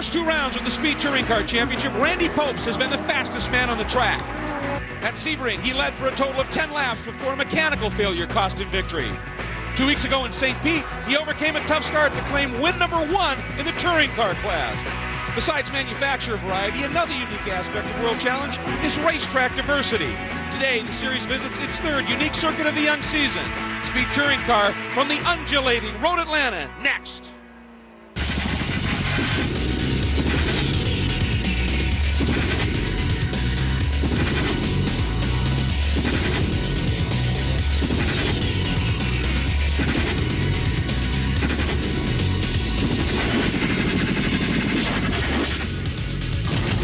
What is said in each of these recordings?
first two rounds of the Speed Touring Car Championship, Randy Popes has been the fastest man on the track. At Sebring, he led for a total of 10 laps before a mechanical failure cost him victory. 2 weeks ago in St. Pete, he overcame a tough start to claim win number 1 in the touring car class. Besides manufacturer variety, another unique aspect of World Challenge is racetrack diversity. Today, the series visits its third unique circuit of the young season. Speed Touring Car from the undulating Road Atlanta, next.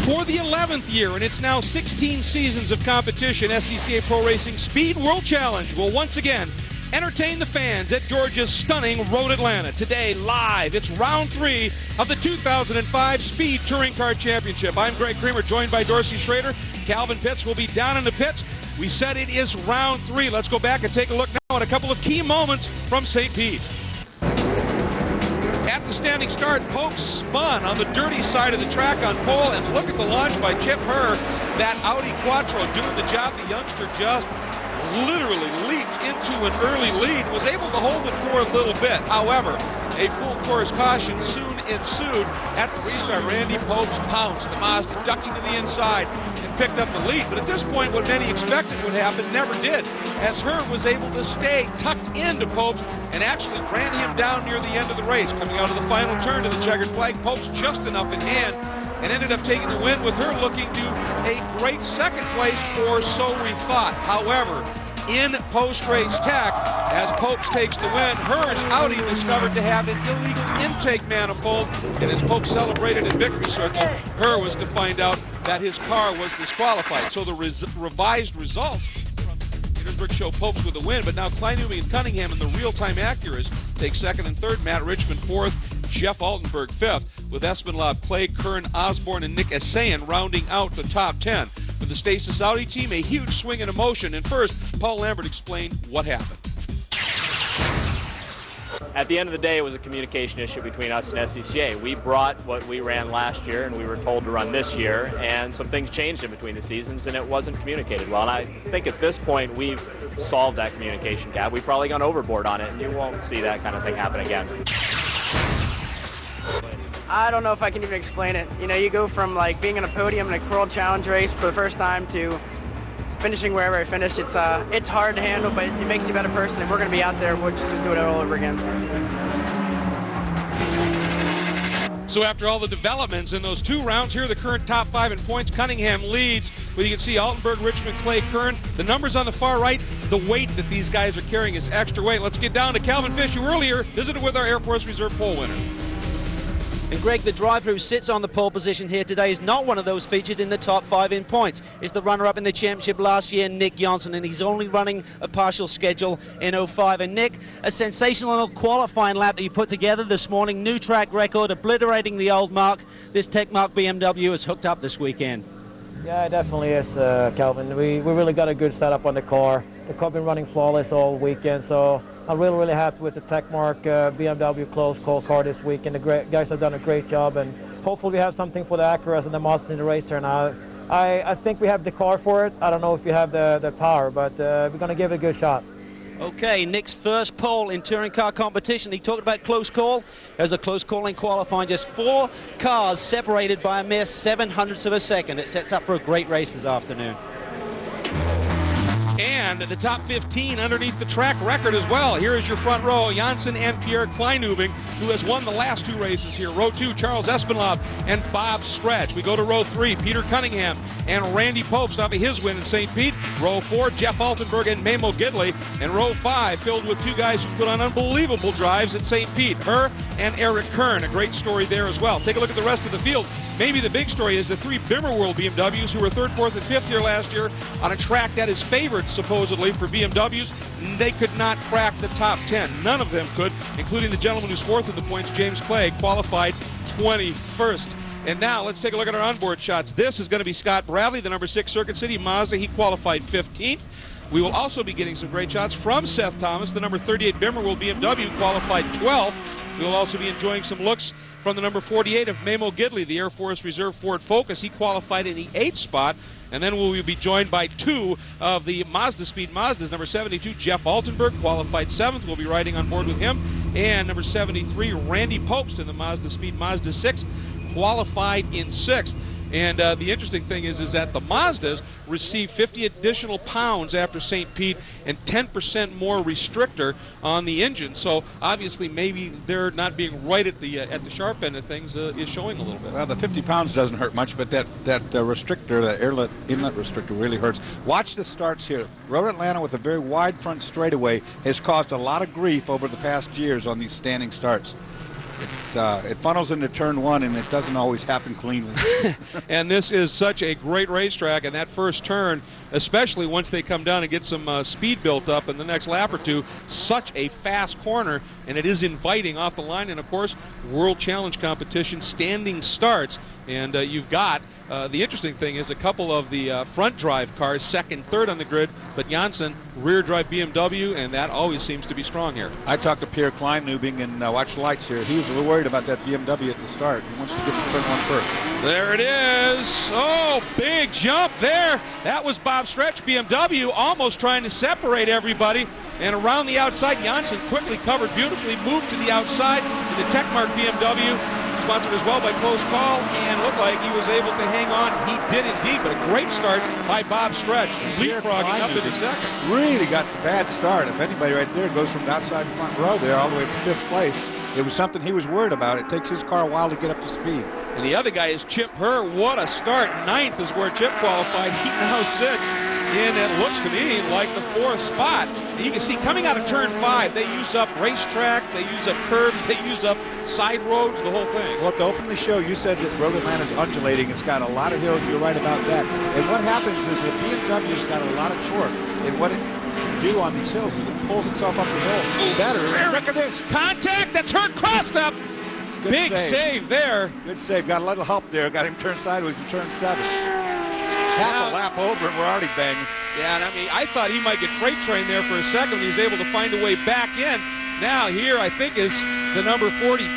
For the 11th year, and it's now 16 seasons of competition, SCCA Pro Racing Speed World Challenge will once again entertain the fans at Georgia's stunning Road Atlanta. Today, live, it's round 3 of the 2005 Speed Touring Car Championship. I'm Greg Creamer, joined by Dorsey Schrader. Calvin Pitts will be down in the pits. We said it is round 3. Let's go back and take a look now at a couple of key moments from St. Pete. At the standing start, Pope spun on the dirty side of the track on pole, and look at the launch by Chip Herr. That Audi Quattro doing the job. The youngster just literally leaped into an early lead, was able to hold it for a little bit. However, a full course caution soon ensued. At the restart, Randy Popes pounced, the Mazda ducking to the inside and picked up the lead. But at this point, what many expected would happen never did, as Herr was able to stay tucked into Popes and actually ran him down near the end of the race. Coming out of the final turn to the checkered flag, Popes just enough in hand and ended up taking the win, with Herr looking to a great second place, or so we thought. However, in post-race tech, as Popes takes the win, Herr's Audi discovered to have an illegal intake manifold, and as Popes celebrated at Victory Circle, Herr was to find out that his car was disqualified. So the revised results from Petersburg show Popes with the win, but now Kleinubing and Cunningham in the real-time accuracy take second and third, Matt Richmond fourth, Jeff Altenberg fifth, with Espenlaub, Clay, Kern, Osborne, and Nick Essayan rounding out the top 10. For the Stasis Audi team, a huge swing in emotion. And first, Paul Lambert explained what happened. At the end of the day, it was a communication issue between us and SCCA. We brought what we ran last year and we were told to run this year, and some things changed in between the seasons and it wasn't communicated well. And I think at this point we've solved that communication gap. We've probably gone overboard on it, and you won't see that kind of thing happen again. I don't know if I can even explain it. You know, you go from like being on a podium in a World Challenge race for the first time to finishing wherever I finished. It's hard to handle, but it makes you a better person, and we're going to be out there. We're just going to do it all over again. So after all the developments in those 2 rounds, here are the current top 5 in points. Cunningham leads, where you can see Altenberg, Richmond, Clay, Kern. The numbers on the far right, the weight that these guys are carrying is extra weight. Let's get down to Calvin Fish, who earlier visited with our Air Force Reserve pole winner. And Greg, the driver who sits on the pole position here today is not one of those featured in the top 5 in points. It's the runner-up in the championship last year, Nick Johnson, and he's only running a partial schedule in 05. And Nick, a sensational qualifying lap that you put together this morning, new track record, obliterating the old mark. This Tech Mark BMW is hooked up this weekend. Yeah, it definitely is, Calvin. We really got a good setup on the car. The car's been running flawless all weekend, so I'm really happy with the Tech Mark BMW close call car this week, and the guys have done a great job, and hopefully we have something for the Acuras and the Mazda in the racer now. I think we have the car for it. I don't know if we have the power, but we're going to give it a good shot. Okay, Nick's first pole in touring car competition. He talked about close call. It was a close call in qualifying. Just 4 cars separated by a mere 0.07 of a second. It sets up for a great race this afternoon. And the top 15 underneath the track record as well. Here is your front row, Janssen and Pierre Kleinubing, who has won the last 2 races here. Row 2, Charles Espenlaub and Bob Stretch. We go to row 3, Peter Cunningham and Randy Popes off of his win in St. Pete. Row 4, Jeff Altenberg and Memo Gidley. And row 5 filled with 2 guys who put on unbelievable drives at St. Pete, Herr and Eric Kern. A great story there as well. Take a look at the rest of the field. Maybe the big story is the 3 Bimmer World BMWs who were 3rd, 4th, and 5th here last year on a track that is favored supposedly for BMWs. They could not crack the top 10. None of them could, including the gentleman who's 4th in the points, James Clay, qualified 21st. And now let's take a look at our onboard shots. This is going to be Scott Bradley, the number 6 Circuit City Mazda. He qualified 15th. We will also be getting some great shots from Seth Thomas. The number 38 Bimmer will BMW, qualified 12th. We will also be enjoying some looks from the number 48 of Memo Gidley, the Air Force Reserve Ford Focus. He qualified in the 8th spot. And then we'll be joined by 2 of the Mazda Speed Mazdas. Number 72, Jeff Altenberg, qualified 7th. We'll be riding on board with him. And number 73, Randy Popst in the Mazda Speed Mazda 6, qualified in 6th. And the interesting thing is that the Mazdas receive 50 additional pounds after St. Pete and 10% more restrictor on the engine. So obviously maybe they're not being right at the sharp end of things is showing a little bit. Well, the 50 pounds doesn't hurt much, but that restrictor, the inlet restrictor, really hurts. Watch the starts here. Road Atlanta with a very wide front straightaway has caused a lot of grief over the past years on these standing starts. It funnels into turn 1, and it doesn't always happen cleanly. And this is such a great racetrack, and that first turn, especially once they come down and get some speed built up in the next lap or two, such a fast corner, and it is inviting off the line. And of course, World Challenge competition, standing starts, and you've got the interesting thing is a couple of the front drive cars, second, third on the grid, but Janssen, rear drive BMW, and that always seems to be strong here. I talked to Pierre Kleinubing and watch the lights here. He was a little worried about that BMW at the start. He wants to get to turn 1 first. There it is. Oh, big jump there. That was Bob Stretch, BMW, almost trying to separate everybody. And around the outside, Janssen quickly covered beautifully, moved to the outside in the Techmark BMW. Sponsored as well by Close Call, and looked like he was able to hang on. He did indeed, but a great start by Bob Stretch, leapfrogging up into second. Really got the bad start. If anybody right there goes from the outside front row there all the way to 5th place, it was something he was worried about. It takes his car a while to get up to speed. And the other guy is Chip Herr. What a start. 9th is where Chip qualified. He now sits in, it looks to me, like the 4th spot. And you can see coming out of turn 5, they use up racetrack, they use up curves, they use up side roads, the whole thing. Well, to open the show, you said that Road Atlanta is undulating. It's got a lot of hills. You're right about that. And what happens is the BMW's got a lot of torque. And what it can do on these hills is it pulls itself up the hill better. Look at this. Contact, that's hurt, crossed up. Good Big save there. Good save. Got a little help there. Got him turned sideways in turn 7. Half a lap over, and we're already banging. Yeah, and I mean, I thought he might get freight train there for a second. He was able to find a way back in. Now here, I think, is the number 42.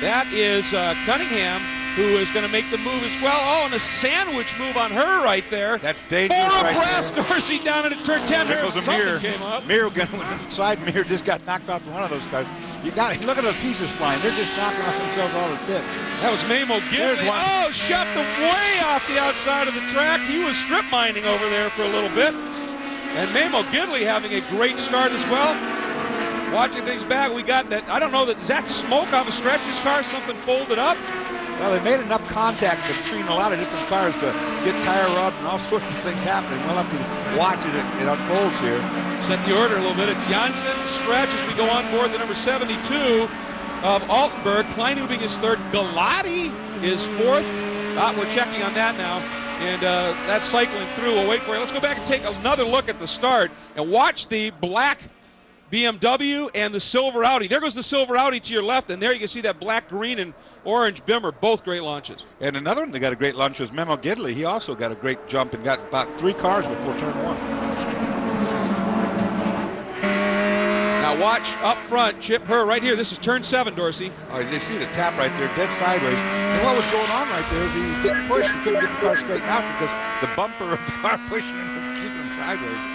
That is Cunningham, who is going to make the move as well. Oh, and a sandwich move on her right there. That's dangerous right there. Dorsey down into turn 10. There goes a mirror. Came up. Mirror gun with the side mirror just got knocked off one of those cars. You got it. Look at the pieces flying. They're just knocking off themselves all the bits. That was Mamo Gidley. Oh, shoved him way off the outside of the track. He was strip mining over there for a little bit. And Mamo Gidley having a great start as well. Watching things back, we got that. I don't know, is that smoke off of Stretch's car, something folded up? Well, they made enough contact between a lot of different cars to get tire rubbed and all sorts of things happening. We'll have to watch it. It unfolds here. Set the order a little bit. It's Janssen, Stretch as we go on board the number 72 of Altenberg. Kleinubing is 3rd. Galati is 4th. We're checking on that now. And that's cycling through. We'll wait for it. Let's go back and take another look at the start and watch the black BMW and the silver Audi. There goes the silver Audi to your left, and there you can see that black, green, and orange Bimmer, both great launches. And another one that got a great launch was Memo Gidley. He also got a great jump and got about 3 cars before turn 1. Now watch up front, Chip Herr right here. This is turn 7, Dorsey. Oh, you see the tap right there, dead sideways. And what was going on right there is he was getting pushed. He couldn't get the car straightened out because the bumper of the car pushing him was keeping him sideways.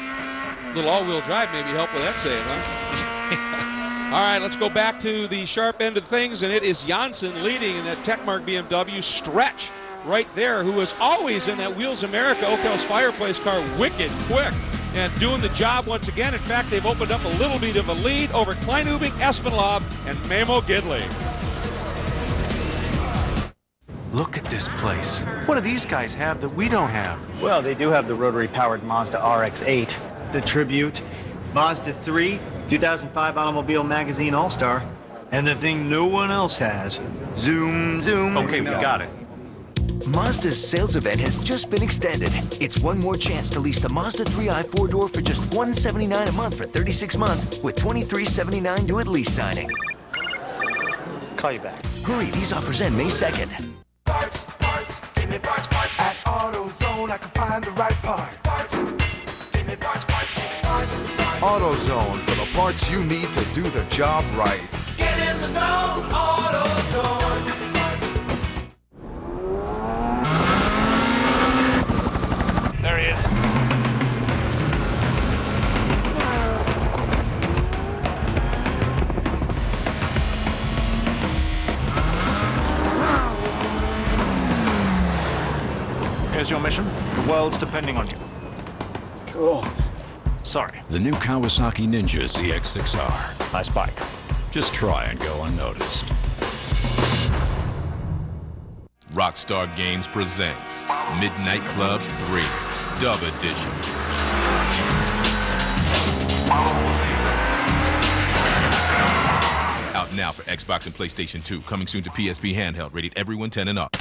Little all-wheel drive maybe help with that save, huh? All right, let's go back to the sharp end of things, and it is Janssen leading in that Techmark BMW. Stretch right there, who was always in that Wheels America Okel's Fireplace car, wicked quick and doing the job once again. In fact, they've opened up a little bit of a lead over Kleinubing, Espinlaub, and Mamo Gidley. Look at this place. What do these guys have that we don't have? Well, they do have the rotary-powered Mazda RX-8, the Tribute, Mazda 3, 2005 Automobile Magazine All-Star, and the thing no one else has, Zoom, Zoom. Okay, we got it. Mazda's sales event has just been extended. It's one more chance to lease the Mazda 3i 4-door for just $179 a month for 36 months with $23.79 due at lease signing. Call you back. Hurry, these offers end May 2nd. Parts, give me parts. At AutoZone, I can find the right part. Parts, give me parts. parts. AutoZone for the parts you need to do the job right. Get in the zone, AutoZone. There he is. Here's your mission. The world's depending on you. Cool. Sorry. The new Kawasaki Ninja ZX6R. Nice bike. Just try and go unnoticed. Rockstar Games presents Midnight Club 3 Dub Edition. Out now for Xbox and PlayStation 2. Coming soon to PSP handheld. Rated everyone 10 and up.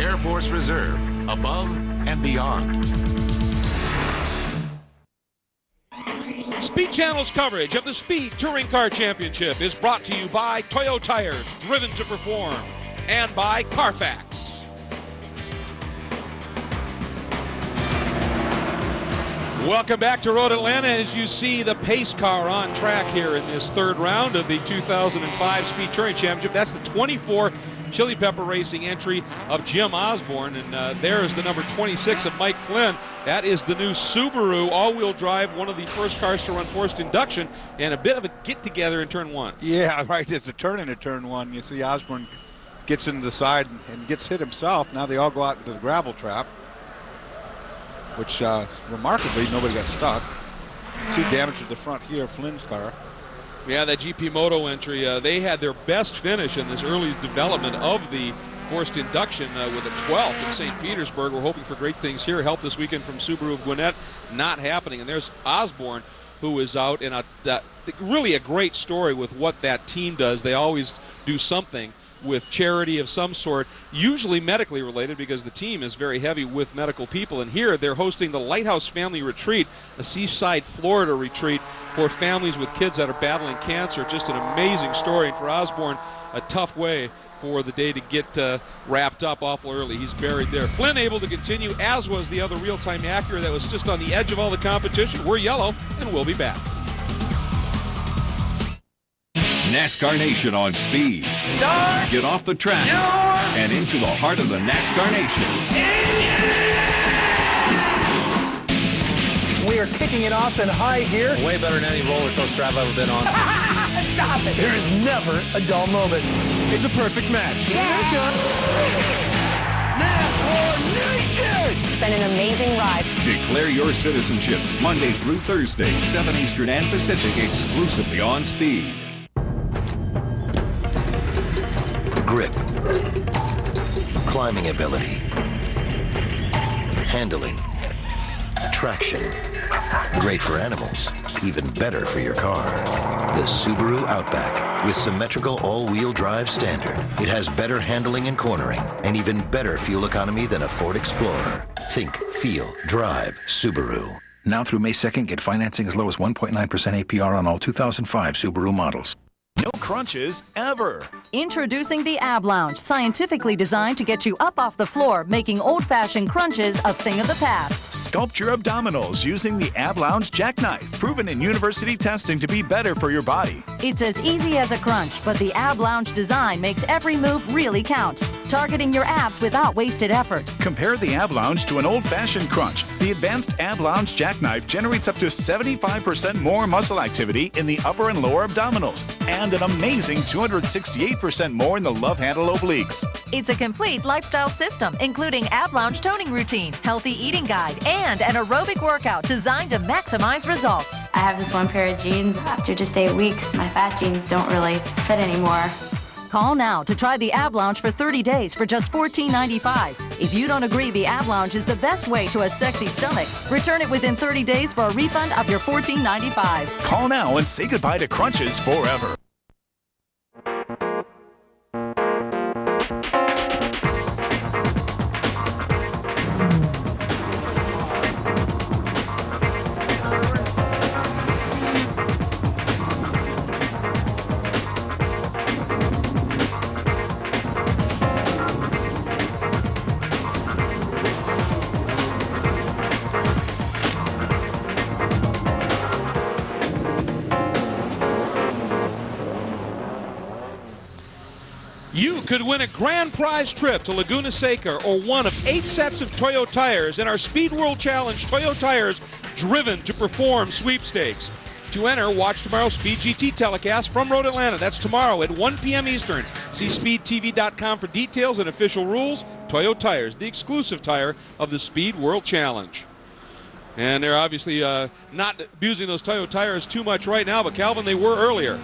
Air Force Reserve, above and beyond. Speed Channel's coverage of the Speed Touring Car Championship is brought to you by Toyo Tires, driven to perform, and by Carfax. Welcome back to Road Atlanta as you see the pace car on track here in this third round of the 2005 Speed Touring Championship. That's the 24 Chili Pepper Racing entry of Jim Osborne, and there is the number 26 of Mike Flynn. That is the new Subaru all-wheel drive, one of the first cars to run forced induction, and a bit of a get-together in turn one. Yeah, right. It's a turn into turn one. You see Osborne gets into the side and gets hit himself. Now they all go out into the gravel trap, which remarkably nobody got stuck. See damage to the front here, Flynn's car. Yeah, that GP Moto entry, they had their best finish in this early development of the forced induction with a 12th in St. Petersburg. We're hoping for great things here. Help this weekend from Subaru of Gwinnett, not happening. And there's Osborne, who is out in really a great story with what that team does. They always do something with charity of some sort, usually medically related because the team is very heavy with medical people. And here they're hosting the Lighthouse Family Retreat, a Seaside, Florida retreat for families with kids that are battling cancer. Just an amazing story. And for Osborne, a tough way for the day to get wrapped up awful early. He's buried there. Flynn able to continue, as was the other real-time Acura that was just on the edge of all the competition. We're yellow, and we'll be back. NASCAR Nation on Speed. Get off the track and into the heart of the NASCAR Nation. We are kicking it off in high gear. Way better than any roller coaster I've ever been on. Stop it! There is never a dull moment. It's a perfect match. NASCAR Nation! It's been an amazing ride. Declare your citizenship Monday through Thursday, 7 Eastern and Pacific, exclusively on Speed. Grip, climbing ability, handling, traction. Great for animals, even better for your car. The Subaru Outback with symmetrical all-wheel drive standard. It has better handling and cornering and even better fuel economy than a Ford Explorer. Think, feel, drive Subaru. Now through May 2nd, get financing as low as 1.9% APR on all 2005 Subaru models. No crunches ever. Introducing the Ab Lounge, scientifically designed to get you up off the floor, making old-fashioned crunches a thing of the past. Sculpt your abdominals using the Ab Lounge jackknife, proven in university testing to be better for your body. It's as easy as a crunch, but the Ab Lounge design makes every move really count, targeting your abs without wasted effort. Compare the Ab Lounge to an old-fashioned crunch. The advanced Ab Lounge jackknife generates up to 75% more muscle activity in the upper and lower abdominals, and an amazing 268% more in the love handle obliques. It's a complete lifestyle system, including Ab Lounge toning routine, healthy eating guide, and an aerobic workout designed to maximize results. I have this one pair of jeans. After just 8 weeks, my fat jeans don't really fit anymore. Call now to try the Ab Lounge for 30 days for just $14.95. If you don't agree the Ab Lounge is the best way to a sexy stomach, return it within 30 days for a refund of your $14.95. Call now and say goodbye to crunches forever. could win a grand prize trip to Laguna Seca or one of 8 sets of Toyo tires in our Speed World Challenge Toyo Tires Driven to Perform sweepstakes. To enter, watch tomorrow's Speed GT telecast from Road Atlanta. That's tomorrow at 1 p.m. Eastern. See speedtv.com for details and official rules. Toyo Tires, the exclusive tire of the Speed World Challenge. And they're obviously not abusing those Toyo tires too much right now, but Calvin, they were earlier.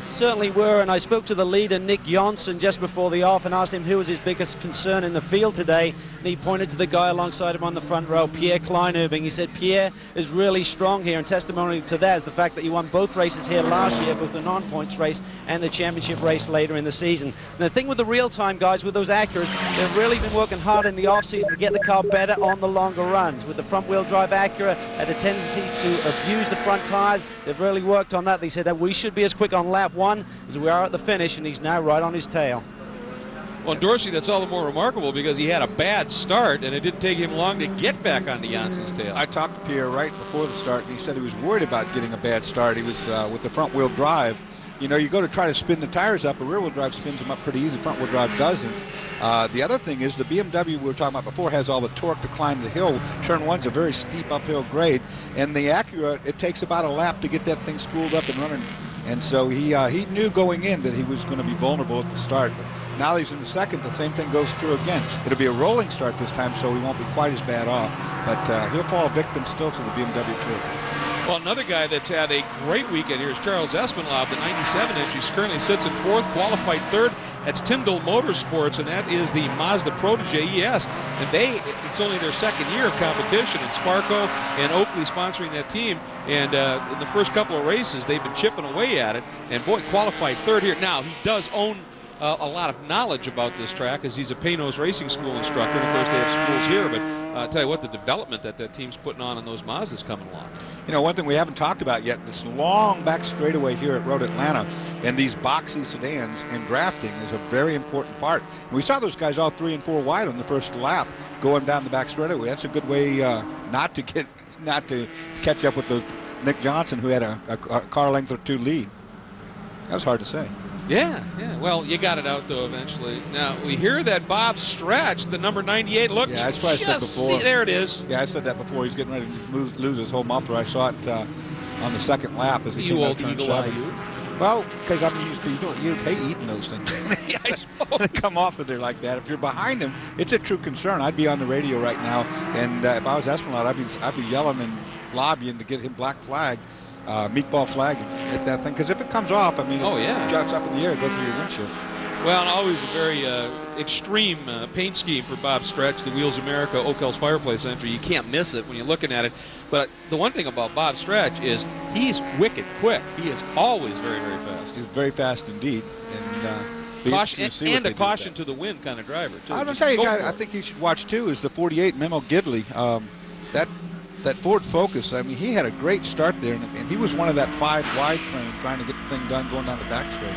Certainly were, and I spoke to the leader, Nick Johnson, just before the off and asked him who was his biggest concern in the field today, and he pointed to the guy alongside him on the front row, Pierre Kleinubing. He said Pierre is really strong here, and testimony to that is the fact that he won both races here last year, both the non-points race and the championship race later in the season. And the thing with the real-time guys, with those Acuras, they've really been working hard in the off-season to get the car better on the longer runs. With the front-wheel drive Acura had a tendency to abuse the front tires. They've really worked on that. They said that we should be as quick on lap 1 as we are at the finish, and he's now right on his tail. Well, Dorsey, that's all the more remarkable because he had a bad start, and it didn't take him long to get back onto Janssen's tail. I talked to Pierre right before the start, and he said he was worried about getting a bad start. He was with the front-wheel drive. You know, you go to try to spin the tires up, but rear-wheel drive spins them up pretty easy. Front-wheel drive doesn't. The other thing is the BMW we were talking about before has all the torque to climb the hill. Turn 1's a very steep uphill grade, and the Acura, it takes about a lap to get that thing spooled up and running. And so he knew going in that he was going to be vulnerable at the start. But now that he's in the second, the same thing goes true again. It'll be a rolling start this time, so he won't be quite as bad off. But he'll fall victim still to the BMW too. Well, another guy that's had a great weekend here is Charles Espenlaub, the 97 inch. He currently sits in 4th, qualified 3rd. That's Tyndall Motorsports, and that is the Mazda Protege ES. And it's only their 2nd year of competition, and Sparco and Oakley sponsoring that team. And in the first couple of races, they've been chipping away at it. And boy, qualified 3rd here. Now, he does own a lot of knowledge about this track, as he's a Panos Racing School instructor. And of course, they have schools here, but I'll tell you what, the development that team's putting on those Mazdas coming along. You know, one thing we haven't talked about yet, this long back straightaway here at Road Atlanta, and these boxy sedans and drafting is a very important part. And we saw those guys all 3 and 4 wide on the first lap going down the back straightaway. That's a good way not to catch up with Nick Johnson, who had a car length or 2 lead. That was hard to say. Yeah. Well, you got it out, though, eventually. Now, we hear that Bob Stretch, the number 98, look. Yeah, that's what I said before. There it is. Yeah, I said that before. He's getting ready to lose his whole muffler. I saw it on the second lap as he came out of turn 7. Well, because I'm used to you hate eating those things. Yeah, I suppose. They come off of there like that. If you're behind him, it's a true concern. I'd be on the radio right now, and if I was Espenlaub, I'd be yelling and lobbying to get him black flag. Meatball flag at that thing, because if it comes off, I mean, it jumps up in the air, goes through your windshield. Well, and always a very extreme paint scheme for Bob Stretch, the Wheels America Oakhill's Fireplace entry. You can't miss it when you're looking at it. But the one thing about Bob Stretch is he's wicked quick. He is always very, very fast. He's very fast indeed. And a caution to the wind kind of driver, too. I'm going to tell you, guy, I think you should watch, too, is the 48 Memo Gidley. That Ford Focus, I mean, he had a great start there, and he was one of that 5 wide frame trying to get the thing done going down the back straight.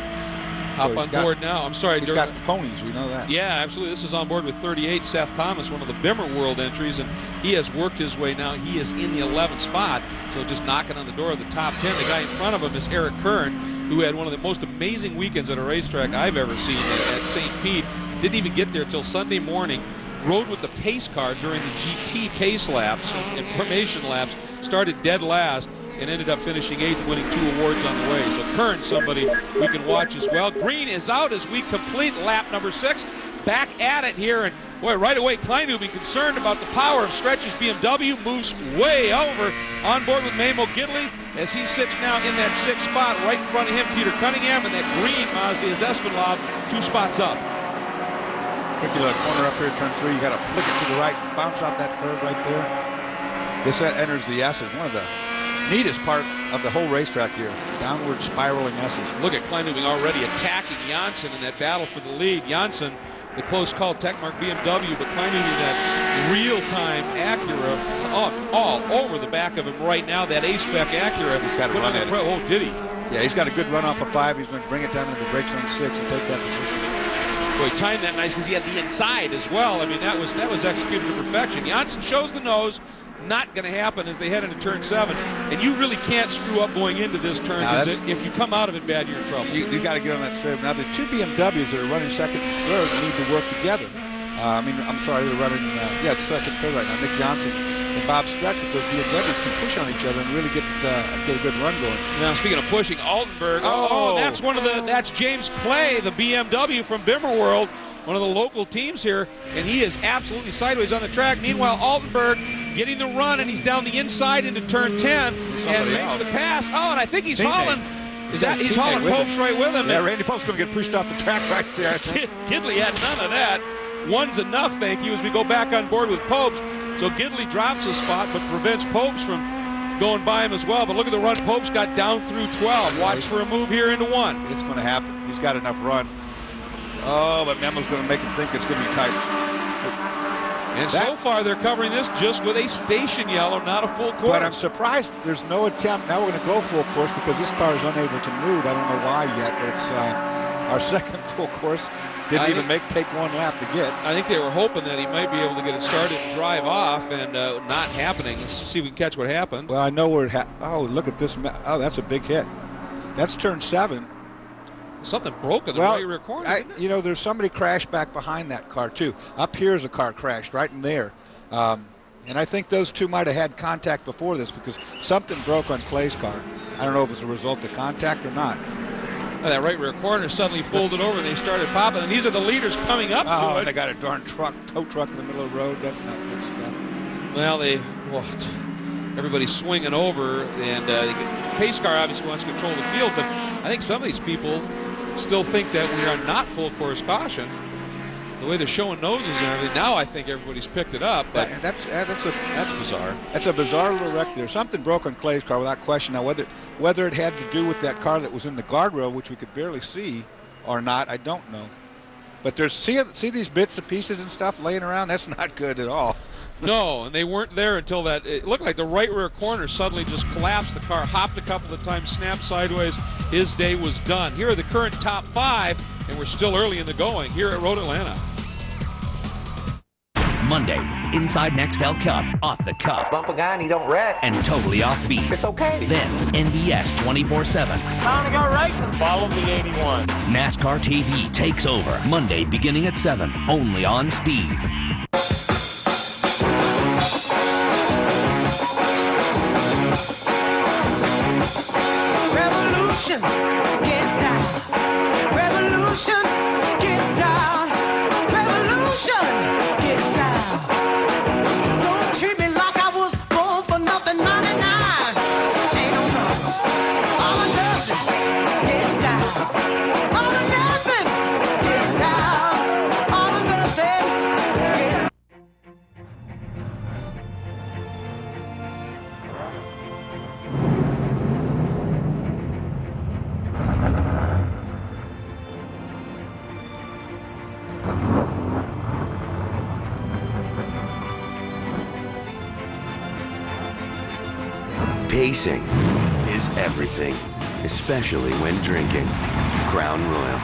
Up on board now. I'm sorry. He's got ponies, we know that. Yeah, absolutely. This is on board with 38, Seth Thomas, one of the Bimmer World entries, and he has worked his way now. He is in the 11th spot, so just knocking on the door of the top 10. The guy in front of him is Eric Kern, who had one of the most amazing weekends at a racetrack I've ever seen at St. Pete. Didn't even get there till Sunday morning. Rode with the pace car during the GT pace laps and formation laps, started dead last, and ended up finishing 8th, winning 2 awards on the way. So Kern, somebody we can watch as well. Green is out as we complete lap number 6. Back at it here, and boy, right away, Kleinubing concerned about the power of Stretch's BMW, moves way over on board with Memo Gidley as he sits now in that 6th spot. Right in front of him, Peter Cunningham, and that green Mazda is Espenlaub, 2 spots up. Tricky little corner up here, turn 3. You got to flick it to the right, bounce out that curve right there. This enters the S's. One of the neatest part of the whole racetrack here. Downward spiraling S's. Look at Kleinubing already attacking Janssen in that battle for the lead. Janssen, the close call, Techmark BMW, but Kleinubing that real-time Acura all over the back of him right now. That A-Spec Acura. He's got to run at it. Oh, did he? Yeah, he's got a good run off of 5. He's going to bring it down into the brakes on 6 and take that position. Boy, he timed that nice because he had the inside as well. I mean, that was executed to perfection. Janssen shows the nose, not going to happen as they head into turn 7. And you really can't screw up going into this turn, because if you come out of it bad, you're in trouble. You got to get on that straight. Now, the two BMWs that are running second and third need to work together. I'm sorry, they're running, it's second and third right now. Nick Johnson and Bob Stretch with those BMWs can push on each other and really get a good run going. Now, speaking of pushing, Altenberg. That's James Clay, the BMW from Bimmerworld, one of the local teams here, and he is absolutely sideways on the track. Meanwhile, Altenberg getting the run, and he's down the inside into turn 10 and makes the pass. Oh, and I think he's hauling. He's hauling Popes right with him. Yeah, Randy Pope's going to get pushed off the track right there. Gidley had none of that. One's enough, thank you, as we go back on board with Popes. So Gidley drops his spot, but prevents Popes from going by him as well. But look at the run Popes got down through 12. Watch for a move here into 1. It's going to happen. He's got enough run. Oh, but Memo's going to make him think it's going to be tight. And so far, they're covering this just with a station yellow, not a full course. But I'm surprised there's no attempt. Now we're going to go full course because this car is unable to move. I don't know why yet, but it's our second full course. Didn't even take one lap to get. I think they were hoping that he might be able to get it started and drive off, and not happening. Let's see if we can catch what happened. Well, I know where it oh, look at this. Oh, that's a big hit. That's turn 7. Something broke in the right rear corner. There's somebody crashed back behind that car, too. Up here's a car crashed right in there. And I think those two might have had contact before this because something broke on Clay's car. I don't know if it's a result of contact or not. That right rear corner suddenly folded over and they started popping. And these are the leaders coming up to it. Oh, and they got a darn tow truck in the middle of the road. That's not good stuff. Well, everybody's swinging over, and the pace car obviously wants to control the field, but I think some of these people still think that we are not full course caution. The way they're showing noses and everything, now I think everybody's picked it up. But that's bizarre. That's a bizarre little wreck there. Something broke on Clay's car without question. Now, whether it had to do with that car that was in the guardrail, which we could barely see, or not, I don't know. But there's see these bits and pieces and stuff laying around. That's not good at all. No, and they weren't there until that. It looked like the right rear corner suddenly just collapsed. The car hopped a couple of times, snapped sideways. His day was done. Here are the current top 5, and we're still early in the going here at Road Atlanta. Monday, inside Nextel Cup, off the cuff. Bump a guy and he don't wreck. And totally offbeat. It's okay. Then NBS 24/7. Time to go racing. Follow the 81. NASCAR TV takes over Monday beginning at 7, only on Speed. Revolution, get down. Revolution, get down. Revolution, get down. Don't treat me like I was born for nothing. 99 ain't no number. All or nothing, get down. All or nothing, get down. All or nothing, get down. Pacing is everything, especially when drinking. Crown Royal.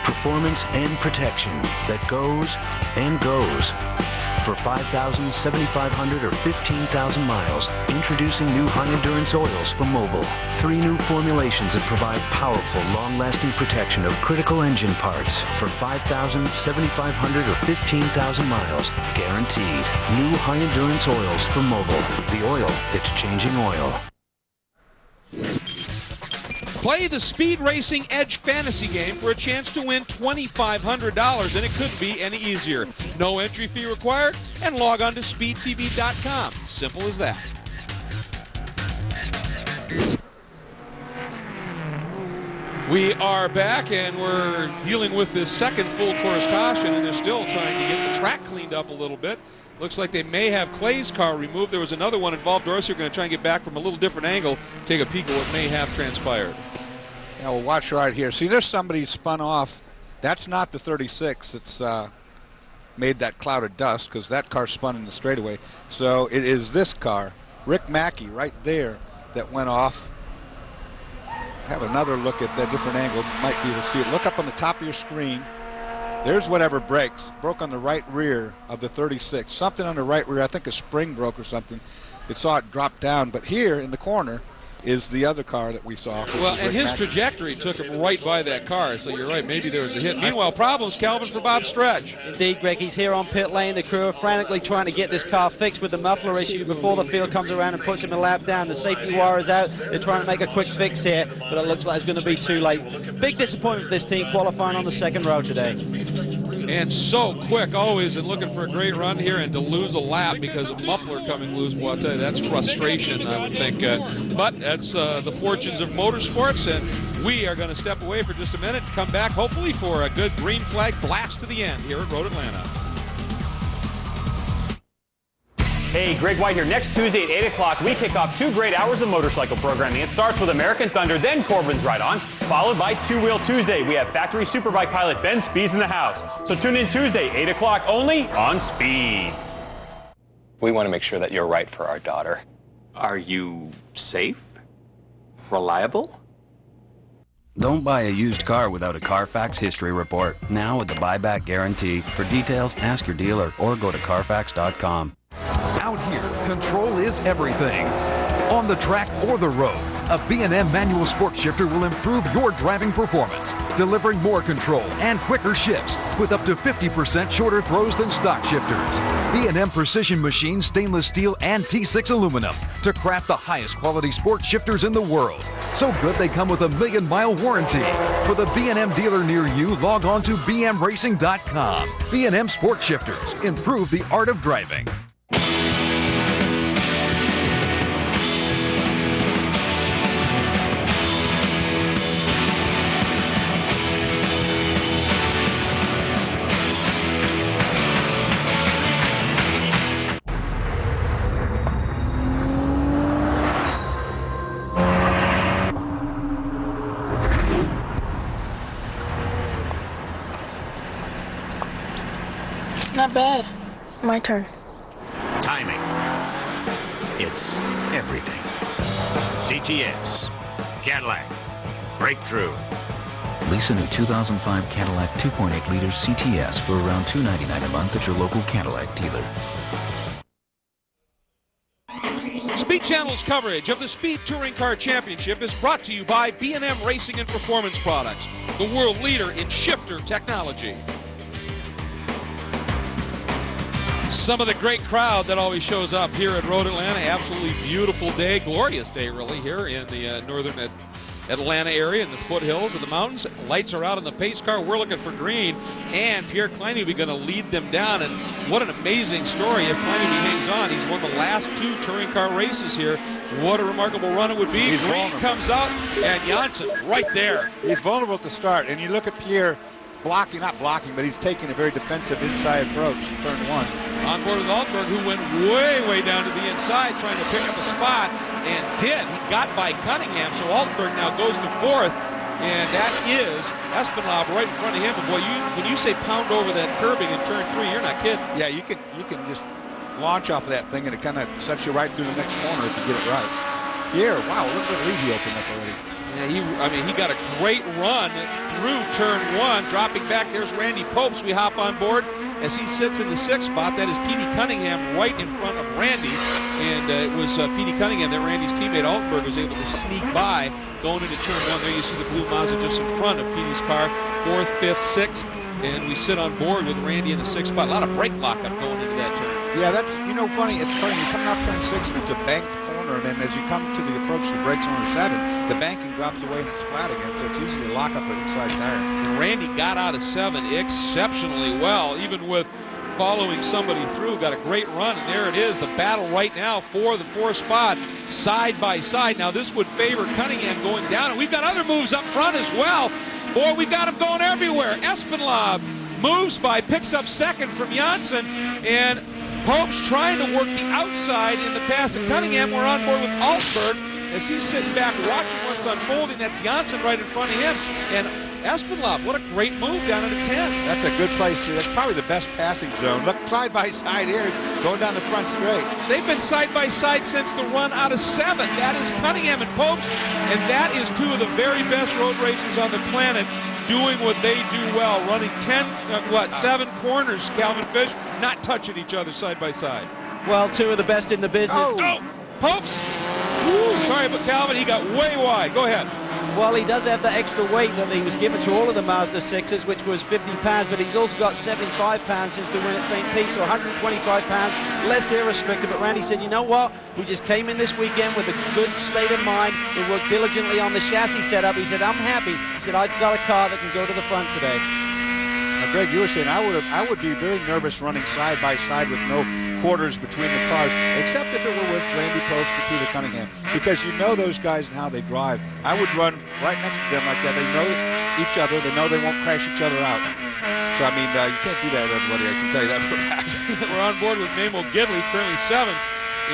Performance and protection that goes and goes. For 5,000, 7,500, or 15,000 miles, introducing new high-endurance oils from Mobil. 3 new formulations that provide powerful, long-lasting protection of critical engine parts. For 5,000, 7,500, or 15,000 miles, guaranteed. New high-endurance oils from Mobil. The oil that's changing oil. Play the Speed Racing Edge fantasy game for a chance to win $2,500, and it couldn't be any easier. No entry fee required, and log on to speedtv.com. Simple as that. We are back, and we're dealing with this second full course caution, and they're still trying to get the track cleaned up a little bit. Looks like they may have Clay's car removed. There was another one involved. Dorsey are going to try and get back from a little different angle, take a peek at what may have transpired. Yeah, well, watch right here. See, there's somebody spun off. That's not the 36 that's made that cloud of dust, because that car spun in the straightaway. So it is this car, Rick Mackey, right there, that went off. have another look at that different angle. Might be able to see it. Look up on the top of your screen. There's whatever broke on the right rear of the 36. Something on the right rear, I think a spring broke or something. It saw it drop down, but here in the corner is the other car that we saw. Well, and his trajectory took him right by that car, so you're right, maybe there was a hit. Meanwhile, problems, Calvin, for Bob Stretch. Indeed, Greg, he's here on pit lane. The crew are frantically trying to get this car fixed with the muffler issue before the field comes around and puts him a lap down. The safety wire is out. They're trying to make a quick fix here, but it looks like it's going to be too late. Big disappointment for this team qualifying on the second row today. And so quick always, and looking for a great run here, and to lose a lap because of muffler coming loose, well, I'll tell you, that's frustration, I would think. But that's the fortunes of motorsports, and we are going to step away for just a minute and come back, hopefully, for a good green flag blast to the end here at Road Atlanta. Hey, Greg White here. Next Tuesday at 8 o'clock, we kick off 2 great hours of motorcycle programming. It starts with American Thunder, then Corbin's Ride On, followed by Two Wheel Tuesday. We have factory superbike pilot Ben Spees in the house. So tune in Tuesday, 8 o'clock, only on Speed. We want to make sure that you're right for our daughter. Are you safe? Reliable? Don't buy a used car without a Carfax history report. Now with the buyback guarantee. For details, ask your dealer or go to Carfax.com. Out here, control is everything. On the track or the road, a B&M manual sport shifter will improve your driving performance, delivering more control and quicker shifts with up to 50% shorter throws than stock shifters. B&M Precision Machines stainless steel and T6 aluminum to craft the highest quality sport shifters in the world. So good they come with a 1,000,000-mile warranty. For the B&M dealer near you, log on to bmracing.com. B&M Sport Shifters. Improve the art of driving. Not bad. My turn. Timing. It's everything. CTS. Cadillac. Breakthrough. Lease a new 2005 Cadillac 2.8 liter CTS for around $299 a month at your local Cadillac dealer. Speed Channel's coverage of the Speed Touring Car Championship is brought to you by B&M Racing and Performance Products, the world leader in shifter technology. Some of the great crowd that always shows up here at Road Atlanta. Absolutely beautiful day, glorious day really here in the northern Atlanta area in the foothills of the mountains. Lights are out on the pace car. We're looking for green, and Pierre Kleine will be going to lead them down. And what an amazing story if Kleine hangs on. He's won the last 2 touring car races here. What a remarkable run it would be. He's green vulnerable. comes out, and Janssen right there. He's vulnerable at the start, and you look at Pierre blocking, not blocking, but he's taking a very defensive inside approach to turn 1. On board with Altenberg, who went way down to the inside trying to pick up a spot, and did. He got by Cunningham, so Altenberg now goes to 4th, and that is Espinlaub right in front of him. And boy, when you say pound over that curbing in turn 3, you're not kidding. Yeah, you can just launch off of that thing, and it kind of sets you right through the next corner if you get it right. Pierre, wow, look at the lead he opened up already. Yeah, he got a great run through turn 1, dropping back. There's Randy Popes. We hop on board as he sits in the 6th spot. That is Petey Cunningham right in front of Randy, and it was Petey Cunningham that Randy's teammate Altenberg was able to sneak by going into turn 1. There you see the blue Mazda just in front of Petey's car, 4th, 5th, 6th, and we sit on board with Randy in the 6th spot. A lot of brake lockup going into that turn. Yeah, that's, funny. It's funny. You're coming off turn 6, and it's a banked corner, and then as you come to the approach to brakes on 7, the banking drops away and it's flat again, so it's easy to lock up an inside tire. And Randy got out of 7 exceptionally well, even with following somebody through. Got a great run, and there it is, the battle right now for the 4th spot, side by side. Now this would favor Cunningham going down, and we've got other moves up front as well. Boy, we've got them going everywhere. Espinlaub moves by, picks up 2nd from Janssen, and Popes trying to work the outside in the pass of Cunningham. We're on board with Altenberg as he's sitting back watching what's unfolding. That's Janssen right in front of him. And Espinlop, what a great move down at the 10. That's a good place. That's probably the best passing zone. Look, side by side here, going down the front straight. They've been side by side since the run out of 7. That is Cunningham and Popes, and that is two of the very best road racers on the planet doing what they do well, running 7 corners, Calvin Fish, not touching each other side by side. Well, two of the best in the business. Oh, Popes! Ooh, sorry about Calvin, he got way wide. Go ahead. Well, he does have the extra weight that he was given to all of the Mazda 6s, which was 50 pounds, but he's also got 75 pounds since the win at St. Pete, so 125 pounds, less here restricted. But Randy said, you know what? We just came in this weekend with a good state of mind. We worked diligently on the chassis setup. He said, I'm happy. He said, I've got a car that can go to the front today. Now, Greg, you were saying I would be very nervous running side by side with no quarters between the cars, except if it were with Randy Popes to Peter Cunningham, because you know those guys and how they drive. I would run right next to them like that. They know each other. They know they won't crash each other out. So, I mean, you can't do that, everybody. I can tell you that for a fact. We're on board with Mamo Gidley, currently 7th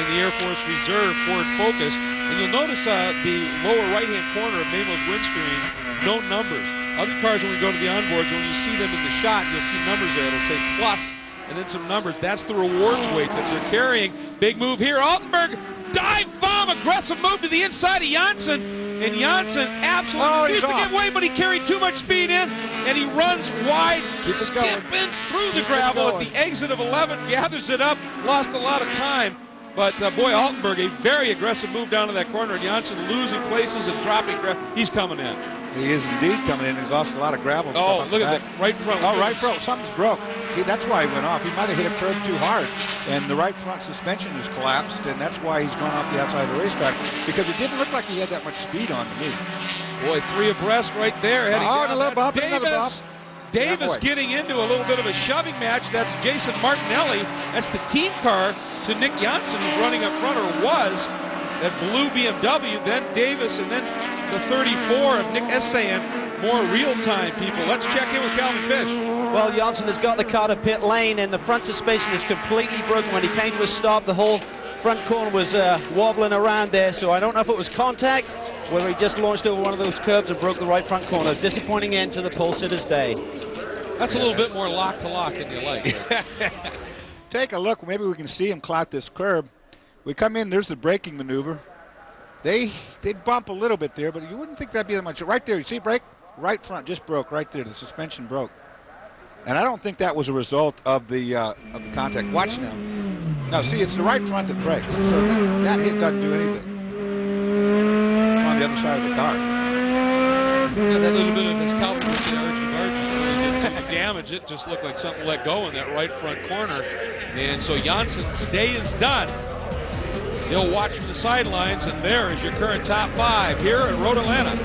in the Air Force Reserve Ford Focus. And you'll notice the lower right-hand corner of Mamo's windscreen, no numbers. Other cars, when we go to the onboards, when you see them in the shot, you'll see numbers there. It'll say plus and then some numbers. That's the rewards weight that they're carrying. Big move here. Altenberg, dive bomb, aggressive move to the inside of Janssen. And Janssen absolutely refused to give way, but he carried too much speed in, and he runs wide, skipping through the gravel at the exit of 11, gathers it up, lost a lot of time. But boy, Altenberg, a very aggressive move down to that corner, and Janssen losing places and dropping gravel. He's coming in. He is indeed coming in. He's lost a lot of gravel. And oh, stuff look at that right front. Oh, right front. Something's broke. That's why he went off. He might have hit a curb too hard, and the right front suspension has collapsed, and that's why he's gone off the outside of the racetrack, because it didn't look like he had that much speed on to me. Boy, 3 abreast right there. Oh, and a little bump, Davis. another bump. Davis getting into a little bit of a shoving match. That's Jason Martinelli. That's the team car to Nick Janssen, who's running up front, or was, that blue BMW. Then Davis, and then the 34 of Nick Essayan. More real-time people. Let's check in with Calvin Fish. Well, Janssen has got the car to pit lane, and the front suspension is completely broken. When he came to a stop, the whole front corner was wobbling around there, so I don't know if it was contact, whether he just launched over one of those curbs and broke the right front corner. Disappointing end to the pole sitter's day. That's a little bit more lock-to-lock than you like. Take a look. Maybe we can see him clout this curb. We come in, there's the braking maneuver. They bump a little bit there, but you wouldn't think that'd be that much. Right there, you see brake? Right front just broke right there. The suspension broke. And I don't think that was a result of the contact. Watch now. Now, see, it's the right front that breaks. So that hit doesn't do anything. It's on the other side of the car. Yeah, that little bit of, as Calvin would say, argy-bargy really didn't damage. It just looked like something let go in that right front corner. And so Janssen's day is done. He'll watch from the sidelines, and there is your current top 5 here at Road Atlanta.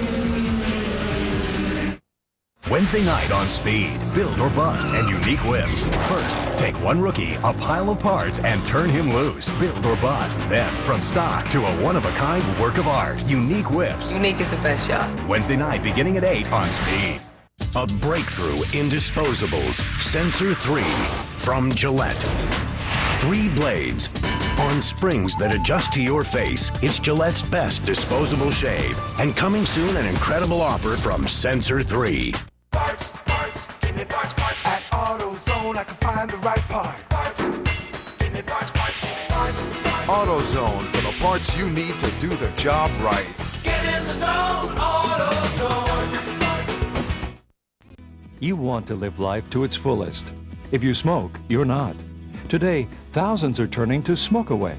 Wednesday night on Speed, build or bust and unique whips. First, take one rookie, a pile of parts, and turn him loose. Build or bust. Then, from stock to a one-of-a-kind work of art, unique whips. Unique is the best shot. Wednesday night beginning at 8 on Speed. A breakthrough in disposables. Sensor 3 from Gillette. 3 blades on springs that adjust to your face. It's Gillette's best disposable shave. And coming soon, an incredible offer from Sensor 3. Parts, give me parts. At AutoZone, I can find the right part. Parts, give me parts. AutoZone for the parts you need to do the job right. Get in the zone, AutoZone. You want to live life to its fullest. If you smoke, you're not. Today, thousands are turning to Smoke Away.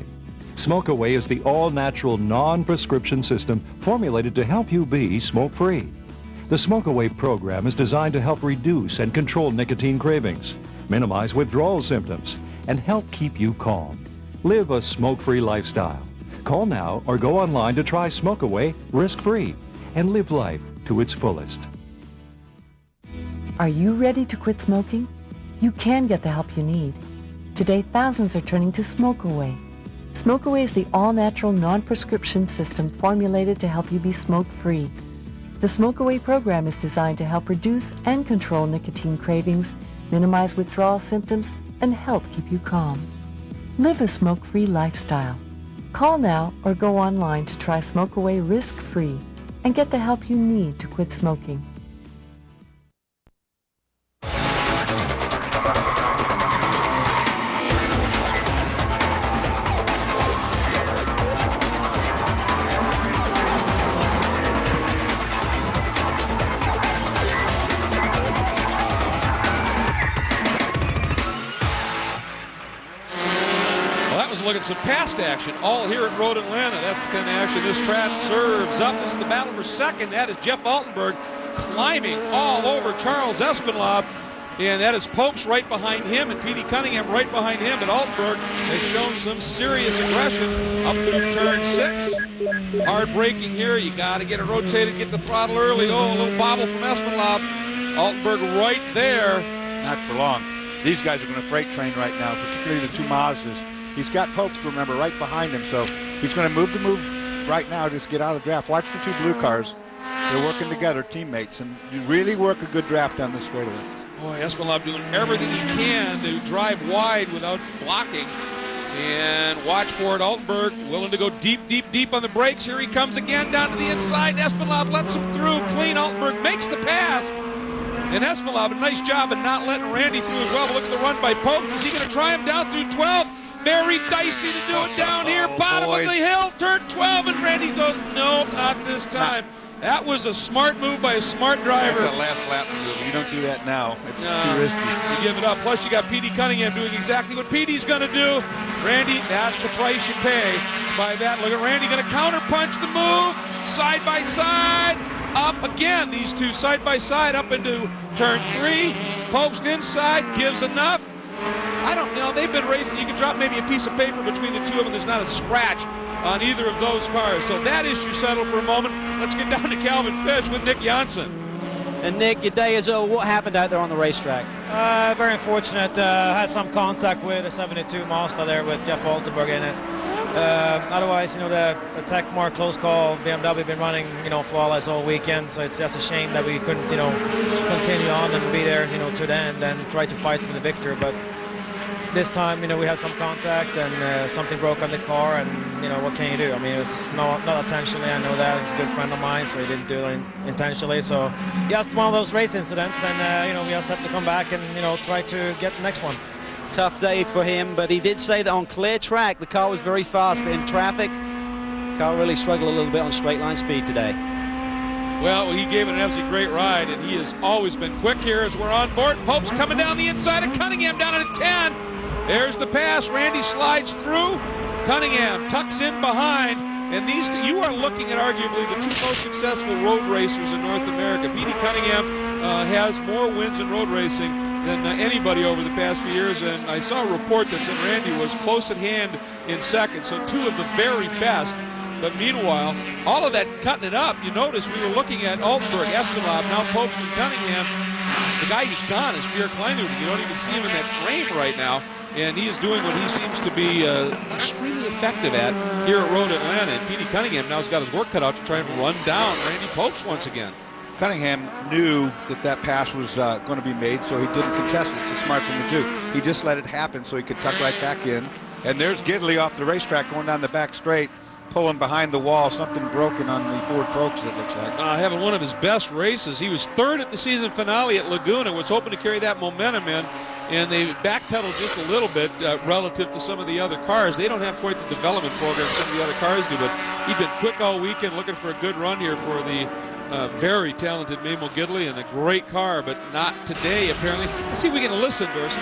Smoke Away is the all-natural, non-prescription system formulated to help you be smoke-free. The Smoke Away program is designed to help reduce and control nicotine cravings, minimize withdrawal symptoms, and help keep you calm. Live a smoke-free lifestyle. Call now or go online to try Smoke Away risk-free and live life to its fullest. Are you ready to quit smoking? You can get the help you need. Today, thousands are turning to Smoke Away. Smoke Away is the all-natural, non-prescription system formulated to help you be smoke-free. The Smoke Away program is designed to help reduce and control nicotine cravings, minimize withdrawal symptoms, and help keep you calm. Live a smoke-free lifestyle. Call now or go online to try Smoke Away risk-free and get the help you need to quit smoking. some past action all here at Road Atlanta. That's the kind of action this track serves up. This is the battle for second. That is Jeff Altenberg climbing all over Charles Espenlaub. And that is Popes right behind him and Petey Cunningham right behind him. But Altenberg has shown some serious aggression up through turn 6. Hard braking here. You got to get it rotated, get the throttle early. Oh, a little bobble from Espenlaub. Altenberg right there. Not for long. These guys are going to freight train right now, particularly the two Mazdas. He's got Popes, to remember, right behind him, so he's going to move right now, just get out of the draft. Watch the two blue cars. They're working together, teammates, and you really work a good draft down this straightaway. Boy, Espenlaub doing everything he can to drive wide without blocking. And watch for it, Altenberg willing to go deep, deep, deep on the brakes. Here he comes again down to the inside. Espenlaub lets him through. Clean. Altenberg makes the pass. And Espenlaub, a nice job of not letting Randy through as well. But look at the run by Popes. Is he going to try him down through 12? Very dicey to do it down here. Bottom of the hill, turn 12, and Randy goes, nope, not this time. That was a smart move by a smart driver. That's a last lap move. You don't do that now. It's too risky. You give it up. Plus, you got Petey Cunningham doing exactly what Petey's going to do. Randy, that's the price you pay by that. Look at Randy going to counter-punch the move. Side by side. Up again. These two side by side up into turn 3. Popes inside. Gives enough. I don't know. They've been racing. You can drop maybe a piece of paper between the two of them. There's not a scratch on either of those cars. So that issue settled for a moment. Let's get down to Calvin Fish with Nick Janssen. And Nick, your day is over. What happened out there on the racetrack? Very unfortunate. Had some contact with a 72 Mazda there with Jeff Altenberg in it. Otherwise, you know, the Tech Mark close call, BMW been running, you know, flawless all weekend. So it's just a shame that we couldn't, you know, continue on and be there, you know, to the end and try to fight for the victory. But this time, you know, we had some contact and something broke on the car, and you know, what can you do? I mean, it was not intentionally. I know that. He's a good friend of mine, so he didn't do it intentionally. So just one of those race incidents, and you know, we just have to come back and, you know, try to get the next one. Tough day for him, but he did say that on clear track the car was very fast, but in traffic, the car really struggled a little bit on straight line speed today. Well, he gave it an absolutely great ride, and he has always been quick here as we're on board. Popes coming down the inside of Cunningham down at a 10. There's the pass. Randy slides through. Cunningham tucks in behind. And these two, you are looking at arguably the two most successful road racers in North America. Petey Cunningham has more wins in road racing than anybody over the past few years. And I saw a report that said Randy was close at hand in second. So two of the very best. But meanwhile, all of that cutting it up, you notice we were looking at Altenberg, Espenlaub, now Popes and Cunningham. The guy who's gone is Pierre Kleinhuber. You don't even see him in that frame right now. And he is doing what he seems to be extremely effective at here at Road Atlanta. And Petey Cunningham now has got his work cut out to try and run down Randy Popes once again. Cunningham knew that pass was going to be made, so he didn't contest it. It's a smart thing to do. He just let it happen so he could tuck right back in. And there's Gidley off the racetrack going down the back straight, pulling behind the wall. Something broken on the Ford Focus, it looks like. Having one of his best races. He was third at the season finale at Laguna, was hoping to carry that momentum in. And they backpedaled just a little bit relative to some of the other cars. They don't have quite the development program some of the other cars do, but he'd been quick all weekend looking for a good run here for the very talented Mamo Gidley, and a great car, but not today, apparently. Let's see if we can listen, Dorsey.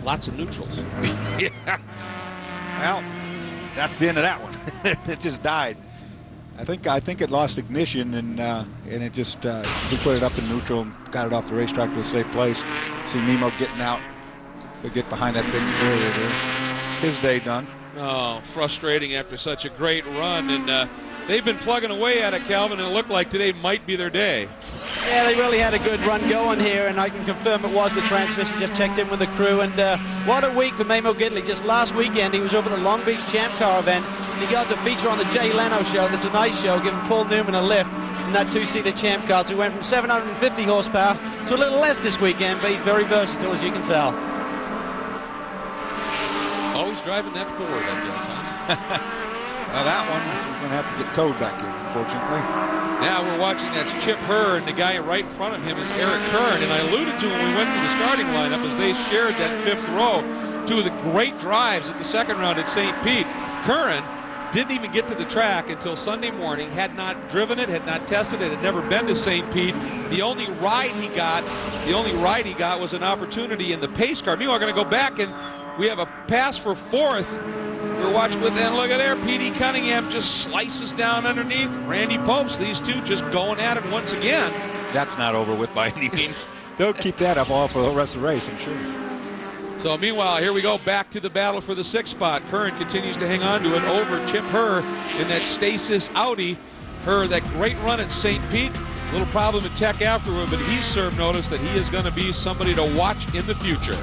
Lots of neutrals. Yeah. Well, that's the end of that one. It just died. I think it lost ignition, and it just we put it up in neutral and got it off the racetrack to a safe place. See Mimo getting out. He'll get behind that big barrier there. His day done. Oh, frustrating after such a great run, and they've been plugging away at it, Calvin, and it looked like today might be their day. Yeah, they really had a good run going here, and I can confirm it was the transmission. Just checked in with the crew, and what a week for Mamo Gidley. Just last weekend, he was over at the Long Beach Champ Car event, and he got to feature on the Jay Leno show, the Tonight Show, giving Paul Newman a lift in that two-seater Champ Car. So he went from 750 horsepower to a little less this weekend, but he's very versatile, as you can tell. Always driving that Ford, I guess, huh? Well, that one is going to have to get towed back in, unfortunately. Now we're watching, that's Chip Herr, and the guy right in front of him is Eric Kern. And I alluded to when we went through the starting lineup as they shared that fifth row, two of the great drives at the second round at St. Pete. Curran didn't even get to the track until Sunday morning, had not driven it, had not tested it, had never been to St. Pete. The only ride he got was an opportunity in the pace car. Meanwhile, we're going to go back, and we have a pass for fourth. We're watching with, and look at there, P.D. Cunningham just slices down underneath. Randy Popes, these two just going at it once again. That's not over with by any means. They'll keep that up all for the rest of the race, I'm sure. So meanwhile, here we go back to the battle for the 6th spot. Curran continues to hang on to it over Chip Herr in that Stasis Audi. Herr, that great run at St. Pete. A little problem at Tech afterward, but he's served notice that he is going to be somebody to watch in the future.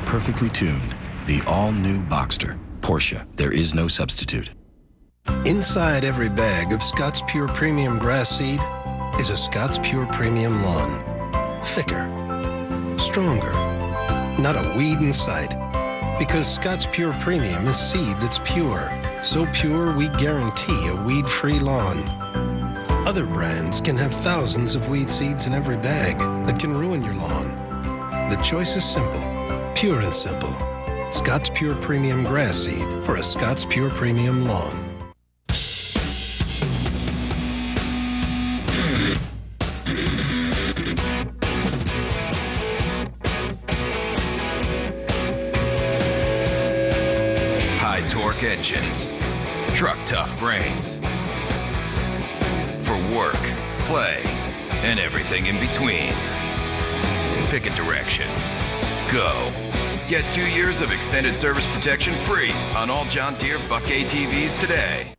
Perfectly tuned, the all-new Boxster. Porsche, there is no substitute. Inside every bag of Scott's Pure Premium Grass Seed is a Scott's Pure Premium lawn. Thicker, stronger, not a weed in sight. Because Scott's Pure Premium is seed that's pure. So pure, we guarantee a weed-free lawn. Other brands can have thousands of weed seeds in every bag that can ruin your lawn. The choice is simple. Pure and simple. Scott's Pure Premium Grass Seed for a Scott's Pure Premium lawn. High torque engines, truck tough frames. For work, play, and everything in between. Pick a direction. Go. Get 2 years of extended service protection free on all John Deere Buck ATVs today.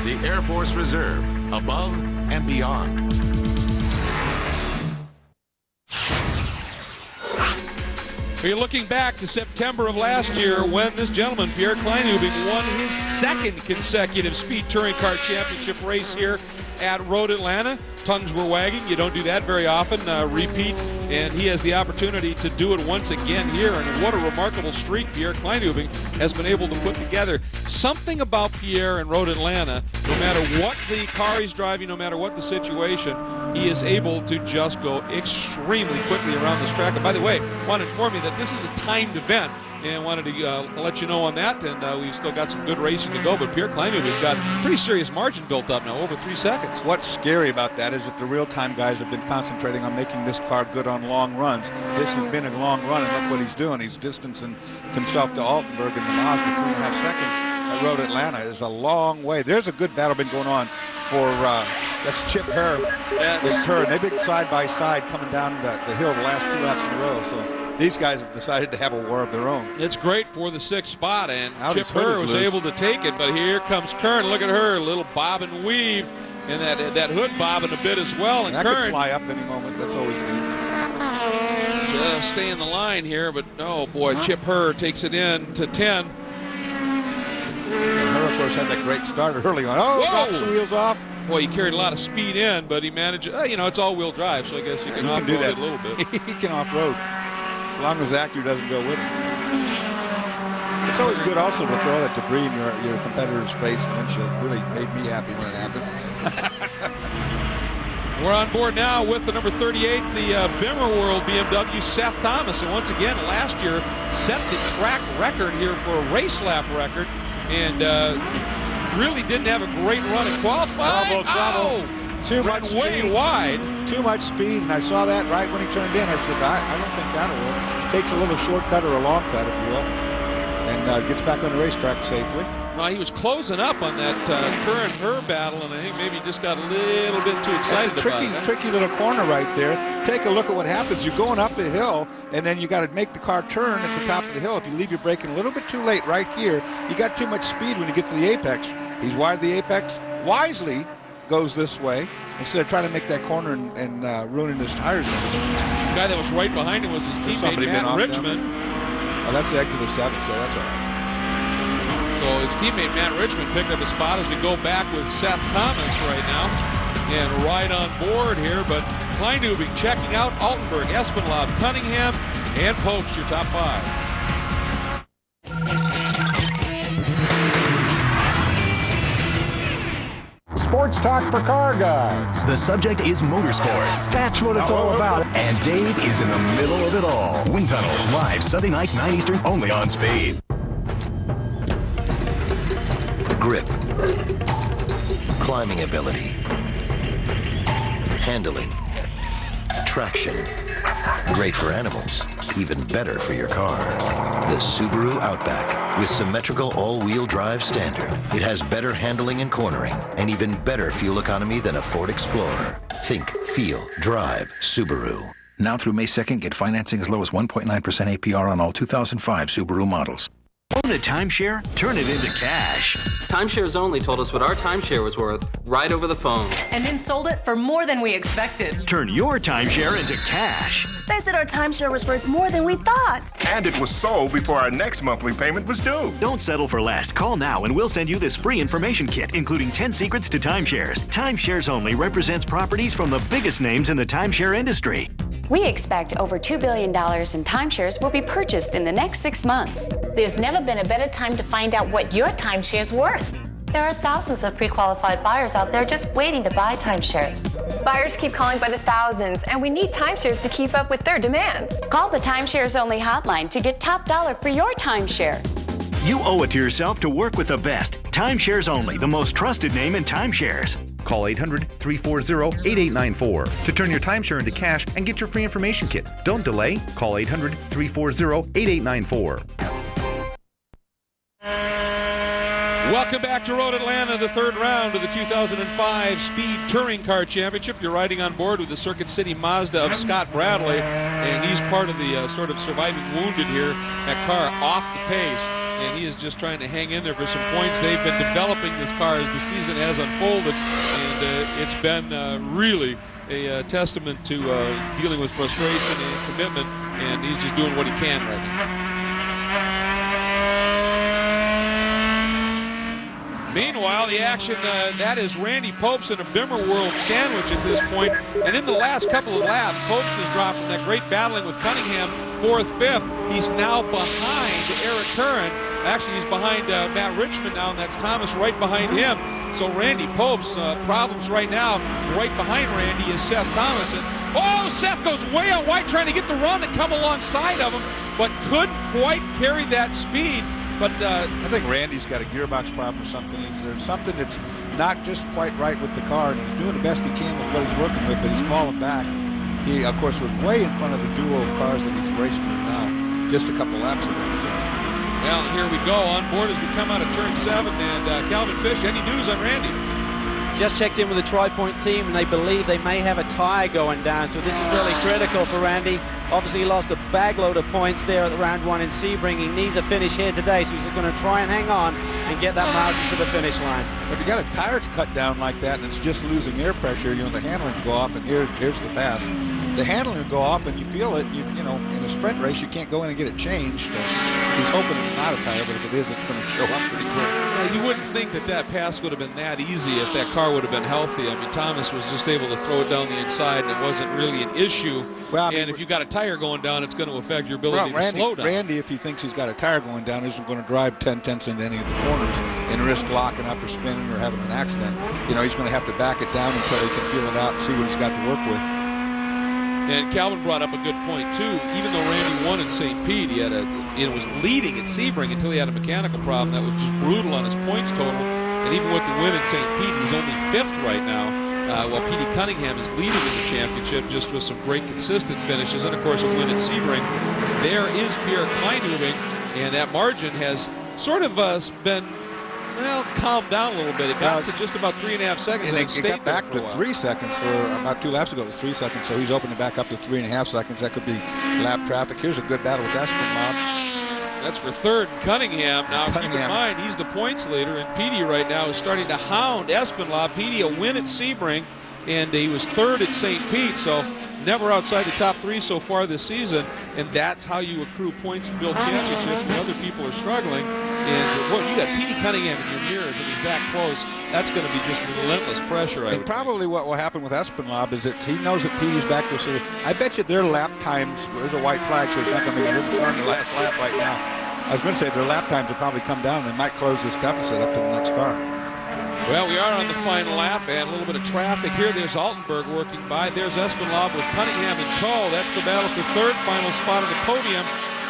The Air Force Reserve, above and beyond. We're looking back to September of last year when this gentleman, Pierre Kleinhubing, won his 2nd consecutive Speed Touring Car Championship race here at Road Atlanta. Tongues were wagging. You don't do that very often. Repeat, and he has the opportunity to do it once again here. And what a remarkable streak Pierre Kleinhubing has been able to put together. Something about Pierre and Road Atlanta, no matter what the car he's driving, no matter what the situation, he is able to just go extremely quickly around this track. And by the way, I want to inform you that this is a timed event, and wanted to let you know on that. And we've still got some good racing to go, but Pierre Kleinhubing's got pretty serious margin built up now, over 3 seconds. What's scary about that is that the real-time guys have been concentrating on making this car good on long runs. This has been a long run, and look what he's doing. He's distancing himself to Altenberg in the Mazda 2.5 seconds at Road Atlanta. Is a long way. There's a good battle been going on for that's Chip Herr with Herr. They've been side by side coming down the hill the last 2 laps in a row. So these guys have decided to have a war of their own. It's great for the 6th spot, and Chip Herr was able to take it, but here comes Kern. Look at her, a little bob and weave, and that hood bobbing a bit as well. And that Kern could fly up any moment. That's always neat. Stay in the line here, but oh boy, Chip Herr takes it in to 10. And Herr, of course, had that great start early on. Oh, drops the wheels off. Boy, he carried a lot of speed in, but he managed, it's all-wheel drive, so I guess you can off-road it a little bit. He can off-road, as long as Acura doesn't go with him. It's always good also to throw that debris in your competitor's face and windshield. Really made me happy when it happened. We're on board now with the number 38, the Bimmer World BMW, Seth Thomas. And once again, last year, set the track record here for a race lap record. And really didn't have a great run at qualifying. Trouble. Too much speed. Way wide. Too much speed, and I saw that right when he turned in. I said, I don't think that'll work. Takes a little shortcut or a long cut, if you will. and gets back on the racetrack safely. Well, he was closing up on that Kerr battle, and I think maybe he just got a little bit too excited That's a tricky little corner right there. Take a look at what happens. You're going up a hill, and then you got to make the car turn at the top of the hill. If you leave your braking a little bit too late right here, you got too much speed when you get to the apex. He's wired the apex, wisely goes this way instead of trying to make that corner and ruining his tires. The guy that was right behind him was his teammate Matt Richmond. Oh, that's the exit of 7, so that's all right. So his teammate Matt Richmond picked up a spot as we go back with Seth Thomas right now. And right on board here, but Kleinubing checking out Altenberg, Espenlaub, Cunningham, and Popes, your top 5. Sports talk for car guys. The subject is motorsports. That's what it's all about. And Dave is in the middle of it all. Wind Tunnel, live Sunday nights, 9 Eastern, only on Speed. Grip, climbing ability, handling, traction. Great for animals, even better for your car. The Subaru Outback with symmetrical all-wheel drive standard. It has better handling and cornering, and even better fuel economy than a Ford Explorer. Think, feel, drive Subaru. Now through May 2nd, get financing as low as 1.9% APR on all 2005 Subaru models. Own a timeshare? Turn it into cash. Timeshares Only told us what our timeshare was worth right over the phone. And then sold it for more than we expected. Turn your timeshare into cash. They said our timeshare was worth more than we thought. And it was sold before our next monthly payment was due. Don't settle for less. Call now and we'll send you this free information kit, including 10 secrets to timeshares. Timeshares Only represents properties from the biggest names in the timeshare industry. We expect over $2 billion in timeshares will be purchased in the next 6 months. There's never been a better time to find out what your timeshare's worth. There are thousands of pre-qualified buyers out there just waiting to buy timeshares. Buyers keep calling by the thousands, and we need timeshares to keep up with their demands. Call the Timeshares Only hotline to get top dollar for your timeshare. You owe it to yourself to work with the best. Timeshares Only, the most trusted name in timeshares. Call 800-340-8894 to turn your timeshare into cash and get your free information kit. Don't delay. Call 800-340-8894. Welcome back to Road Atlanta, the third round of the 2005 Speed Touring Car Championship. You're riding on board with the Circuit City Mazda of Scott Bradley, and he's part of the sort of surviving wounded here. That car off the pace, and he is just trying to hang in there for some points. They've been developing this car as the season has unfolded, and it's been really a testament to dealing with frustration and commitment, and he's just doing what he can right now. Meanwhile, the action, that is Randy Popes in a Bimmer World sandwich at this point. And in the last couple of laps, Popes has dropped from that great battling with Cunningham, 4th, 5th. He's now behind Eric Curran. Actually, he's behind Matt Richmond now, and that's Thomas right behind him. So Randy Popes, problems right now. Right behind Randy is Seth Thomas. And, oh, Seth goes way out wide trying to get the run and come alongside of him, but couldn't quite carry that speed. But I think Randy's got a gearbox problem or something. There's something that's not just quite right with the car, and he's doing the best he can with what he's working with, but he's falling back. He, of course, was way in front of the duo of cars that he's racing with now, just a couple laps ago. So. Well, here we go on board as we come out of turn 7, and Calvin Fish, any news on Randy? Just checked in with the Tri-Point team, and they believe they may have a tire going down, so this is really critical for Randy. Obviously, he lost a bagload of points there at the round 1 in Sebring. He needs a finish here today, so he's going to try and hang on and get that margin to the finish line. If you got a tire to cut down like that and it's just losing air pressure, the handling will go off, and here's the pass. The handling will go off, and you feel it. You know, in a sprint race, you can't go in and get it changed. He's hoping it's not a tire, but if it is, it's going to show up pretty quick. Yeah, you wouldn't think that pass would have been that easy if that car would have been healthy. I mean, Thomas was just able to throw it down the inside, and it wasn't really an issue. Well, and if you got a tire going down, it's going to affect your ability to slow down. Randy, if he thinks he's got a tire going down, isn't going to drive 10/10 into any of the corners and risk locking up or spinning or having an accident. He's going to have to back it down until he can feel it out and see what he's got to work with. And Calvin brought up a good point, too. Even though Randy won in St. Pete, he had was leading at Sebring until he had a mechanical problem that was just brutal on his points total. And even with the win in St. Pete, he's only 5th right now, while P.D. Cunningham is leading in the championship just with some great consistent finishes. And, of course, a win at Sebring. There is Pierre Kleinubing. And that margin has sort of been, well, calmed down a little bit. It got to just about 3.5 seconds. And it it got back to 3 seconds for about 2 laps ago. It was 3 seconds, so he's opening back up to 3.5 seconds. That could be lap traffic. Here's a good battle with Espenlaub. That's for third and Cunningham. Now, keep in mind, he's the points leader, and Petey right now is starting to hound Espenlaub. Petey a win at Sebring, and he was third at St. Pete, so never outside the top 3 so far this season, and that's how you accrue points and build championships when other people are struggling. And boy, you got Petey Cunningham in your mirrors, and he's that close. That's going to be just relentless pressure. And probably what will happen with Espenlaub is that he knows that Petey's back to city. I bet you their lap times, there's a white flag, so it's not going to be a turn the last lap right now. I was going to say their lap times will probably come down, and they might close this deficit up to the next car. Well, we are on the final lap, and a little bit of traffic here. There's Altenberg working by. There's Espenlaub with Cunningham in tow. That's the battle for third, final spot on the podium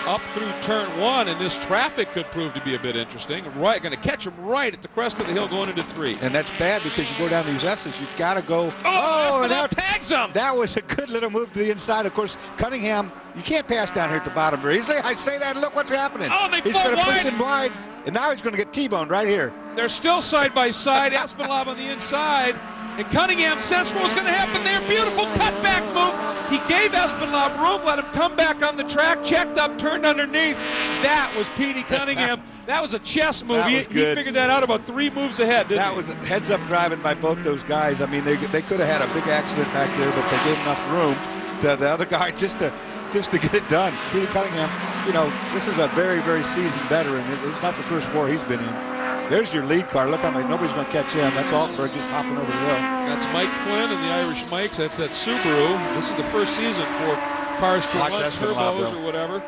up through turn 1, and this traffic could prove to be a bit interesting. Right, going to catch him right at the crest of the hill going into 3. And that's bad because you go down these S's, you've got to go. And now tags him. That was a good little move to the inside. Of course, Cunningham, you can't pass down here at the bottom very easily. I say that, and look what's happening. Oh, he's going to push him wide, and now he's going to get T-boned right here. They're still side by side. Espenlaub on the inside. And Cunningham sensed what was going to happen there. Beautiful cutback move. He gave Espenlaub room, let him come back on the track, checked up, turned underneath. That was Petey Cunningham. That was a chess move. He figured that out about 3 moves ahead, didn't he? That was a heads-up driving by both those guys. I mean, they could have had a big accident back there, but they gave enough room to the other guy just to get it done. Petey Cunningham, you know, this is a very, very seasoned veteran. It's not the first war he's been in. There's your lead car. Look how many, nobody's going to catch him. That's Altenberg just popping over the hill. That's Mike Flynn and the Irish Mikes. That's that Subaru. This is the first season for cars to run turbos or whatever.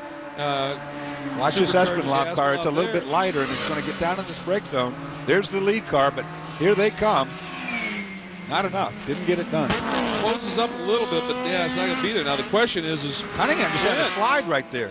Watch this Espenlaub car. It's a little bit lighter, and it's going to get down in this brake zone. There's the lead car, but here they come. Not enough. Didn't get it done. Closes up a little bit, but yeah, it's not going to be there. Now the question is Cunningham just had a slide right there.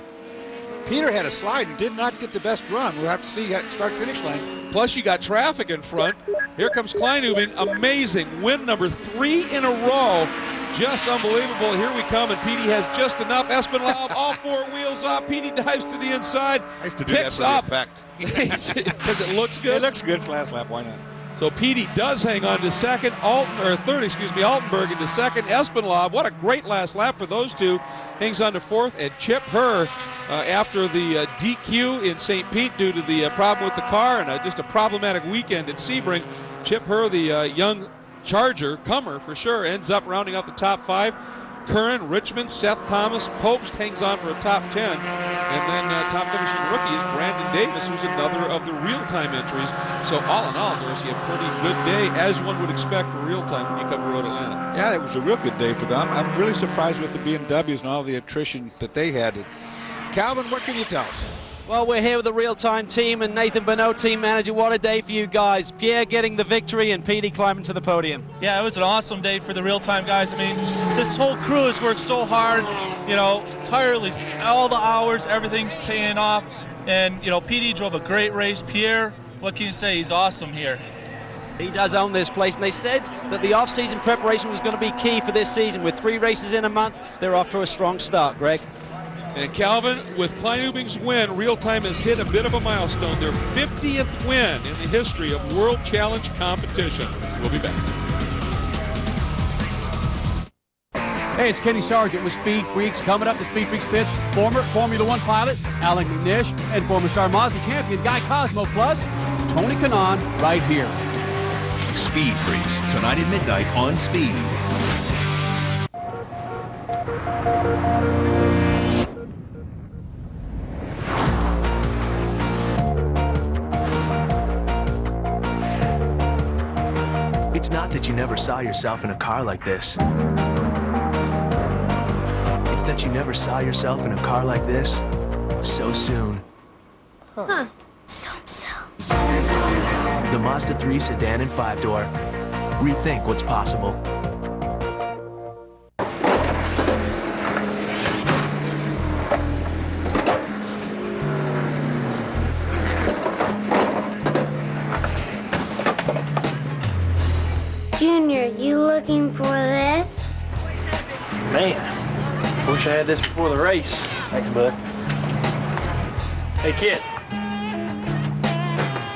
Peter had a slide and did not get the best run. We'll have to see start-finish line. Plus, you got traffic in front. Here comes Kleinubing. Amazing. Win number 3 in a row. Just unbelievable. Here we come, and Petey has just enough. Espenlaub, all 4 wheels off. Petey dives to the inside. Nice to do that for the effect. Because it looks good. It looks good. It's last lap. Why not? So Petey does hang on to second. Altenberg into second. Espenlaub, what a great last lap for those two. Hangs on to fourth, and Chip Herr, after the DQ in St. Pete due to the problem with the car and just a problematic weekend at Sebring, Chip Herr, the young Charger, comer for sure, ends up rounding out the top 5. Curran, Richmond, Seth Thomas, Popst hangs on for a top 10. And then top finishing rookie is Brandon Davis, who's another of the real-time entries. So all in all, Dorsey, a pretty good day, as one would expect for real-time when you come to Road Atlanta. Yeah, it was a real good day for them. I'm really surprised with the BMWs and all the attrition that they had. Calvin, what can you tell us? Well, we're here with the real-time team and Nathan Bonneau, team manager. What a day for you guys. Pierre getting the victory and Petey climbing to the podium. Yeah, it was an awesome day for the real-time guys. I mean, this whole crew has worked so hard, you know, tireless. All the hours, everything's paying off. And, you know, Petey drove a great race. Pierre, what can you say? He's awesome here. He does own this place, and they said that the off-season preparation was going to be key for this season. With 3 races in a month, they're off to a strong start, Greg. And Calvin, with Kleinubing's win, Real Time has hit a bit of a milestone. Their 50th win in the history of World Challenge competition. We'll be back. Hey, it's Kenny Sargent with Speed Freaks. Coming up, the Speed Freaks pits, former Formula One pilot Alec McNish and former Star Mazda champion Guy Cosmo, plus Tony Kanaan right here. Speed Freaks, tonight at midnight on Speed. It's not that you never saw yourself in a car like this. It's that you never saw yourself in a car like this so soon. Huh. So soon. The Mazda 3 sedan and 5-door. Rethink what's possible. Junior, you looking for this? Man, wish I had this before the race. Thanks, bud. Hey, kid.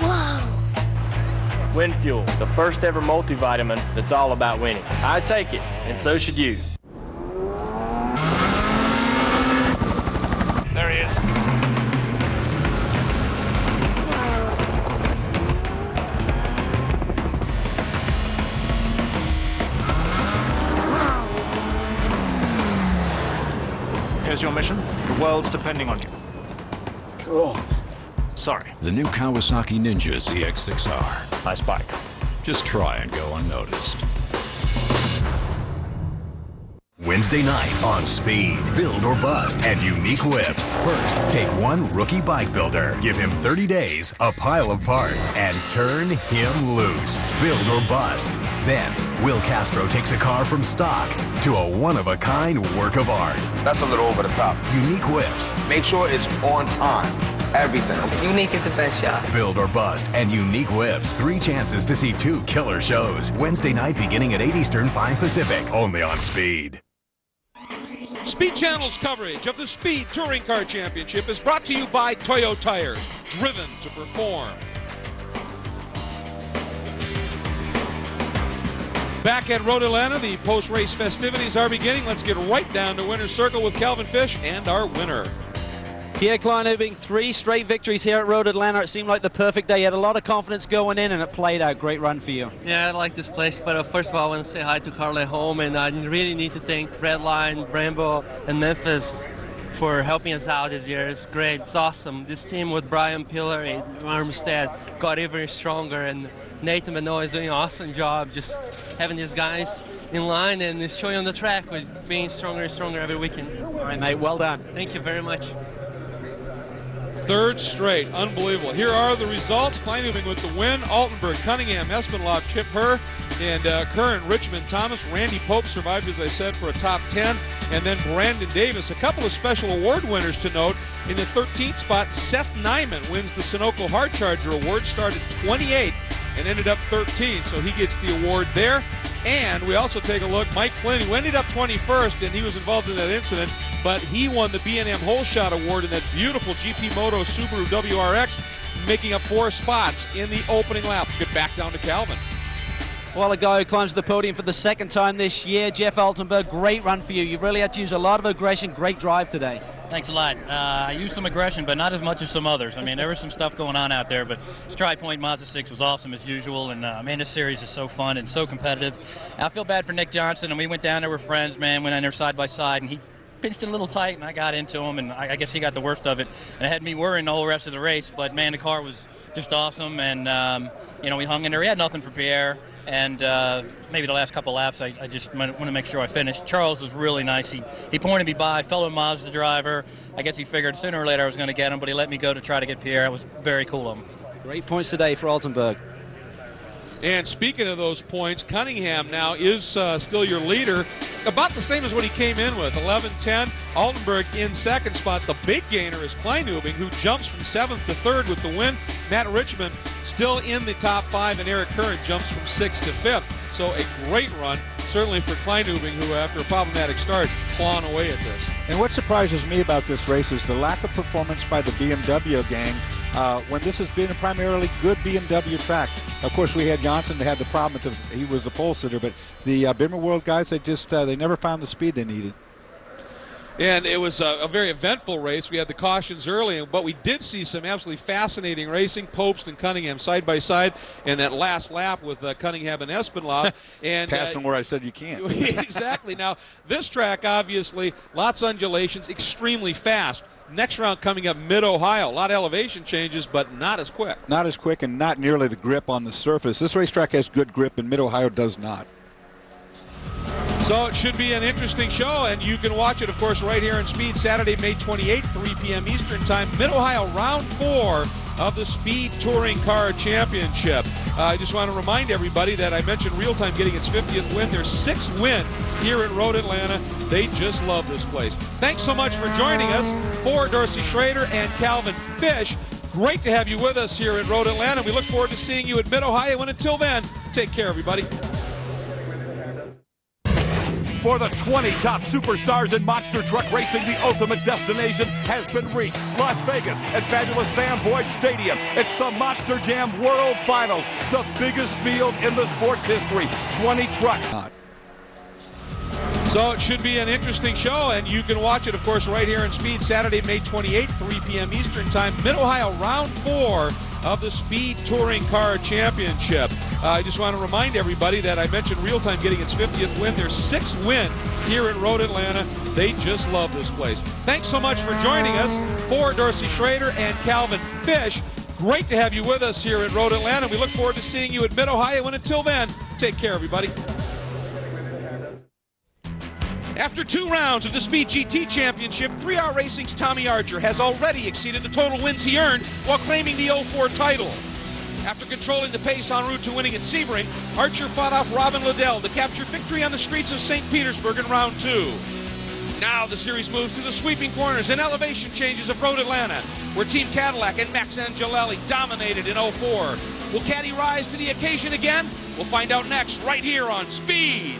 Whoa. Win Fuel, the first ever multivitamin that's all about winning. I take it, and so should you. There he is. Here's your mission. The world's depending on you. Cool. Sorry. The new Kawasaki Ninja ZX6R. Nice bike. Just try and go unnoticed. Wednesday night on Speed. Build or bust and unique whips. First, take one rookie bike builder. Give him 30 days, a pile of parts, and turn him loose. Build or bust. Then, Will Castro takes a car from stock to a one-of-a-kind work of art. That's a little over the top. Unique whips. Make sure it's on time. Everything. Unique is the best shot. Build or bust and unique whips. 3 chances to see 2 killer shows. Wednesday night beginning at 8 Eastern, 5 Pacific. Only on Speed. Speed Channel's coverage of the Speed Touring Car Championship is brought to you by Toyo Tires, driven to perform. Back at Road Atlanta, the post-race festivities are beginning. Let's get right down to Winner's Circle with Calvin Fish and our winner. Pierre Kleinubing, 3 straight victories here at Road Atlanta. It seemed like the perfect day. You had a lot of confidence going in, and it played out. Great run for you. Yeah, I like this place, but first of all, I want to say hi to Carla at home, and I really need to thank Redline, Brembo, and Memphis for helping us out this year. It's great. It's awesome. This team with Brian Pillar and Armstead got even stronger, and Nathan Manoa is doing an awesome job just having these guys in line and it's showing on the track with being stronger and stronger every weekend. All right, mate. Well done. Thank you very much. 3rd straight. Unbelievable. Here are the results. Kleinubing with the win. Altenberg, Cunningham, Espinlauf, Chip Herr, and Curran, Richmond, Thomas. Randy Pope survived, as I said, for a top 10. And then Brandon Davis. A couple of special award winners to note. In the 13th spot, Seth Nyman wins the Sunoco Hard Charger Award. Started 28 and ended up 13, so he gets the award there. And we also take a look, Mike Flynn, who ended up 21st, and he was involved in that incident, but he won the B&M Hole Shot Award in that beautiful GP Moto Subaru WRX, making up 4 spots in the opening lap. Let's get back down to Calvin. Well, a guy who climbs the podium for the 2nd time this year, Jeff Altenberg, great run for you. You've really had to use a lot of aggression, great drive today. Thanks a lot. I used some aggression, but not as much as some others. I mean, there was some stuff going on out there, but Stride Point Mazda 6 was awesome as usual, and man, this series is so fun and so competitive. I feel bad for Nick Johnson, and we went down there, we're friends, man, went in there side by side, and he pinched it a little tight, and I got into him, and I guess he got the worst of it, and it had me worrying the whole rest of the race, but man, the car was just awesome, and you know, we hung in there. We had nothing for Pierre, and maybe the last couple laps, I just want to make sure I finished. Charles was really nice. He pointed me by, fellow Mazda driver. I guess he figured sooner or later I was going to get him, but he let me go to try to get Pierre. It was very cool of him. Great points today for Altenberg. And speaking of those points, Cunningham now is still your leader. About the same as what he came in with, 11-10. Altenberg in 2nd spot. The big gainer is Kleinubing, who jumps from 7th to 3rd with the win. Matt Richmond still in the top 5, and Eric Curran jumps from 6th to 5th. So a great run, certainly for Kleinubing, who after a problematic start, clawing away at this. And what surprises me about this race is the lack of performance by the BMW gang when this has been a primarily good BMW track. Of course, we had Johnson that had the problem that he was the pole sitter, but the Bimmer World guys, they never found the speed they needed. And it was a very eventful race. We had the cautions early, but we did see some absolutely fascinating racing. Popst and Cunningham side by side in that last lap with Cunningham and Espinlauf. And passing where I said you can't. Exactly. Now, this track, obviously, lots of undulations, extremely fast. Next round coming up mid-Ohio. A lot of elevation changes, but not as quick. Not as quick and not nearly the grip on the surface. This racetrack has good grip, and mid-Ohio does not. So it should be an interesting show, and you can watch it, of course, right here in Speed, Saturday, May 28th, 3 p.m. Eastern Time. Mid-Ohio, round 4 of the Speed Touring Car Championship. I just want to remind everybody that I mentioned Real Time getting its 50th win. Their 6th win here at Road Atlanta. They just love this place. Thanks so much for joining us. For Dorsey Schrader and Calvin Fish, great to have you with us here at Road Atlanta. We look forward to seeing you at Mid-Ohio, and until then, take care, everybody. For the 20 top superstars in monster truck racing, the ultimate destination has been reached. Las Vegas at fabulous Sam Boyd Stadium. It's the Monster Jam World Finals, the biggest field in the sport's history. 20 trucks. So it should be an interesting show, and you can watch it, of course, right here in Speed, Saturday, May 28th, 3 p.m. Eastern Time, Mid-Ohio, Round 4 of the Speed Touring Car Championship. I just want to remind everybody that I mentioned Real Time getting its 50th win, their 6th win here in Road Atlanta. They just love this place. Thanks so much for joining us. For Dorsey Schrader and Calvin Fish, great to have you with us here at Road Atlanta. We look forward to seeing you at Mid-Ohio, and until then, take care, everybody. After 2 rounds of the Speed GT Championship, 3R Racing's Tommy Archer has already exceeded the total wins he earned while claiming the 04 title. After controlling the pace en route to winning at Sebring, Archer fought off Robin Liddell to capture victory on the streets of St. Petersburg in round 2. Now the series moves to the sweeping corners and elevation changes of Road Atlanta, where Team Cadillac and Max Angelelli dominated in 04. Will Caddy rise to the occasion again? We'll find out next, right here on Speed.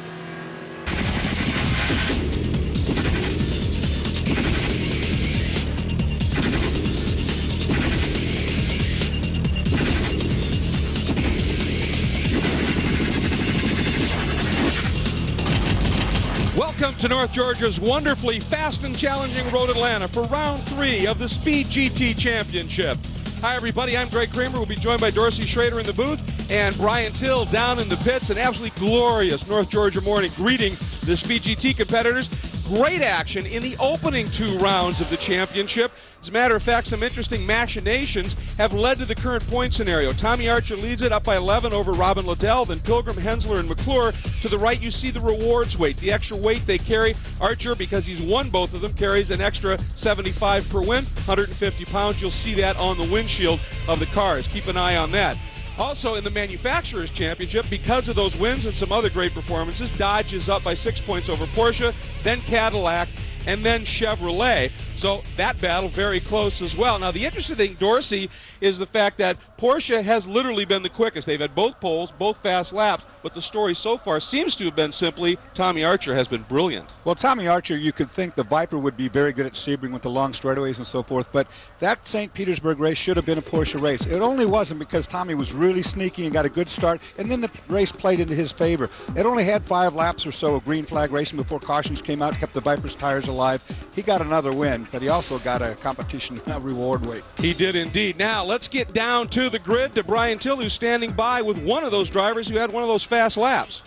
Welcome to North Georgia's wonderfully fast and challenging Road Atlanta for round 3 of the Speed GT Championship. Hi everybody, I'm Greg Kramer. We'll be joined by Dorsey Schrader in the booth and Brian Till down in the pits. An absolutely glorious North Georgia morning greeting the Speed GT competitors. Great action in the opening 2 rounds of the championship. As a matter of fact, some interesting machinations have led to the current point scenario. Tommy Archer leads it up by 11 over Robin Liddell, then Pilgrim, Hensler, and McClure. To the right, you see the rewards weight, the extra weight they carry. Archer, because he's won both of them, carries an extra 75 per win, 150 pounds. You'll see that on the windshield of the cars. Keep an eye on that. Also in the Manufacturers Championship, because of those wins and some other great performances, Dodge is up by 6 points over Porsche, then Cadillac, and then Chevrolet. So that battle very close as well. Now the interesting thing, Dorsey, is the fact that Porsche has literally been the quickest. They've had both poles, both fast laps, but the story so far seems to have been simply Tommy Archer has been brilliant. Well, Tommy Archer, you could think the Viper would be very good at Sebring with the long straightaways and so forth, but that St. Petersburg race should have been a Porsche race. It only wasn't because Tommy was really sneaky and got a good start, and then the race played into his favor. It only had 5 laps or so of green flag racing before cautions came out, kept the Viper's tires alive. He got another win, but he also got a competition reward weight. He did indeed. Now let's get down to the grid to Brian Till, who's standing by with one of those drivers who had one of those fast laps.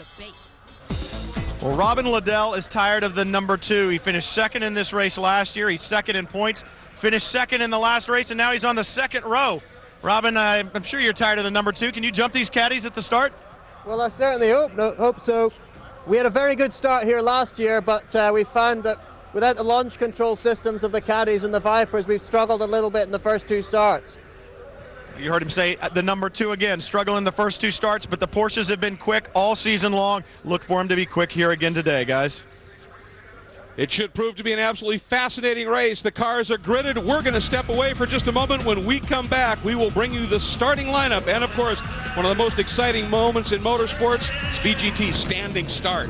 Well, Robin Liddell is tired of the number 2. He finished second in this race last year. He's second in points, finished second in the last race, and now he's on the second row. Robin, I'm sure you're tired of the number 2. Can you jump these caddies at the start? Well, I certainly hope so. We had a very good start here last year, but we found that without the launch control systems of the caddies and the Vipers, we've struggled a little bit in the first 2 starts. You heard him say the number 2 again, struggling the first 2 starts, but the Porsches have been quick all season long. Look for him to be quick here again today, guys. It should prove to be an absolutely fascinating race. The cars are gridded. We're going to step away for just a moment. When we come back, we will bring you the starting lineup and, of course, one of the most exciting moments in motorsports, Speed GT's standing start.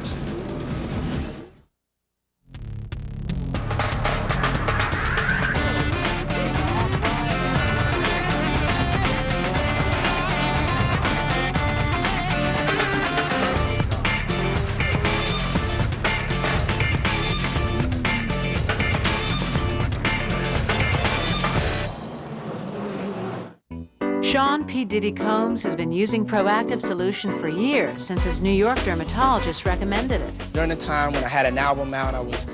Sean P. Diddy Combs has been using Proactive Solution for years, since his New York dermatologist recommended it. During the time when I had an album out, I was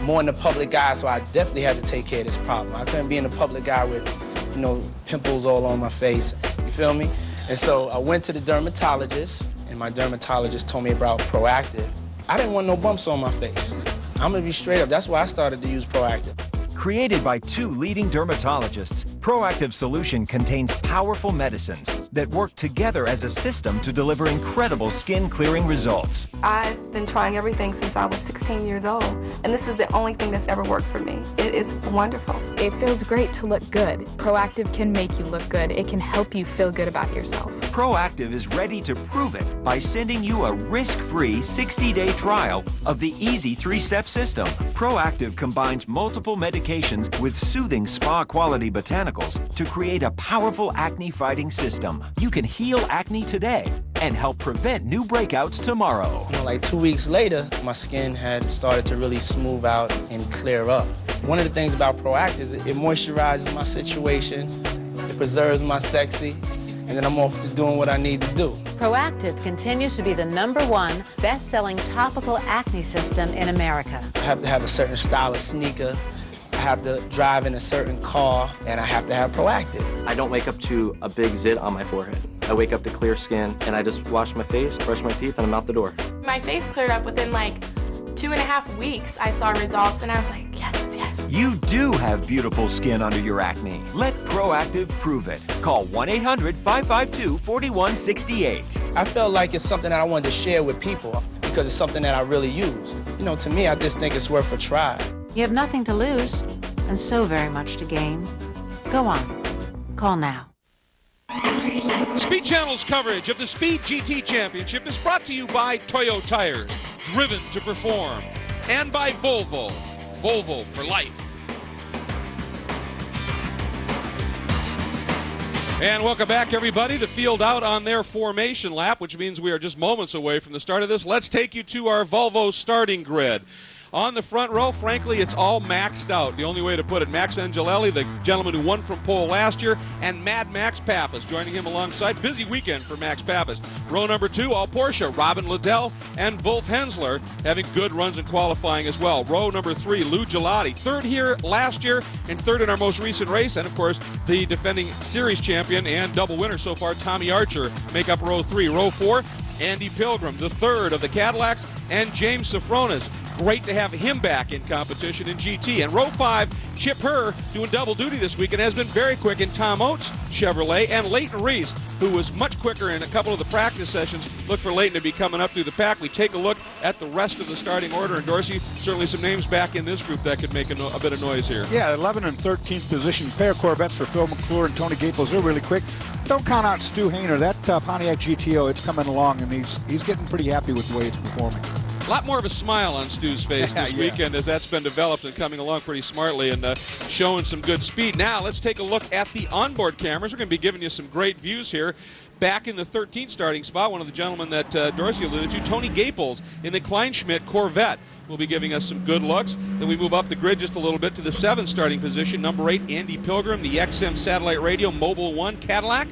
more in the public eye, so I definitely had to take care of this problem. I couldn't be in the public eye with, pimples all on my face, you feel me? And so I went to the dermatologist, and my dermatologist told me about Proactive. I didn't want no bumps on my face. I'm gonna be straight up, that's why I started to use Proactive. Created by 2 leading dermatologists, Proactive Solution contains powerful medicines that work together as a system to deliver incredible skin-clearing results. I've been trying everything since I was 16 years old, and this is the only thing that's ever worked for me. It is wonderful. It feels great to look good. Proactive can make you look good. It can help you feel good about yourself. Proactive is ready to prove it by sending you a risk-free 60-day trial of the easy 3-step system. Proactive combines multiple medications with soothing spa-quality botanicals to create a powerful acne-fighting system. You can heal acne today and help prevent new breakouts tomorrow. You know, like 2 weeks later, my skin had started to really smooth out and clear up. One of the things about Proactive is it moisturizes my situation, it preserves my sexy, and then I'm off to doing what I need to do. Proactive continues to be the #1 best-selling topical acne system in America. I have to have a certain style of sneaker, I have to drive in a certain car, and I have to have Proactive. I don't wake up to a big zit on my forehead. I wake up to clear skin, and I just wash my face, brush my teeth, and I'm out the door. My face cleared up within like 2.5 weeks. I saw results, and I was like, yes, yes. You do have beautiful skin under your acne. Let Proactive prove it. Call 1-800-552-4168. I felt like it's something that I wanted to share with people because it's something that I really use. You know, to me, I just think it's worth a try. You have nothing to lose and so very much to gain. Go on. Call now. Speed Channel's coverage of the Speed GT Championship is brought to you by Toyo Tires, driven to perform, and by Volvo, Volvo for life. And welcome back, everybody. The field out on their formation lap, which means we are just moments away from the start of this. Let's take you to our Volvo starting grid. On the front row, frankly, it's all maxed out. The only way to put it, Max Angelelli, the gentleman who won from pole last year, and Mad Max Pappas joining him alongside. Busy weekend for Max Pappas. Row number 2, all Porsche, Robin Liddell and Wolf Hensler having good runs in qualifying as well. Row number 3, Lou Gelati, third here last year and third in our most recent race. And, of course, the defending series champion and double winner so far, Tommy Archer, make up row 3. Row 4, Andy Pilgrim, the third of the Cadillacs, and James Safronis. Great to have him back in competition in GT. And row 5, Chip Herr doing double duty this week and has been very quick in Tom Oates Chevrolet, and Leighton Reese, who was much quicker in a couple of the practice sessions. Look for Leighton to be coming up through the pack. We take a look at the rest of the starting order, and Dorsey, certainly some names back in this group that could make a bit of noise here. Yeah, 11 and 13th position, pair of Corvettes for Phil McClure and Tony Gaples. They're really quick. Don't count out Stu Hayner. That Pontiac GTO, it's coming along, and he's getting pretty happy with the way it's performing. A lot more of a smile on Stu's face this weekend as that's been developed and coming along pretty smartly and showing some good speed. Now let's take a look at the onboard cameras. We're going to be giving you some great views here. Back in the 13th starting spot, one of the gentlemen that Dorsey alluded to, Tony Gaples in the Kleinschmidt Corvette, will be giving us some good looks. Then we move up the grid just a little bit to the 7th starting position. Number 8, Andy Pilgrim, the XM Satellite Radio Mobile 1 Cadillac.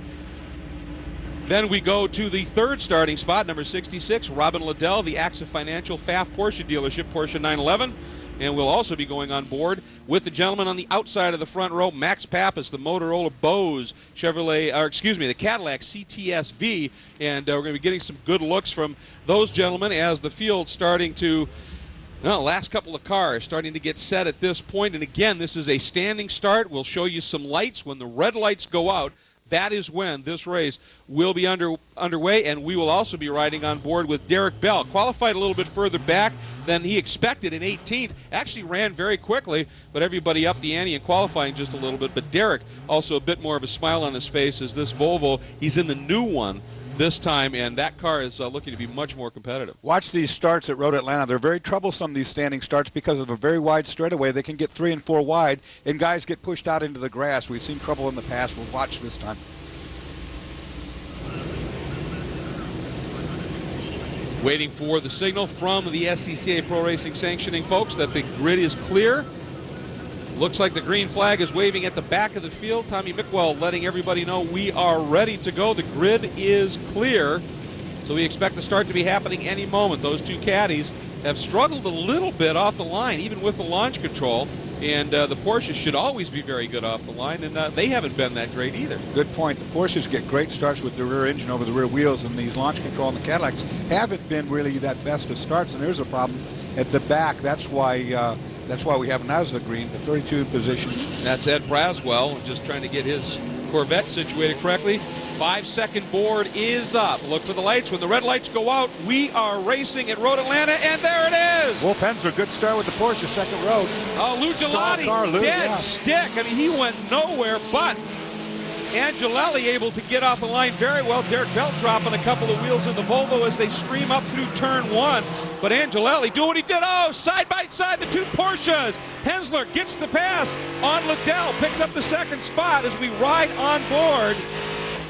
Then we go to the 3rd starting spot, number 66, Robin Liddell, the AXA Financial FAF Porsche dealership, Porsche 911. And we'll also be going on board with the gentleman on the outside of the front row, Max Pappas, the Motorola Bose the Cadillac CTS-V. And we're going to be getting some good looks from those gentlemen as the field starting to, last couple of cars starting to get set at this point. And again, this is a standing start. We'll show you some lights. When the red lights go out, that is when this race will be underway, and we will also be riding on board with Derek Bell. Qualified a little bit further back than he expected in 18th. Actually ran very quickly, but everybody upped the ante in qualifying just a little bit. But Derek, also a bit more of a smile on his face as this Volvo, he's in the new one this time, and that car is looking to be much more competitive. Watch these starts at Road Atlanta. They're very troublesome, these standing starts, because of a very wide straightaway. They can get 3 and 4 wide, and guys get pushed out into the grass. We've seen trouble in the past. We'll watch this time. Waiting for the signal from the SCCA Pro Racing sanctioning folks that the grid is clear. Looks like the green flag is waving at the back of the field. Tommy Mickwell letting everybody know we are ready to go. The grid is clear, so we expect the start to be happening any moment. Those two caddies have struggled a little bit off the line, even with the launch control. And the Porsches should always be very good off the line, and they haven't been that great either. Good point. The Porsches get great starts with the rear engine over the rear wheels, and these launch control and the Cadillacs haven't been really that best of starts, and there's a problem at the back. That's why we have now as the green, the 32 position. That's Ed Braswell just trying to get his Corvette situated correctly. 5-second board is up. Look for the lights. When the red lights go out, we are racing at Road Atlanta, and there it is. Wolf Hensler, good start with the Porsche, second row. Lou Gelati, dead stick. I mean, he went nowhere, but Angelelli able to get off the line very well. Derek Belt dropping a couple of wheels in the Volvo as they stream up through turn 1. But Angelelli doing what he did. Oh, side by side, the two Porsches. Hensler gets the pass on Liddell, picks up the second spot as we ride on board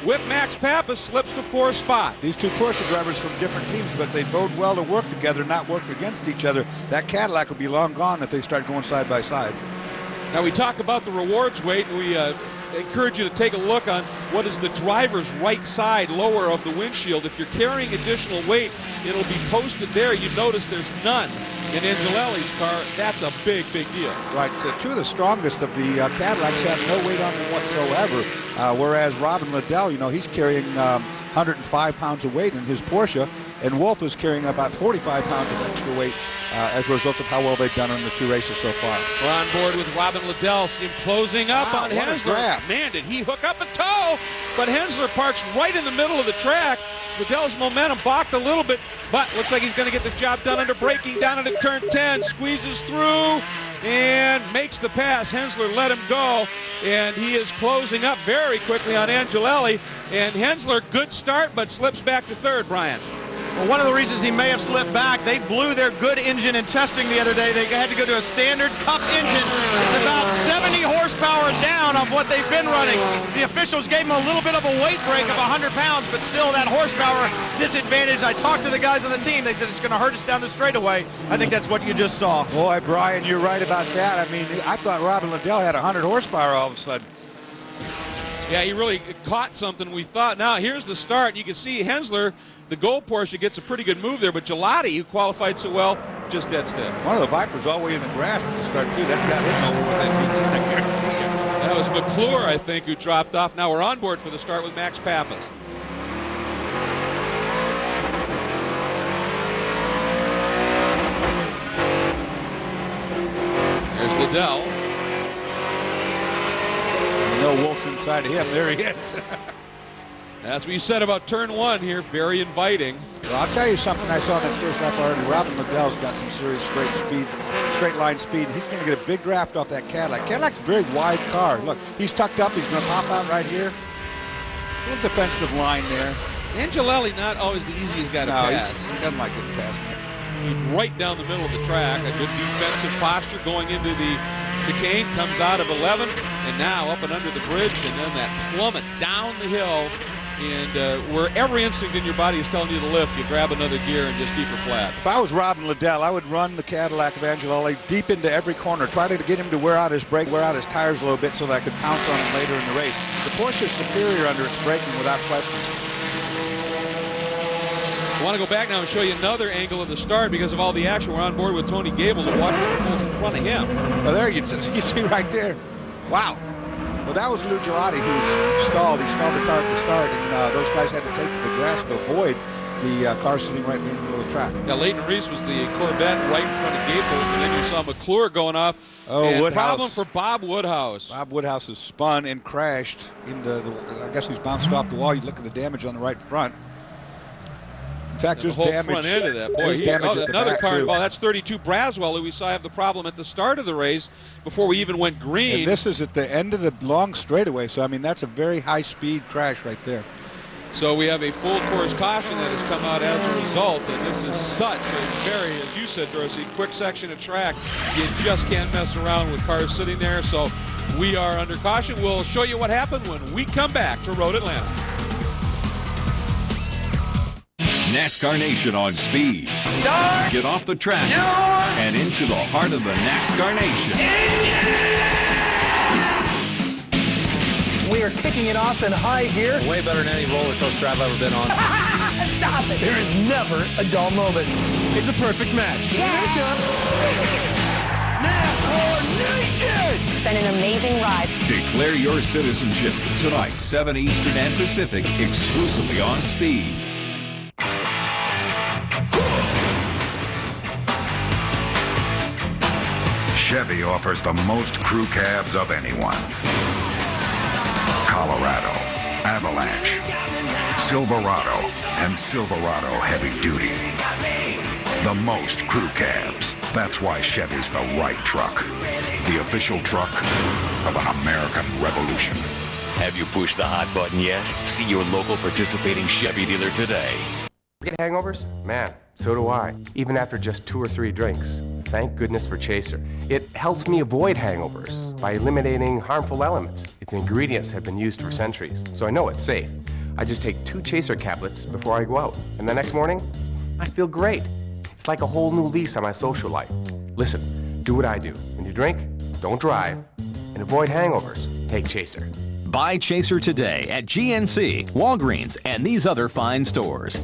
with Max Papis, slips to 4th spot. These two Porsche drivers from different teams, but they bode well to work together, not work against each other. That Cadillac will be long gone if they start going side by side. Now we talk about the rewards weight, and we encourage you to take a look on what is the driver's right side lower of the windshield. If you're carrying additional weight, it'll be posted there. You notice there's none in Angelelli's car. That's a big, big deal. Right. Two of the strongest of the Cadillacs have no weight on them whatsoever, whereas Robin Liddell, he's carrying 105 pounds of weight in his Porsche, and Wolf is carrying about 45 pounds of extra weight as a result of how well they've done in the 2 races so far. We're on board with Robin Liddell. See him closing up on Hensler. Man, did he hook up a toe? But Hensler parks right in the middle of the track. Liddell's momentum balked a little bit, but looks like he's going to get the job done under braking down into turn 10. Squeezes through and makes the pass. Hensler let him go, and he is closing up very quickly on Angelelli. And Hensler, good start, but slips back to 3rd, Brian. Well, one of the reasons he may have slipped back, they blew their good engine in testing the other day. They had to go to a standard Cup engine. It's about 70 horsepower down of what they've been running. The officials gave him a little bit of a weight break of 100 pounds, but still that horsepower disadvantage. I talked to the guys on the team. They said it's going to hurt us down the straightaway. I think that's what you just saw. Boy, Brian, you're right about that. I mean, I thought Robin Liddell had 100 horsepower all of a sudden. Yeah, he really caught something, we thought. Now, here's the start. You can see Hensler, the gold Porsche, gets a pretty good move there, but Gelati, who qualified so well, just dead still. One of the Vipers all the way in the grass at the start, too. That got him over with that V10, I guarantee you. That was McClure, I think, who dropped off. Now we're on board for the start with Max Papis. There's Liddell. Wolf's inside of him. There he is. That's what you said about turn 1 here. Very inviting. Well, I'll tell you something I saw in that first lap already. Robin Liddell's got some serious straight line speed. He's going to get a big draft off that Cadillac. Cadillac's a very wide car. Look, he's tucked up. He's going to pop out right here. Little defensive line there. Angelelli not always the easiest guy to pass. He doesn't like getting passed much. He's right down the middle of the track. A good defensive posture going into the chicane, comes out of 11, and now up and under the bridge, and then that plummet down the hill. And where every instinct in your body is telling you to lift, you grab another gear and just keep her flat. If I was Robin Liddell, I would run the Cadillac of Angelelli deep into every corner, try to get him to wear out his brake, wear out his tires a little bit so that I could pounce on him later in the race. The Porsche is superior under its braking without question. I want to go back now and show you another angle of the start because of all the action. We're on board with Tony Gables and watch what pulls in front of him. Oh, there you see right there. Wow. Well, that was Lou Gelati who stalled. He stalled the car at the start, and those guys had to take to the grass to avoid the car sitting right in the middle of the track. Yeah, Leighton Reese was the Corvette right in front of Gables, and then you saw McClure going off. Oh, and Woodhouse. Problem for Bob Woodhouse. Bob Woodhouse has spun and crashed into the, I guess he's bounced off the wall. You look at the damage on the right front. In fact, there's the whole damage. front end of that. Boy, another car. Well, that's 32 Braswell, who we saw have the problem at the start of the race before we even went green. And this is at the end of the long straightaway, so I mean that's a very high-speed crash right there. So we have a full course caution that has come out as a result, and this is such a very, as you said, Dorsey, quick section of track. You just can't mess around with cars sitting there. So we are under caution. We'll show you what happened when we come back to Road Atlanta. NASCAR Nation on speed. Get off the track and into the heart of the NASCAR Nation. We are kicking it off in high gear. Way better than any roller coaster I've ever been on. Stop it. There is never a dull moment. It's a perfect match. NASCAR Nation! It's been an amazing ride. Declare your citizenship tonight, 7 Eastern and Pacific, exclusively on Speed. Chevy offers the most crew cabs of anyone. Colorado, Avalanche, Silverado, and Silverado Heavy Duty. The most crew cabs. That's why Chevy's the right truck. The official truck of an American revolution. Have you pushed the hot button yet? See your local participating Chevy dealer today. Get hangovers? Man, so do I. Even after just 2 or 3 drinks. Thank goodness for Chaser. It helps me avoid hangovers by eliminating harmful elements. Its ingredients have been used for centuries, so I know it's safe. I just take 2 Chaser caplets before I go out, and the next morning, I feel great. It's like a whole new lease on my social life. Listen, do what I do. When you drink, don't drive, and avoid hangovers. Take Chaser. Buy Chaser today at GNC, Walgreens, and these other fine stores.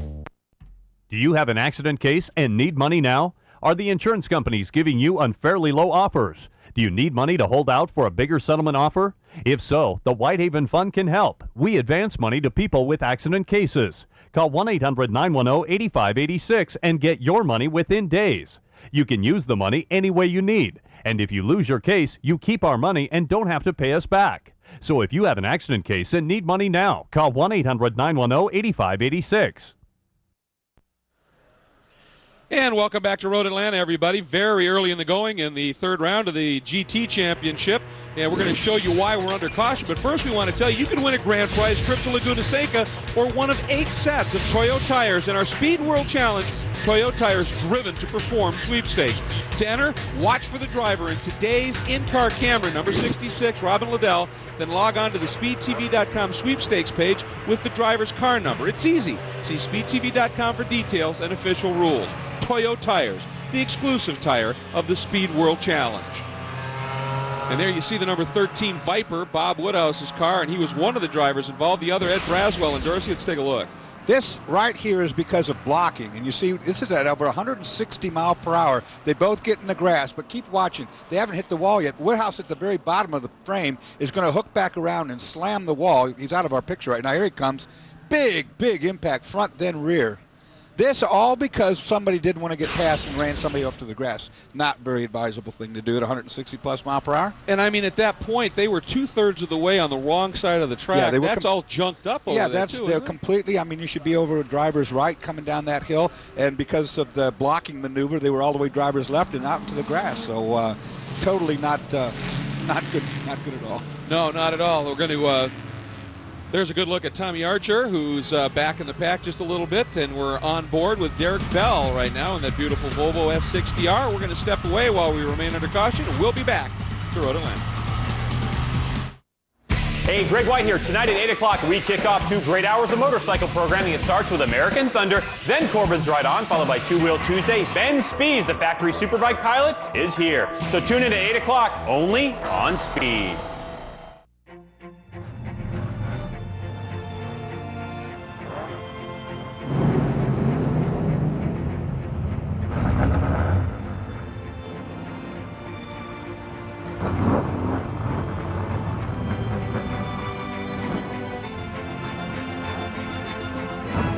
Do you have an accident case and need money now? Are the insurance companies giving you unfairly low offers? Do you need money to hold out for a bigger settlement offer? If so, the Whitehaven Fund can help. We advance money to people with accident cases. Call 1-800-910-8586 and get your money within days. You can use the money any way you need. And if you lose your case, you keep our money and don't have to pay us back. So if you have an accident case and need money now, call 1-800-910-8586. And welcome back to Road Atlanta, everybody. Very early in the going in the third round of the GT Championship. And we're going to show you why we're under caution. But first we want to tell you can win a grand prize trip to Laguna Seca or one of 8 sets of Toyo tires in our Speed World Challenge Toyo Tires Driven to Perform sweepstakes. To enter, watch for the driver in today's in-car camera, number 66, Robin Liddell. Then log on to the SpeedTV.com sweepstakes page with the driver's car number. It's easy. See SpeedTV.com for details and official rules. Toyo Tires, the exclusive tire of the Speed World Challenge. And there you see the number 13 Viper, Bob Woodhouse's car, and he was one of the drivers involved. The other, Ed Braswell and Dorsey. Let's take a look. This right here is because of blocking, and you see this is at over 160 mile per hour. They both get in the grass, but keep watching. They haven't hit the wall yet. Woodhouse at the very bottom of the frame is going to hook back around and slam the wall. He's out of our picture right now. Here he comes. Big impact, front then rear. This all because somebody didn't want to get past and ran somebody off to the grass. Not very advisable thing to do at 160 plus mile per hour. And I mean, at that point, they were 2/3 of the way on the wrong side of the track. Yeah, that's all junked up over there, too. They're completely, I mean, you should be over driver's right coming down that hill. And because of the blocking maneuver, they were all the way driver's left and out into the grass. So totally not good at all. No, not at all. We're going to... There's a good look at Tommy Archer, who's back in the pack just a little bit, and we're on board with Derek Bell right now in that beautiful Volvo S60R. We're going to step away while we remain under caution, and we'll be back to Road Atlanta. Hey, Greg White here. Tonight at 8 o'clock, we kick off 2 great hours of motorcycle programming. It starts with American Thunder, then Corbin's Ride On, followed by Two Wheel Tuesday. Ben Spees, the factory superbike pilot, is here. So tune in at 8 o'clock, only on Speed.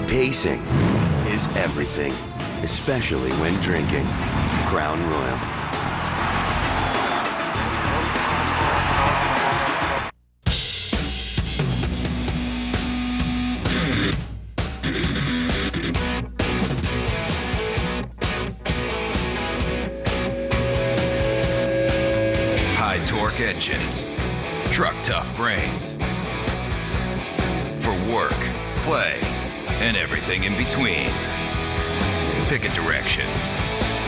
Pacing is everything, especially when drinking. Crown Royal. High torque engines, truck tough frames. For work, play, and everything in between. Pick a direction.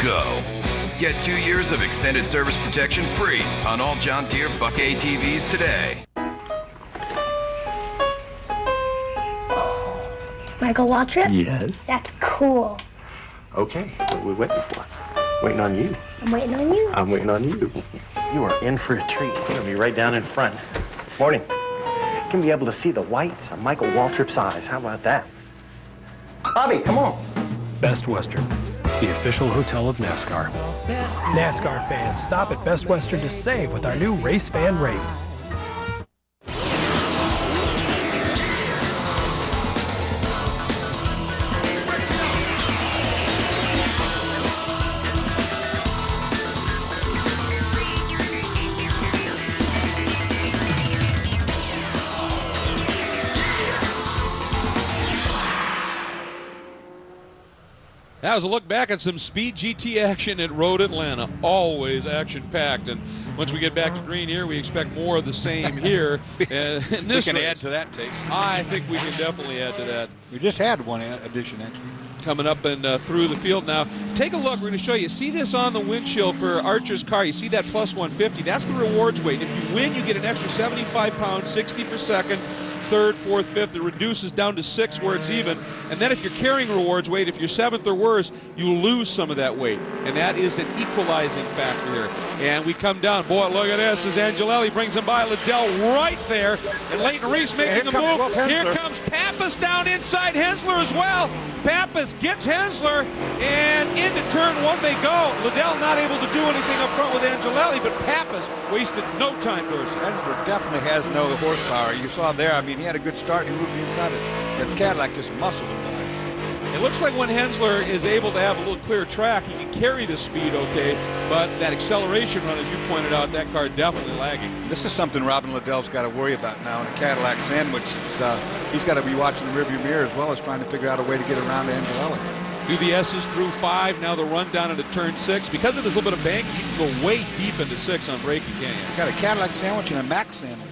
Go. Get 2 years of extended service protection free on all John Deere Buck ATVs today. Michael Waltrip? Yes. That's cool. Okay, what are we waiting for? Waiting on you. I'm waiting on you. I'm waiting on you. You are in for a treat. You're gonna be right down in front. Morning. You're gonna be able to see the whites of Michael Waltrip's eyes. How about that? Bobby, come on. Best Western, the official hotel of NASCAR. NASCAR fans, stop at Best Western to save with our new Race Fan Rate. That was a look back at some Speed GT action at Road Atlanta. Always action-packed. And once we get back to green here, we expect more of the same here. We can add to that, Tate. I think we can definitely add to that. We just had one addition, actually. Coming up and through the field now. Take a look. We're going to show you. See this on the windshield for Archer's car. You see that plus 150. That's the rewards weight. If you win, you get an extra 75 pounds, 60 per second. Third, fourth, fifth, it reduces down to 6 where it's even. And then if you're carrying rewards weight, if you're 7th or worse, you lose some of that weight. And that is an equalizing factor here. And we come down. Boy, look at this as Angelelli brings him by. Liddell right there. And Leighton Reese making a move. Here comes Papis down inside Hensler as well. Papis gets Hensler, and into turn 1 they go. Liddell not able to do anything up front with Angelelli, but Papis wasted no time, Dorsey. Hensler definitely has no horsepower. You saw there, I mean, he had a good start. He moved the inside of it. The Cadillac just muscled him by. It looks like when Hensler is able to have a little clear track, he can carry the speed okay, but that acceleration run, as you pointed out, that car definitely lagging. This is something Robin Liddell's got to worry about now in a Cadillac sandwich. He's got to be watching the rearview mirror as well as trying to figure out a way to get around to Angelelli. UBS is through 5, now the run down into turn 6. Because of this little bit of banking, you can go way deep into 6 on braking, can't you? Got a Cadillac sandwich and a Max sandwich.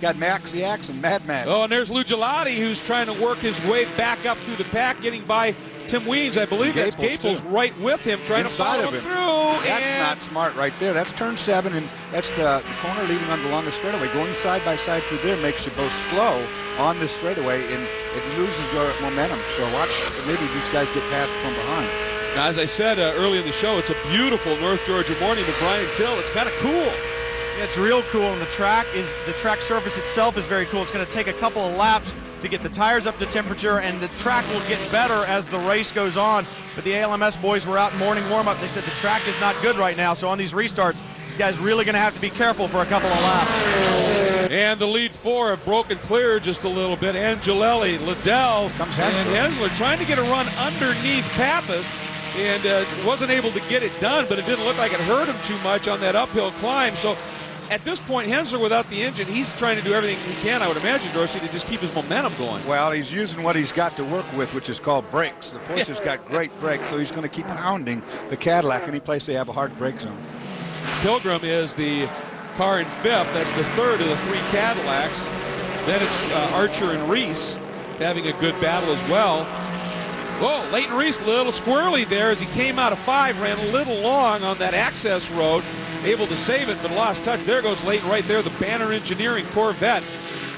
Got Max the Axe and Mad Max. Oh, and there's Lou Gelati, who's trying to work his way back up through the pack, getting by Tim Weens. I believe that's Gaples right with him, trying Inside to follow him through. That's not smart right there. That's turn 7, and that's the corner leading on the longest straightaway. Going side by side through there makes you both slow on this straightaway, and it loses your momentum. So watch, maybe these guys get past from behind. Now, as I said early in the show, it's a beautiful North Georgia morning with Brian Till. It's kind of cool. Yeah, it's real cool, and the track surface itself is very cool. It's going to take a couple of laps to get the tires up to temperature, and the track will get better as the race goes on. But the ALMS boys were out in morning warm-up. They said the track is not good right now, so on these restarts, this guy's really going to have to be careful for a couple of laps. And the lead 4 have broken clear just a little bit. Angelelli, Liddell, and Hensler trying to get a run underneath Papis. And wasn't able to get it done, but it didn't look like it hurt him too much on that uphill climb. So at this point, Hensler without the engine, he's trying to do everything he can, I would imagine, Dorsey, to just keep his momentum going. Well, he's using what he's got to work with, which is called brakes. The Porsche's got great brakes, so he's going to keep pounding the Cadillac any place they have a hard brake zone. Pilgrim is the car in 5th. That's the 3rd of the 3 Cadillacs. Then it's Archer and Reese having a good battle as well. Whoa, Leighton Reese a little squirrely there as he came out of 5, ran a little long on that access road, able to save it, but lost touch. There goes Leighton right there, the Banner Engineering Corvette.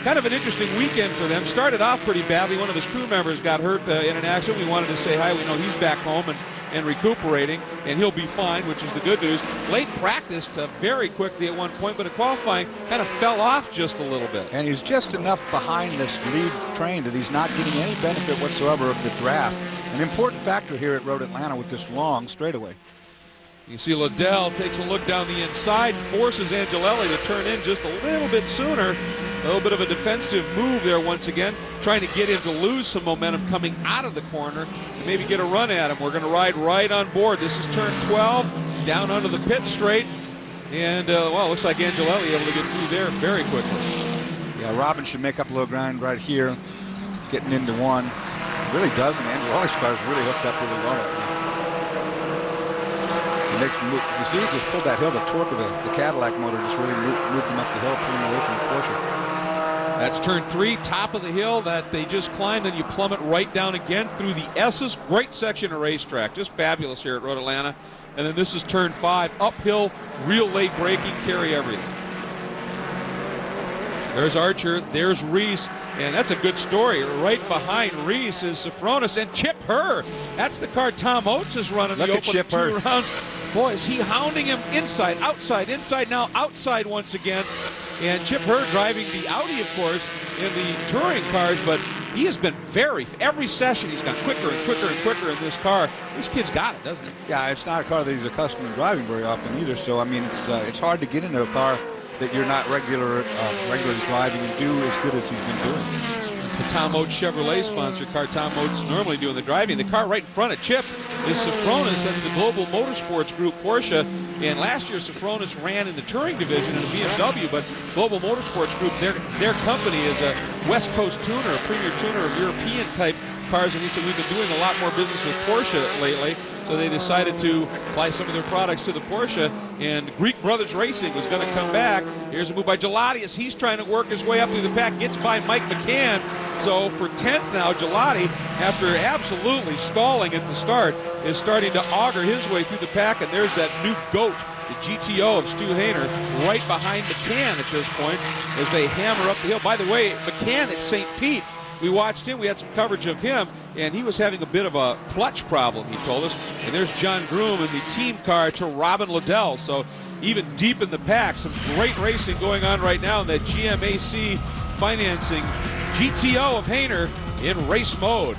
Kind of an interesting weekend for them. Started off pretty badly. One of his crew members got hurt in an accident. We wanted to say hi. We know he's back home and recuperating, and he'll be fine, which is the good news. Leighton practiced very quickly at one point, but in qualifying kind of fell off just a little bit. And he's just enough behind this lead train that he's not getting any benefit whatsoever of the draft. An important factor here at Road Atlanta with this long straightaway. You see Liddell takes a look down the inside, forces Angelelli to turn in just a little bit sooner. A little bit of a defensive move there once again, trying to get him to lose some momentum coming out of the corner and maybe get a run at him. We're going to ride right on board. This is turn 12, down onto the pit straight. And, well, it looks like Angelelli able to get through there very quickly. Yeah, Robin should make up a little ground right here. It's getting into 1. It really doesn't. Angelelli's car is really hooked up really well. You see, he just pulled that hill. The torque of the Cadillac motor just really moved him up the hill, pulling away from the Porsche. That's turn 3, top of the hill that they just climbed, and you plummet right down again through the S's. Great section of racetrack, just fabulous here at Road Atlanta. And then this is turn 5, uphill, real late braking, carry everything. There's Archer, there's Reese, and that's a good story. Right behind Reese is Sofronis and Chip Herr. That's the car Tom Oates is running the opening 2 rounds. Boy, is he hounding him inside, outside, now outside once again. And Chip Herr driving the Audi, of course, in the touring cars, but he has been every session he's got quicker and quicker and quicker in this car. This kid's got it, doesn't he? Yeah, it's not a car that he's accustomed to driving very often either, so, I mean, it's hard to get into a car that you're not regularly driving and do as good as he's been doing. The Tom Oates Chevrolet sponsored car. Tom Oates is normally doing the driving. The car right in front of Chip is Sofronis. That's the Global Motorsports Group Porsche. And last year, Sofronis ran in the touring division in the BMW, but Global Motorsports Group, their company is a West Coast tuner, a premier tuner of European type cars, and he said, we've been doing a lot more business with Porsche lately, so they decided to apply some of their products to the Porsche, and Greek Brothers Racing was going to come back. Here's a move by Gelati as he's trying to work his way up through the pack, gets by Mike McCann. So for 10th now, Gelati, after absolutely stalling at the start, is starting to auger his way through the pack, and there's that new GOAT, the GTO of Stu Hainer, right behind McCann at this point as they hammer up the hill. By the way, McCann at St. Pete, we watched him, we had some coverage of him, and he was having a bit of a clutch problem, he told us. And there's John Groom in the team car to Robin Liddell. So even deep in the pack, some great racing going on right now in that GMAC financing GTO of Hainer in race mode.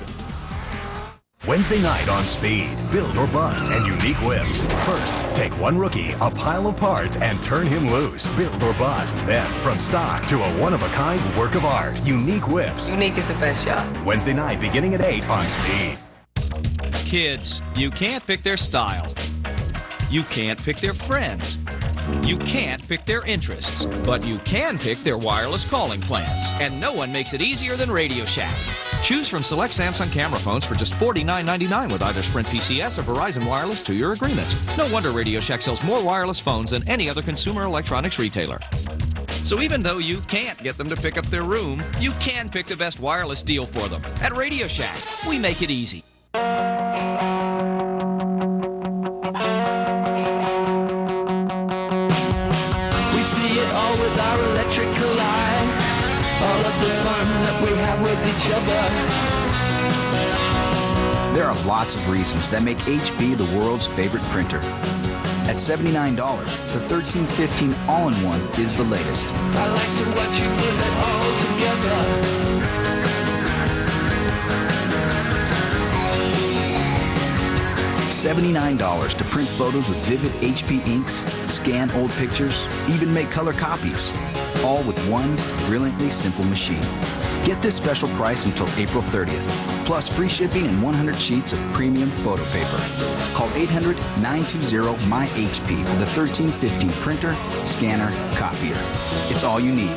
Wednesday night on Speed, build or bust and unique whips. First, take one rookie, a pile of parts, and turn him loose. Build or bust. Then, from stock to a one-of-a-kind work of art, unique whips. Unique is the best shot. Wednesday night beginning at 8 on Speed. Kids, you can't pick their style. You can't pick their friends. You can't pick their interests. But you can pick their wireless calling plans. And no one makes it easier than Radio Shack. Choose from select Samsung camera phones for just $49.99 with either Sprint PCS or Verizon Wireless 2-year agreements. No wonder Radio Shack sells more wireless phones than any other consumer electronics retailer. So even though you can't get them to pick up their room, you can pick the best wireless deal for them. At Radio Shack, we make it easy. We see it all with our electrical eye. All of the fun that we have with each other. There are lots of reasons that make HP the world's favorite printer. At $79, the 1315 all-in-one is the latest. I like to watch you put it all together. $79 to print photos with vivid HP inks, scan old pictures, even make color copies. All with one brilliantly simple machine. Get this special price until April 30th, plus free shipping and 100 sheets of premium photo paper. Call 800-920-MY-HP for the 1315 printer, scanner, copier. It's all you need,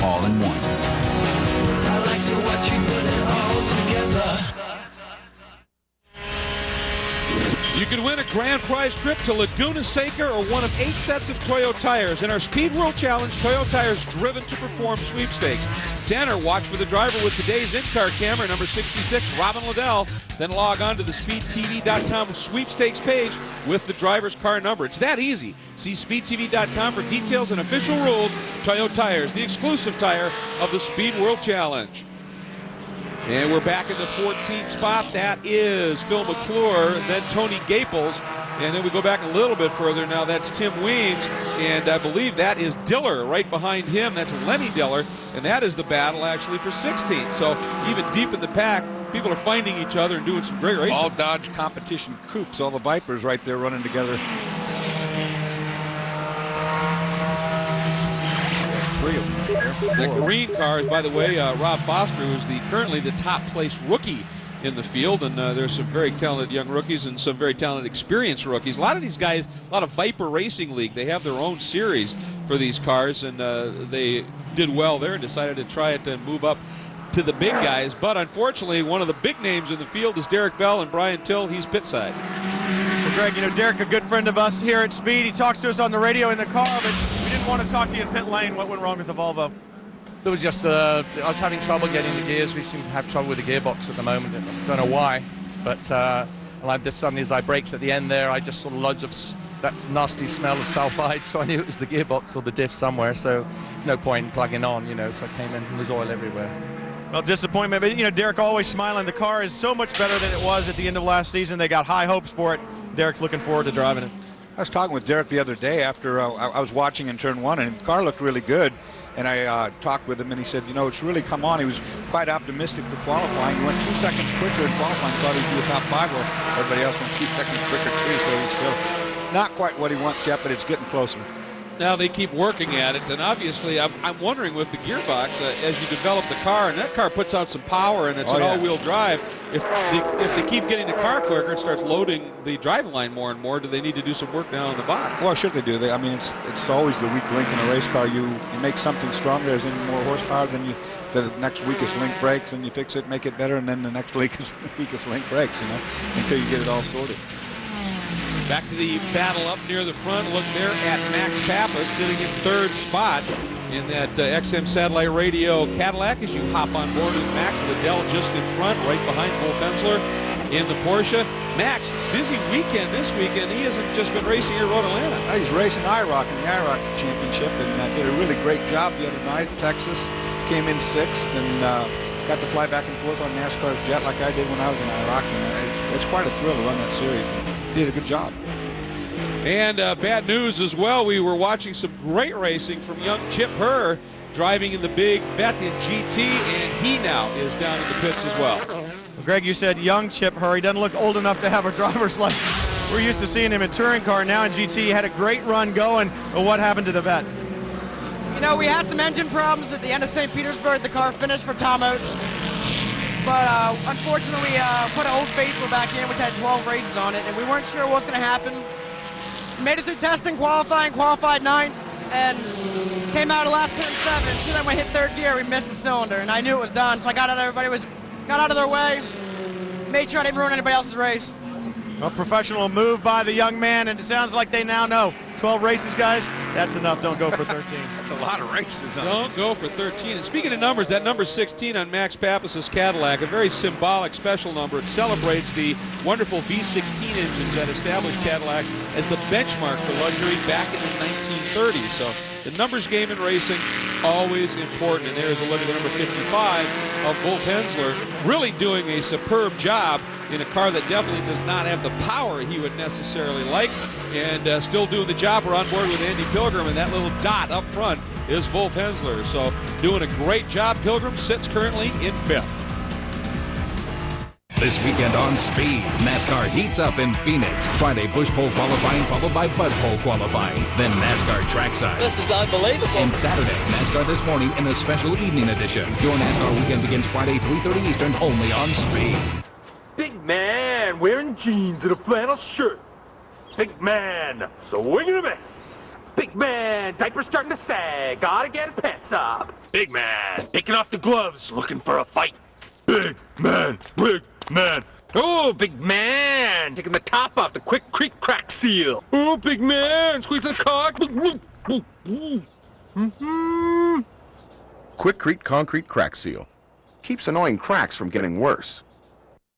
all in one. I like to watch you put it all together. You can win a grand prize trip to Laguna Seca or one of 8 sets of Toyo tires in our Speed World Challenge Toyo Tires Driven to Perform sweepstakes. Enter, watch for the driver with today's in-car camera, number 66, Robin Liddell. Then log on to the SpeedTV.com sweepstakes page with the driver's car number. It's that easy. See SpeedTV.com for details and official rules. Toyo Tires, the exclusive tire of the Speed World Challenge. And we're back in the 14th spot. That is Phil McClure, then Tony Gaples. And then we go back a little bit further. Now that's Tim Weems. And I believe that is Diller right behind him. That's Lemmy Diller. And that is the battle actually for 16th. So even deep in the pack, people are finding each other and doing some great racing. All Dodge competition coupes, all the Vipers right there running together. The green car is, by the way, Rob Foster, who's currently the top place rookie in the field, and there's some very talented young rookies and some very talented experienced rookies. A lot of these guys, a lot of Viper Racing League, they have their own series for these cars, and they did well there and decided to try it and move up to the big guys. But unfortunately, one of the big names in the field is Derek Bell, and Brian Till, he's pit side. Well, Greg, you know, Derek, a good friend of us here at Speed. He talks to us on the radio in the car, but we didn't want to talk to you in pit lane. What went wrong with the Volvo? There was just, I was having trouble getting the gears. We seem to have trouble with the gearbox at the moment. I don't know why, but suddenly as I brakes at the end there, I just saw loads of that nasty smell of sulfide, so I knew it was the gearbox or the diff somewhere, so no point in plugging on, you know, so I came in and there was oil everywhere. Well, disappointment, but, you know, Derek always smiling. The car is so much better than it was at the end of last season. They got high hopes for it. Derek's looking forward to driving it. I was talking with Derek the other day after I was watching in turn 1, and the car looked really good. And I talked with him, and he said, you know, it's really come on. He was quite optimistic for qualifying. He went 2 seconds quicker in qualifying. Thought he'd be a top 5. Well, everybody else went 2 seconds quicker, too. So he's still not quite what he wants yet, but it's getting closer. Now they keep working at it, and obviously I'm wondering with the gearbox, as you develop the car, and that car puts out some power, and it's an all-wheel drive, if they keep getting the car quicker and starts loading the driveline more and more, do they need to do some work now on the box? Well, sure they do. I mean, it's always the weak link in a race car. You make something stronger, there's any more horsepower, then the next weakest link breaks, and you fix it, make it better, and then the next weakest link breaks, until you get it all sorted. Back to the battle up near the front. Look there at Max Papis sitting in third spot in that XM satellite radio Cadillac as you hop on board with Max. Liddell just in front, right behind Wolf Hensler in the Porsche. Max, busy weekend this weekend. He hasn't just been racing here at Road Atlanta. He's racing IROC in the IROC Championship and did a really great job the other night. Texas came in 6th and got to fly back and forth on NASCAR's jet like I did when I was in IROC. And it's quite a thrill to run that series. And he did a good job. And bad news as well. We were watching some great racing from young Chip Herr driving in the big bet in GT, and he now is down in the pits as well. Greg, you said young Chip Herr. He doesn't look old enough to have a driver's license. We're used to seeing him in touring car. Now in GT, he had a great run going. But what happened to the vet? We had some engine problems at the end of St. Petersburg. The car finished for Tom Oates. But unfortunately, we put an Old Faithful back in, which had 12 races on it, and we weren't sure what was going to happen. Made it through testing, qualified 9th, and came out of last turn 7. As soon as we hit third gear, we missed the cylinder, and I knew it was done. So I got out of their way, made sure I didn't ruin anybody else's race. A professional move by the young man, and it sounds like they now know. 12 races, guys, that's enough. Don't go for 13. That's a lot of races. Don't go for 13. And speaking of numbers, that number 16 on Max Papis' Cadillac, a very symbolic special number. It celebrates the wonderful V16 engines that established Cadillac as the benchmark for luxury back in the 1930s. So the numbers game in racing, always important. And there's a look at the number 55 of Wolf Hensler, really doing a superb job in a car that definitely does not have the power he would necessarily like, and still doing the job. We're on board with Andy Pilgrim, and that little dot up front is Wolf Hensler. So doing a great job. Pilgrim sits currently in 5th. This weekend on Speed, NASCAR heats up in Phoenix. Friday, bush pole qualifying followed by bud pole qualifying. Then NASCAR trackside. This is unbelievable. And Saturday, NASCAR This Morning in a special evening edition. Your NASCAR weekend begins Friday, 3:30 Eastern, only on Speed. Big man wearing jeans and a flannel shirt. Big man swinging a miss. Big man diaper starting to sag. Gotta get his pants up. Big man taking off the gloves looking for a fight. Big man. Oh, big man taking the top off the quick creek crack seal. Oh, big man squeezing the cock. Quickcrete concrete crack seal keeps annoying cracks from getting worse.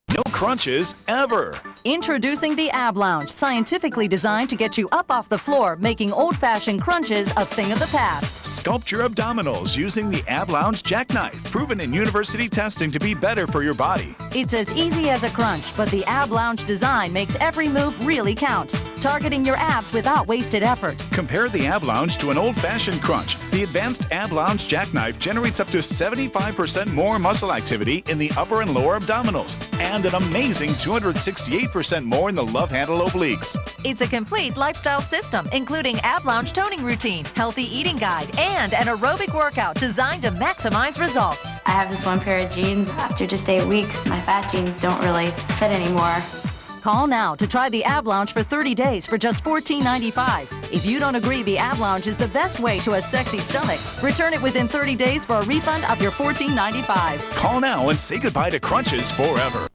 No crunches ever. Introducing the Ab Lounge, scientifically designed to get you up off the floor, making old-fashioned crunches a thing of the past. Sculpt your abdominals using the Ab Lounge jackknife, proven in university testing to be better for your body. It's as easy as a crunch, but the Ab Lounge design makes every move really count, targeting your abs without wasted effort. Compare the Ab Lounge to an old-fashioned crunch. The advanced Ab Lounge jackknife generates up to 75% more muscle activity in the upper and lower abdominals, and an amazing 268% more in the love handle obliques. It's a complete lifestyle system, including Ab Lounge toning routine, healthy eating guide, and an aerobic workout designed to maximize results. I have this one pair of jeans. After just 8 weeks, my fat jeans don't really fit anymore. Call now to try the Ab Lounge for 30 days for just $14.95. If you don't agree the Ab Lounge is the best way to a sexy stomach, return it within 30 days for a refund of your $14.95. Call now and say goodbye to crunches forever.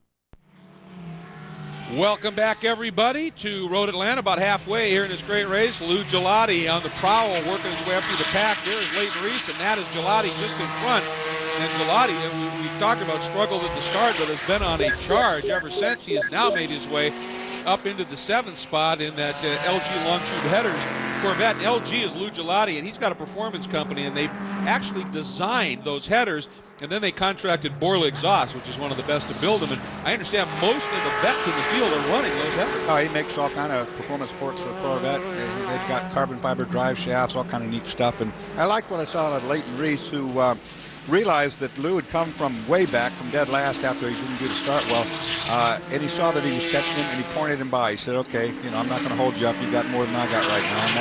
Welcome back, everybody, to Road Atlanta. About halfway here in this great race. Lou Gelati on the prowl, working his way up through the pack. There is Leighton Reese, and that is Gelati just in front. And Gelati, we talked about struggled at the start, but has been on a charge ever since. He has now made his way up into the 7th spot in that LG Long Tube Headers Corvette. LG is Lou Gelati, and he's got a performance company, and they actually designed those headers, and then they contracted Borla Exhaust, which is one of the best to build them. And I understand most of the vets in the field are running those headers. Oh, he makes all kind of performance ports for the Corvette. They've got carbon fiber drive shafts, all kind of neat stuff. And I liked what I saw of Leighton Reese, who realized that Lou had come from way back, from dead last after he didn't do the start well, and he saw that he was catching him, and he pointed him by. He said, okay, I'm not going to hold you up. You got more than I got right now, and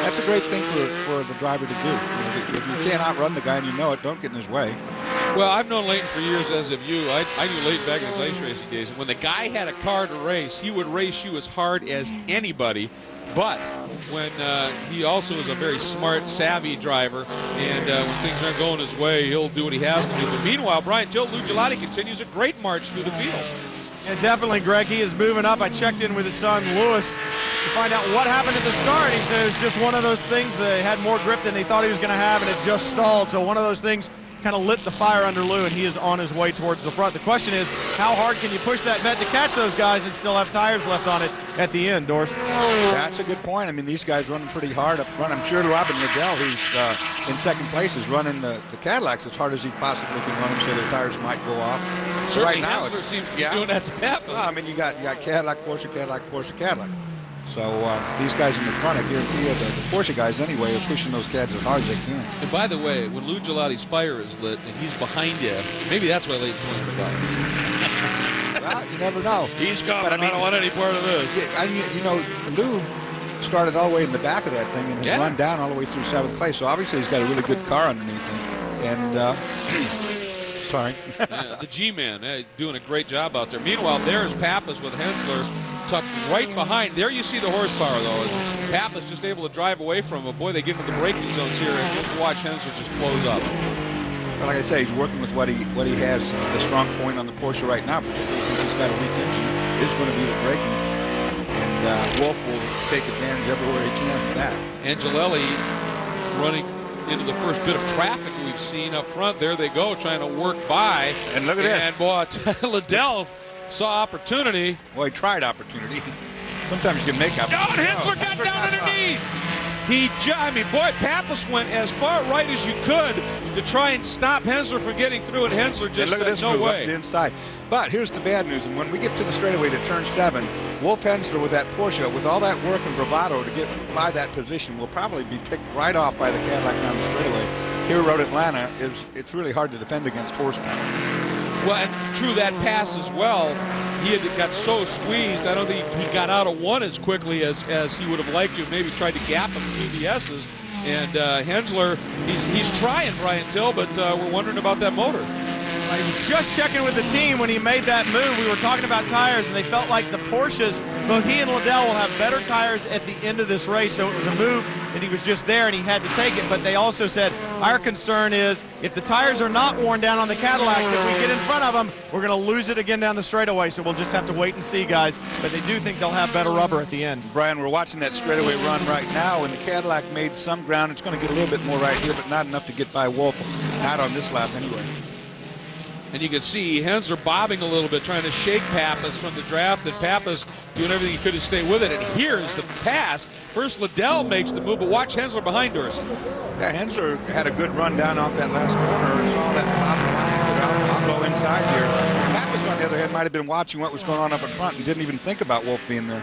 that's a great thing for the driver to do. If you can't outrun the guy and you know it, don't get in his way. Well, I've known Leighton for years, as have you. I knew Leighton back in his ice racing days. And when the guy had a car to race, he would race you as hard as anybody. But when he also is a very smart, savvy driver, and when things aren't going his way, he'll do what he has to do. But meanwhile, Brian Till, Lou Gelati continues a great march through the field. And definitely, Greg, he is moving up. I checked in with his son, Lewis, to find out what happened at the start. He said it was just one of those things. They had more grip than they thought he was going to have, and it just stalled. So one of those things kind of lit the fire under Lou, and he is on his way towards the front. The question is, how hard can you push that vet to catch those guys and still have tires left on it at the end, Doris? That's a good point. I mean, these guys running pretty hard up front. I'm sure Robin Liddell, who's in second place, is running the Cadillacs as hard as he possibly can run them so their tires might go off. Certainly, right now, Hensler seems to be doing that to Papis. Well, I mean, you got Cadillac, Porsche, Cadillac, Porsche, Cadillac. So these guys in the front, I guarantee you, the Porsche guys anyway, are pushing those Cads as hard as they can. And by the way, when Lou Gelati's fire is lit and he's behind you, maybe that's why Leighton pointed the fire. Well, you never know. He's coming. But, I don't want any part of this. Yeah, I mean, Lou started all the way in the back of that thing and has run down all the way through 7th place. So obviously he's got a really good car underneath him. And sorry. The G-Man doing a great job out there. Meanwhile, there's Papis with Hensler tucked right behind. There you see the horsepower, though. Papis just able to drive away from him. Boy, they get into the braking zones here, and just watch Hensler just close up. Well, like I say, he's working with what he has. The strong point on the Porsche right now, particularly since he's got a weak engine, is going to be the braking. And Wolf will take advantage everywhere he can of that. Angelelli running into the first bit of traffic we've seen up front. There they go, trying to work by. And look at this. And boy, Liddell saw opportunity. Well, he tried opportunity. Sometimes you can make opportunity. Oh, and Hensler got down underneath. Boy, Papis went as far right as you could to try and stop Hensler from getting through, and Hensler just look at this no move way. Up the inside. But here's the bad news, and when we get to the straightaway to turn 7, Wolf Hensler with that Porsche, with all that work and bravado to get by that position, will probably be picked right off by the Cadillac down the straightaway. Here at Atlanta, it's really hard to defend against horsepower. Well, and through that pass as well, he had got so squeezed, I don't think he got out of one as quickly as he would have liked to. Maybe tried to gap him through the S's. And Hensler, he's trying, Brian Till, but we're wondering about that motor. He was just checking with the team when he made that move. We were talking about tires, and they felt like the Porsches, both he and Liddell will have better tires at the end of this race. So it was a move that he was just there and he had to take it. But they also said, our concern is if the tires are not worn down on the Cadillacs, if we get in front of them, we're going to lose it again down the straightaway. So we'll just have to wait and see, guys. But they do think they'll have better rubber at the end. Brian, we're watching that straightaway run right now, and the Cadillac made some ground. It's going to get a little bit more right here, but not enough to get by Wolf. Not on this lap anyway. And you can see Hensler bobbing a little bit, trying to shake Papis from the draft, and Papis doing everything he could to stay with it. And here's the pass. First, Liddell makes the move, but watch Hensler behind Doris. Yeah, Hensler had a good run down off that last corner. Saw that bottom line and said, I'll go inside here. Papis, on the other hand, might have been watching what was going on up in front and didn't even think about Wolf being there.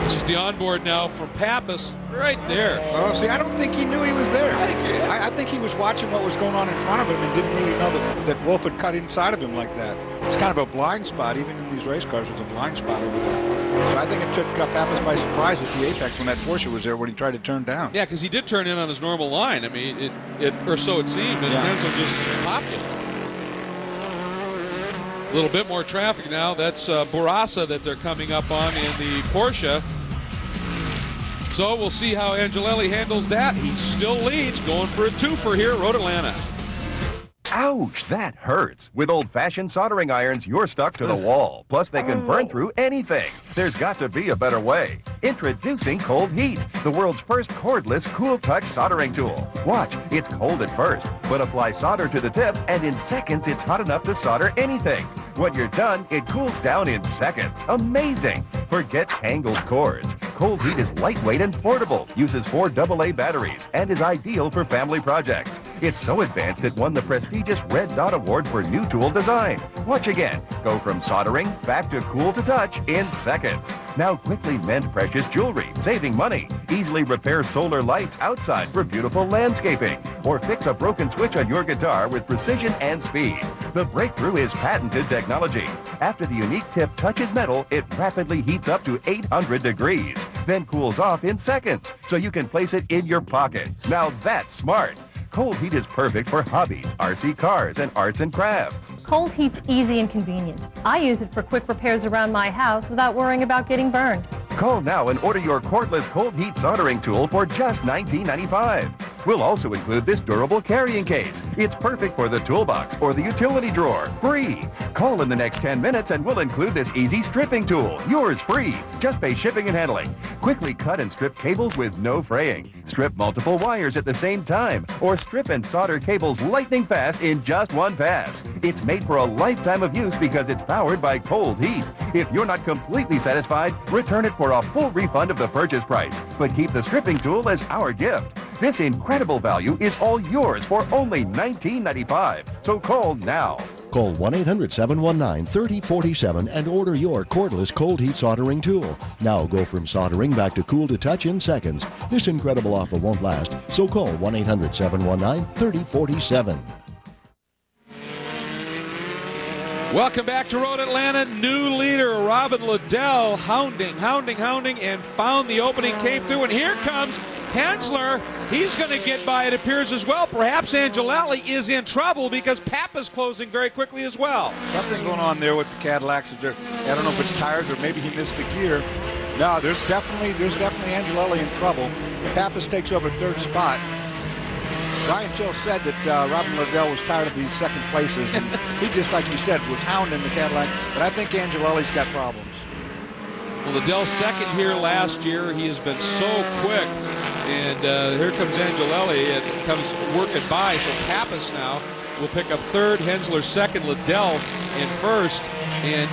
This is the onboard now from Papis right there. Oh, see, I don't think he knew he was there. I think he was watching what was going on in front of him and didn't really know that Wolf had cut inside of him like that. It's kind of a blind spot. Even in these race cars, there's a blind spot over there. So I think it took Papis by surprise at the apex when that Porsche was there when he tried to turn down. Yeah, because he did turn in on his normal line. I mean, or so it seemed, and Hensler just popped it. A little bit more traffic now. That's Bourassa that they're coming up on in the Porsche. So we'll see how Angelelli handles that. He still leads, going for a twofer here at Road Atlanta. Ouch, that hurts. With old-fashioned soldering irons, you're stuck to the wall. Plus, they can burn through anything. There's got to be a better way. Introducing Cold Heat, the world's first cordless, cool-touch soldering tool. Watch, it's cold at first, but apply solder to the tip, and in seconds, it's hot enough to solder anything. When you're done, it cools down in seconds. Amazing! Forget tangled cords. Cold Heat is lightweight and portable, uses 4 AA batteries, and is ideal for family projects. It's so advanced it won the prestigious Red Dot Award for New Tool Design. Watch again. Go from soldering back to cool to touch in seconds. Now quickly mend precious jewelry, saving money. Easily repair solar lights outside for beautiful landscaping. Or fix a broken switch on your guitar with precision and speed. The breakthrough is patented technology. After the unique tip touches metal, it rapidly heats up to 800 degrees, then cools off in seconds, so you can place it in your pocket. Now that's smart. Cold Heat is perfect for hobbies, RC cars, and arts and crafts. Cold Heat's easy and convenient. I use it for quick repairs around my house without worrying about getting burned. Call now and order your cordless Cold Heat soldering tool for just $19.95. We'll also include this durable carrying case. It's perfect for the toolbox or the utility drawer, free. Call in the next 10 minutes and we'll include this easy stripping tool, yours free. Just pay shipping and handling. Quickly cut and strip cables with no fraying. Strip multiple wires at the same time, or strip and solder cables lightning fast in just one pass. It's made for a lifetime of use because it's powered by Cold Heat. If you're not completely satisfied, return it for a full refund of the purchase price, but keep the stripping tool as our gift. This incredible value is all yours for only $19.95. So call now. Call 1-800-719-3047 and order your cordless Cold Heat soldering tool. Now go from soldering back to cool to touch in seconds. This incredible offer won't last, so call 1-800-719-3047. Welcome back to Road Atlanta. New leader, Robin Liddell, hounding, and found the opening, came through, and here comes Hensler. He's going to get by, it appears, as well. Perhaps Angelelli is in trouble because Papa's closing very quickly as well. Something going on there with the Cadillacs. I don't know if it's tires or maybe he missed the gear. No, there's definitely Angelelli in trouble. Pappas takes over third spot. Ryan Till said that Robin Liddell was tired of these second places, and he just, like you said, was hounding the Cadillac. But I think Angelelli's got problems. Well, Liddell's second here last year. He has been so quick. And here comes Angelelli. It comes working by. So Pappas now will pick up third. Hensler second. Liddell in first. And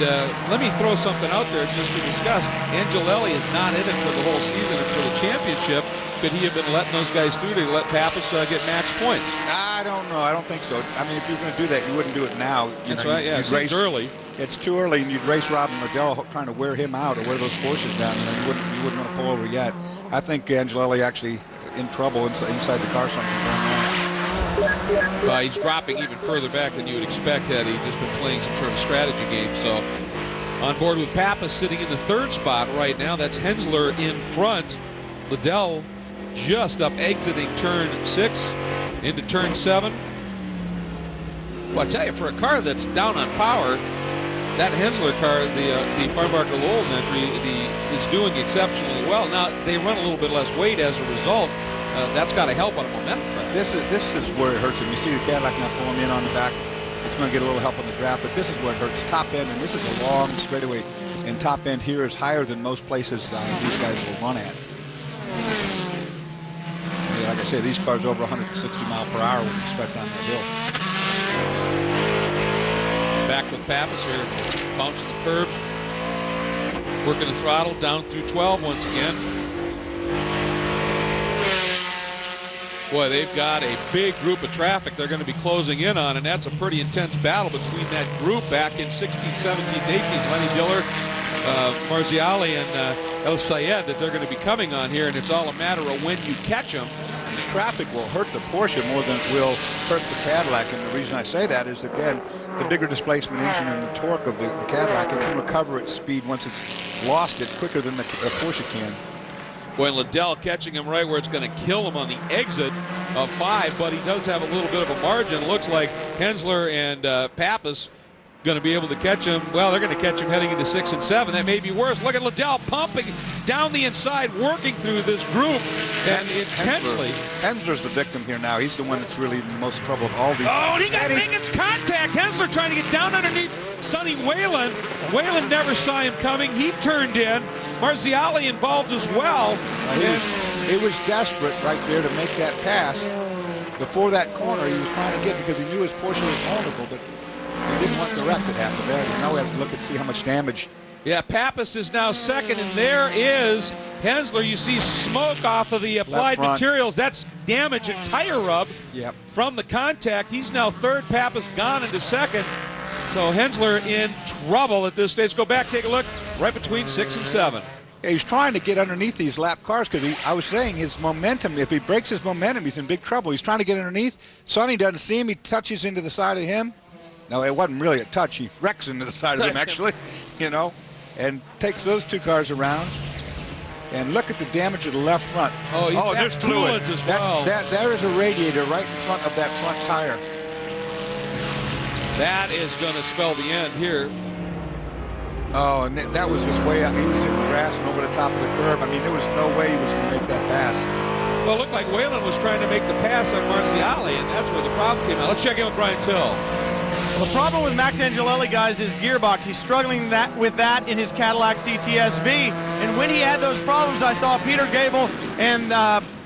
let me throw something out there just to discuss. Angelelli is not in it for the whole season and for the championship. Could he have been letting those guys through to let Pappas get match points? I don't know. I don't think so. I mean, if you're going to do that, you wouldn't do it now. That's right. Yeah, it's early. It's too early, and you'd race Robin Liddell trying to wear him out or wear those Porsches down. You wouldn't want to pull over yet. I think Angelelli actually in trouble inside the car something going on. He's dropping even further back than you would expect had he just been playing some sort of strategy game. So on board with Pappas sitting in the third spot right now. That's Hensler in front. Liddell just up exiting turn 6 into turn 7. Well, I tell you, for a car that's down on power, that Hensler car, the Farnbacher Lowell's entry, is doing exceptionally well. Now, they run a little bit less weight as a result. That's got to help on a momentum track. This is where it hurts him. You see the Cadillac now pulling in on the back. It's going to get a little help on the draft, but this is where it hurts. Top end, and this is a long straightaway, and top end here is higher than most places these guys will run at. Like I say, these cars are over 160 miles per hour when you start down that hill. Back with Pappas here, bouncing the curbs, working the throttle down through 12 once again. Boy, they've got a big group of traffic they're going to be closing in on, and that's a pretty intense battle between that group back in 16, 17, 18. Lenny Diller, Marziali, and El Sayed that they're going to be coming on here, and it's all a matter of when you catch them. This traffic will hurt the Porsche more than it will hurt the Cadillac, and the reason I say that is, again, the bigger displacement engine and the torque of the Cadillac, it can recover its speed once it's lost it quicker than the Porsche can. Boy, Liddell catching him right where it's going to kill him on the exit of 5, but he does have a little bit of a margin. Looks like Hensler and Pappas going to be able to catch him. Well, they're going to catch him heading into 6 and 7. That may be worse. Look at Liddell pumping down the inside, working through this group and intensely. Hensler's the victim here now. He's the one that's really in the most trouble of all these. Oh, and he got Megan's contact. Hensler trying to get down underneath Sonny Whalen. Whalen never saw him coming. He turned in. Marziali involved as well. He was desperate right there to make that pass. Before that corner, he was trying to get because he knew his Porsche was vulnerable, but he didn't want the wreck that happened there. Now we have to look and see how much damage Yeah, Papis is now second, and there is Hensler. You see smoke off of the applied materials. That's damage and tire rub from the contact. He's now third. Papis gone into second. So Hensler in trouble at this stage. Go back, take a look. Right between 6 and 7. Yeah, he's trying to get underneath these lap cars because I was saying his momentum, if he breaks his momentum, he's in big trouble. He's trying to get underneath. Sonny doesn't see him. He touches into the side of him. No, it wasn't really a touch. He wrecks into the side of him, actually, you know, and takes those two cars around. And look at the damage of the left front. Oh, there's fluid. As well. There is a radiator right in front of that front tire. That is going to spell the end here. Oh, and that was just way out. He was in the grass and over the top of the curb. I mean, there was no way he was going to make that pass. Well, it looked like Whalen was trying to make the pass on Marciali, and that's where the problem came out. Let's check in with Brian Till. Well, the problem with Max Angelelli, guys, is gearbox. He's struggling with that in his Cadillac CTSV. And when he had those problems, I saw Peter Gable and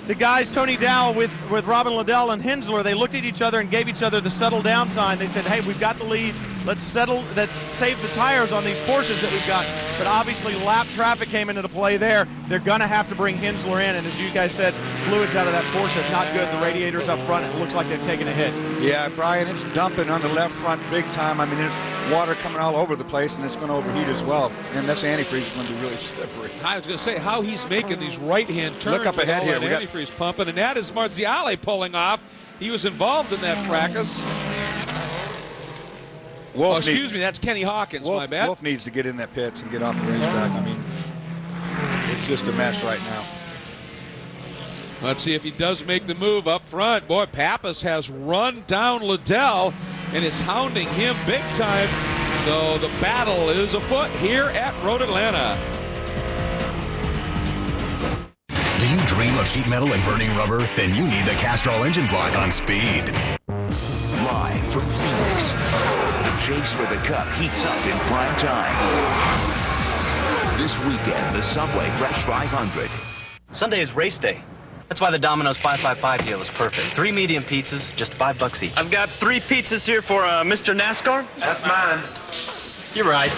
the guys, Tony Dow with Robin Liddell and Hensler, they looked at each other and gave each other the settle down sign. They said, hey, we've got the lead. Let's save the tires on these Porsches that we've got. But obviously lap traffic came into play there. They're going to have to bring Hensler in. And as you guys said, fluids out of that Porsche, not good. The radiator's up front. It looks like they've taken a hit. Yeah, Brian, it's dumping on the left front big time. I mean, there's water coming all over the place, and it's going to overheat as well. And this antifreeze is going to be really slippery. I was going to say how he's making these right-hand turns. Look up ahead here. That antifreeze pumping, and that is Marziale pulling off. He was involved in that fracas. Excuse me, that's Kenny Hawkins, my bad. Wolf needs to get in that pits and get off the racetrack. I mean, it's just a mess right now. Let's see if he does make the move up front. Boy, Papis has run down Liddell and is hounding him big time. So the battle is afoot here at Road Atlanta. Do you dream of sheet metal and burning rubber? Then you need the Castrol engine block on Speed. Live from Phoenix, the chase for the Cup heats up in prime time. This weekend, the Subway Fresh 500. Sunday is race day. That's why the Domino's 555 deal is perfect. 3 medium pizzas, just $5 each. I've got 3 pizzas here for Mr. NASCAR. That's mine. You're right.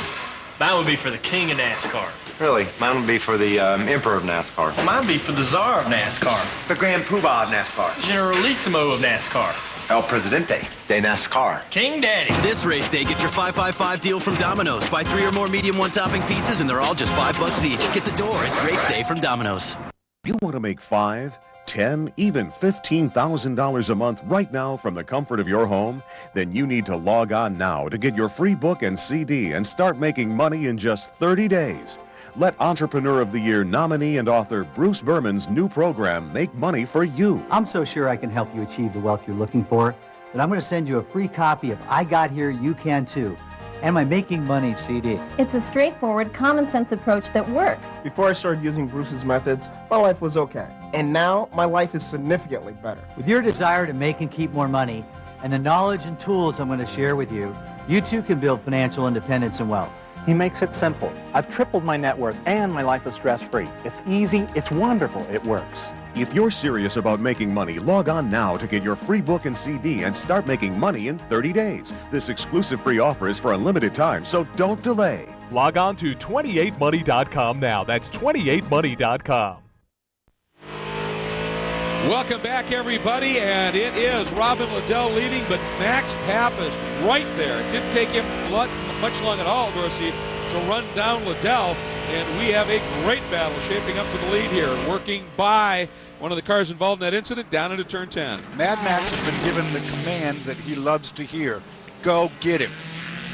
Mine would be for the king of NASCAR. Really? Mine would be for the emperor of NASCAR. Mine would be for the czar of NASCAR. The grand poobah of NASCAR. Generalissimo of NASCAR. El Presidente de NASCAR. King Daddy. This race day, get your 555 deal from Domino's. Buy 3 or more medium one-topping pizzas, and they're all just $5 each. Get the door. It's race day from Domino's. You want to make $5, $10, even $15,000 a month right now from the comfort of your home? Then you need to log on now to get your free book and CD and start making money in just 30 days. Let Entrepreneur of the Year nominee and author Bruce Berman's new program make money for you. I'm so sure I can help you achieve the wealth you're looking for that I'm going to send you a free copy of I Got Here, You Can Too, and my Making Money CD. It's a straightforward, common-sense approach that works. Before I started using Bruce's methods, my life was okay. And now, my life is significantly better. With your desire to make and keep more money, and the knowledge and tools I'm going to share with you, you too can build financial independence and wealth. He makes it simple. I've tripled my net worth and my life is stress-free. It's easy, it's wonderful, it works. If you're serious about making money, log on now to get your free book and CD and start making money in 30 days. This exclusive free offer is for a limited time, so don't delay. Log on to 28money.com now. That's 28money.com. Welcome back, everybody, and it is Robin Liddell leading, but Max Papis right there. It didn't take him much long at all, Dorsey, to run down Liddell, and we have a great battle shaping up for the lead here, working by one of the cars involved in that incident down into turn 10. Mad Max has been given the command that he loves to hear. Go get him.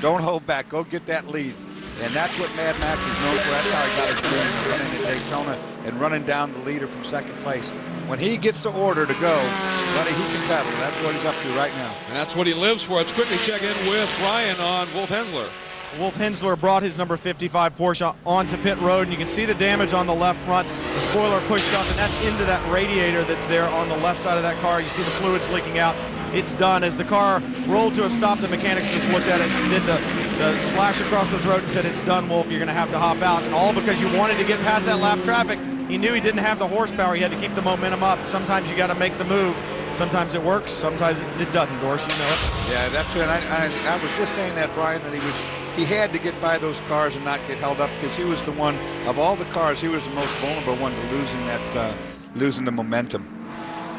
Don't hold back. Go get that lead. And that's what Mad Max is known for. That's how he got his dream, running at Daytona and running down the leader from second place. When he gets the order to go, buddy, he can pedal. That's what he's up to right now. And that's what he lives for. Let's quickly check in with Brian on Wolf Hensler. Wolf Hensler brought his number 55 Porsche onto pit road, and you can see the damage on the left front. The spoiler pushed up, and that's into that radiator that's there on the left side of that car. You see the fluids leaking out. It's done. As the car rolled to a stop, the mechanics just looked at it and did the slash across the throat and said, it's done, Wolf. You're going to have to hop out. And all because you wanted to get past that lap traffic. He knew he didn't have the horsepower. He had to keep the momentum up. Sometimes you got to make the move. Sometimes it works. Sometimes it doesn't, Dorsey. You know it. Yeah, that's it. I was just saying that, Brian, that he was he had to get by those cars and not get held up, because he was the one, of all the cars, he was the most vulnerable one to losing the momentum.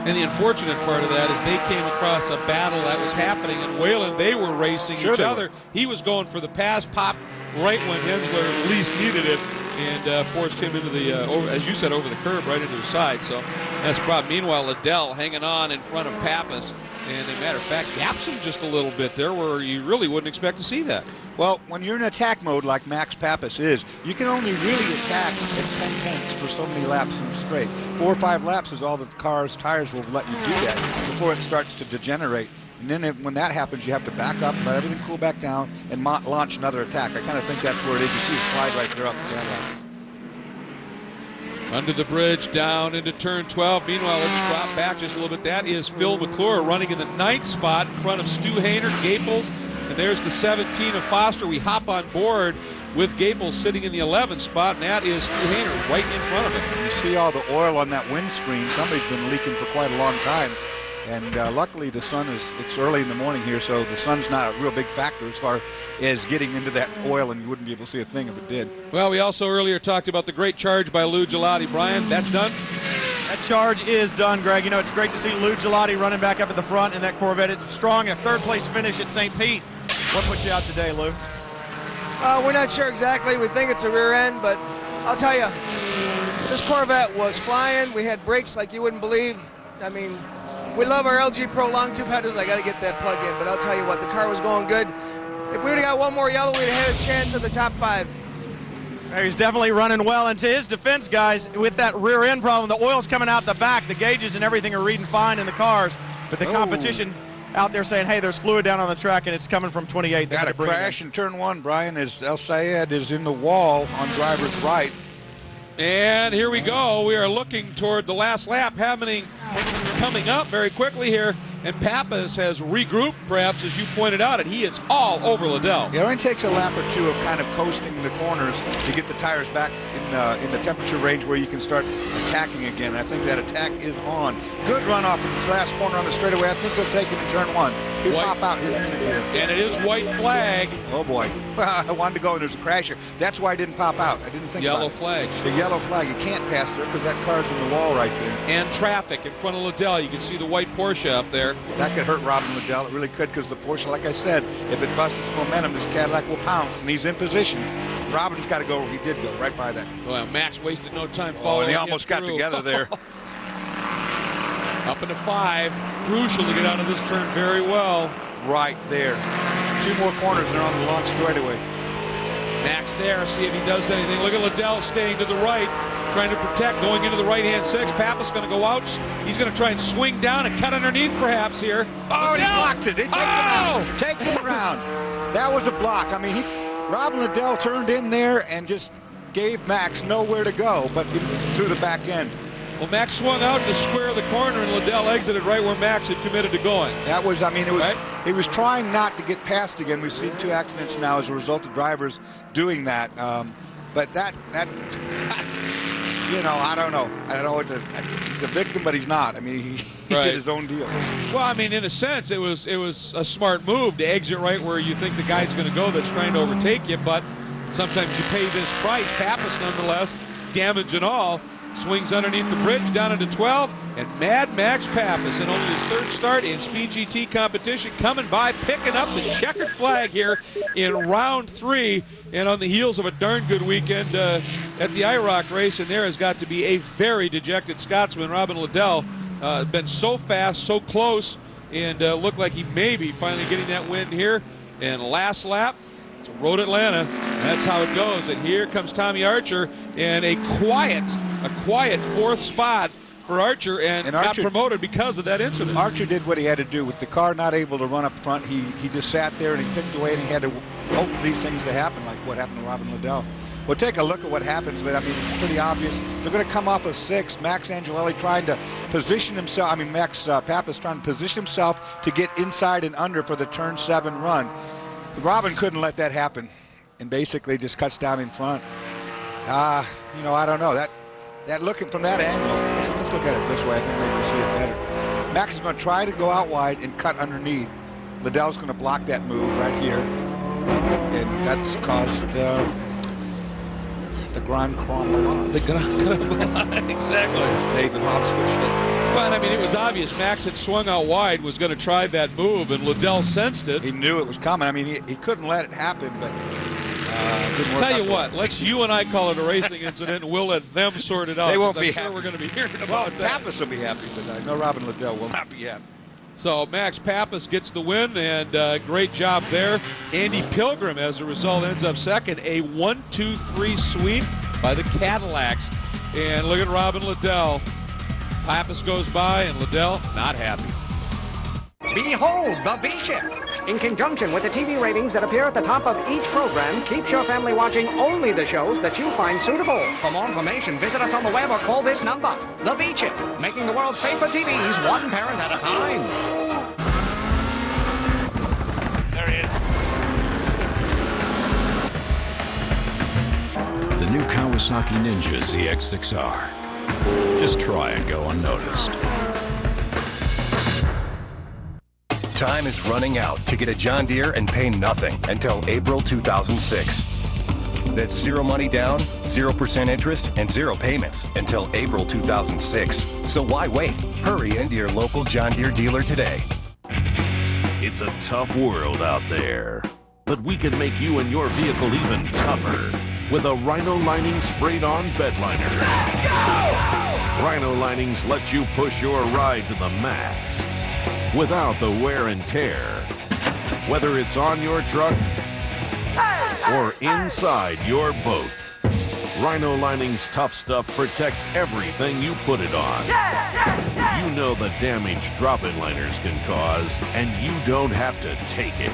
And the unfortunate part of that is they came across a battle that was happening in Wayland. They were racing each other. He was going for the pass, popped right when Hensler least needed it, and forced him into the, as you said, over the curb, right into the side. So that's the problem. Meanwhile, Liddell hanging on in front of Papis, and as a matter of fact, gaps him just a little bit there where you really wouldn't expect to see that. Well, when you're in attack mode like Max Papis is, you can only really attack at 10/10 for so many laps in straight. 4 or 5 laps is all the car's tires will let you do that before it starts to degenerate. And then when that happens, you have to back up, let everything cool back down, and launch another attack. I kind of think that's where it is. You see it slide right there up the taillight. Under the bridge, down into turn 12. Meanwhile, let's drop back just a little bit. That is Phil McClure running in the 9th spot in front of Stu Hainer, Gaples, and there's the 17 of Foster. We hop on board with Gaples sitting in the 11th spot, and that is Stu Hainer right in front of him. You see all the oil on that windscreen. Somebody's been leaking for quite a long time. And luckily the sun it's early in the morning here, so the sun's not a real big factor as far as getting into that oil, and you wouldn't be able to see a thing if it did. Well, we also earlier talked about the great charge by Lou Gelati. Brian, that's done? That charge is done, Greg. You know, it's great to see Lou Gelati running back up at the front in that Corvette. It's strong, a 3rd place finish at St. Pete. What put you out today, Lou? We're not sure exactly. We think it's a rear end, but I'll tell you, this Corvette was flying. We had brakes like you wouldn't believe. I mean, we love our LG Pro long tube headers. I got to get that plug in, but I'll tell you what, the car was going good. If we would have got one more yellow, we'd have had a chance at the top 5. He's definitely running well. And to his defense, guys, with that rear end problem, the oil's coming out the back. The gauges and everything are reading fine in the cars, but the competition out there saying, hey, there's fluid down on the track, and it's coming from 28. Got a crash in turn 1, Brian, as El Sayed is in the wall on driver's right. And here we go. We are looking toward the last lap coming up very quickly here. And Papis has regrouped, perhaps, as you pointed out, and he is all over Liddell. It only takes a lap or two of kind of coasting the corners to get the tires back in the temperature range where you can start attacking again. I think that attack is on. Good run off of this last corner on the straightaway. I think they'll take it in turn 1. He'll pop out here in a minute here. And it is white flag. Oh, boy. I wanted to go, and there's a crash here. That's why I didn't pop out. I didn't think about it. Yellow flag. The yellow flag. You can't pass there because that car's in the wall right there. And traffic in front of Liddell. You can see the white Porsche up there. That could hurt Robin Liddell. It really could, because the Porsche, like I said, if it busts its momentum, this Cadillac will pounce, and he's in position. Robin's got to go. He did go right by that. Well, Max wasted no time Oh, following and they almost got together there. Up into 5. Crucial to get out of this turn very well. Right there. 2 more corners, and they're on the launch straightaway. Max there, see if he does anything. Look at Liddell staying to the right, trying to protect, going into the right-hand 6. Papis going to go out. He's going to try and swing down and cut underneath perhaps here. Oh, and he blocks it. It takes him out. Takes it around. That was a block. I mean, Robin Liddell turned in there and just gave Max nowhere to go but through the back end. Well, Max swung out to square the corner, and Liddell exited right where Max had committed to going. That was, I mean, it was. Right? He was trying not to get past again. We've seen 2 accidents now as a result of drivers doing that. But that, you know, I don't know. I don't know what to. He's a victim, but he's not. I mean, he did his own deal. Well, I mean, in a sense, it was a smart move to exit right where you think the guy's going to go that's trying to overtake you. But sometimes you pay this price. Papis, nonetheless, damage and all. Swings underneath the bridge down into 12, and Mad Max Papis in only his 3rd start in Speed GT competition, coming by, picking up the checkered flag here in round 3, and on the heels of a darn good weekend at the IROC race. And there has got to be a very dejected Scotsman, Robin Liddell, been so fast, so close, and looked like he may be finally getting that win here. And last lap, it's Road Atlanta. That's how it goes. And here comes Tommy Archer, and a quiet 4th spot for Archer, and got promoted because of that incident. Archer did what he had to do. With the car not able to run up front, he just sat there and he picked away, and he had to hope these things to happen, like what happened to Robin Liddell. Well, take a look at what happens, but I mean, it's pretty obvious. They're going to come off a 6. Max Angelelli trying to position himself. I mean, Max Papis trying to position himself to get inside and under for the turn 7 run. Robin couldn't let that happen, and basically just cuts down in front. You know, I don't know. That looking from that angle, let's look at it this way. I think maybe we'll see it better. Max is going to try to go out wide and cut underneath. Liddell's going to block that move right here. and that's caused the Grand Cromwell. The Grand exactly. David Hobbs would say. Well, I mean, it was obvious Max had swung out wide, was going to try that move, and Liddell sensed it. He knew it was coming. I mean, he couldn't let it happen, but didn't work. Tell you what, let's you and I call it a racing incident, and we'll let them sort it out. They won't be I'm happy. sure we're going to be hearing about that. Papis will be happy, but I know Robin Liddell will not be happy. So Max Papis gets the win, and great job there. Andy Pilgrim, as a result, ends up second. A 1-2-3 sweep by the Cadillacs. And look at Robin Liddell. Papis goes by, and Liddell not happy. Behold the V-Chip! In conjunction with the TV ratings that appear at the top of each program, keeps your family watching only the shows that you find suitable. For more information, visit us on the web or call this number. The V-Chip, making the world safe for TVs, one parent at a time. There he is. The new Kawasaki Ninja ZX6R. Just try and go unnoticed. Time is running out to get a John Deere and pay nothing until April 2006. That's zero money down, 0% interest, and zero payments until April 2006. So why wait? Hurry into your local John Deere dealer today. It's a tough world out there, but we can make you and your vehicle even tougher with a Rhino Lining sprayed-on bed liner. Rhino Linings let you push your ride to the max without the wear and tear, whether it's on your truck or inside your boat. Rhino Lining's tough stuff protects everything you put it on. You know the damage drop-in liners can cause, and you don't have to take it.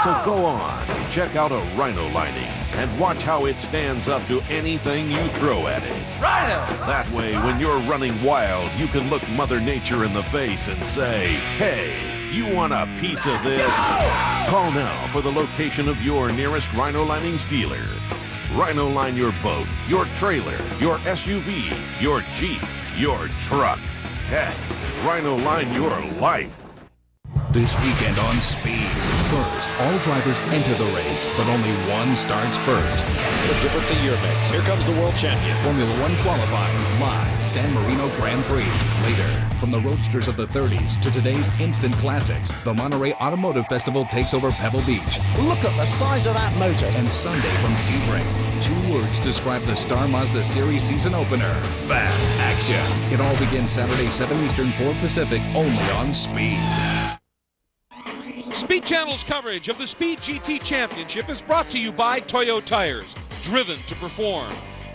So go on, check out a Rhino Lining and watch how it stands up to anything you throw at it. Rhino! That way, when you're running wild, you can look Mother Nature in the face and say, hey, you want a piece of this? Call now for the location of your nearest Rhino Linings dealer. Rhino Line your boat, your trailer, your SUV, your Jeep, your truck. Heck, Rhino Line your life. This weekend on Speed. First, all drivers enter the race, but only one starts first. The difference a year makes. Here comes the world champion. Formula One qualifying live, San Marino Grand Prix. Later, from the roadsters of the 30s to today's instant classics, the Monterey Automotive Festival takes over Pebble Beach. Look at the size of that motor. And Sunday from Sebring. 2 words describe the Star Mazda Series season opener. Fast action. It all begins Saturday, 7 Eastern, 4 Pacific, only on Speed. Speed Channel's coverage of the Speed GT Championship is brought to you by Toyo Tires, driven to perform,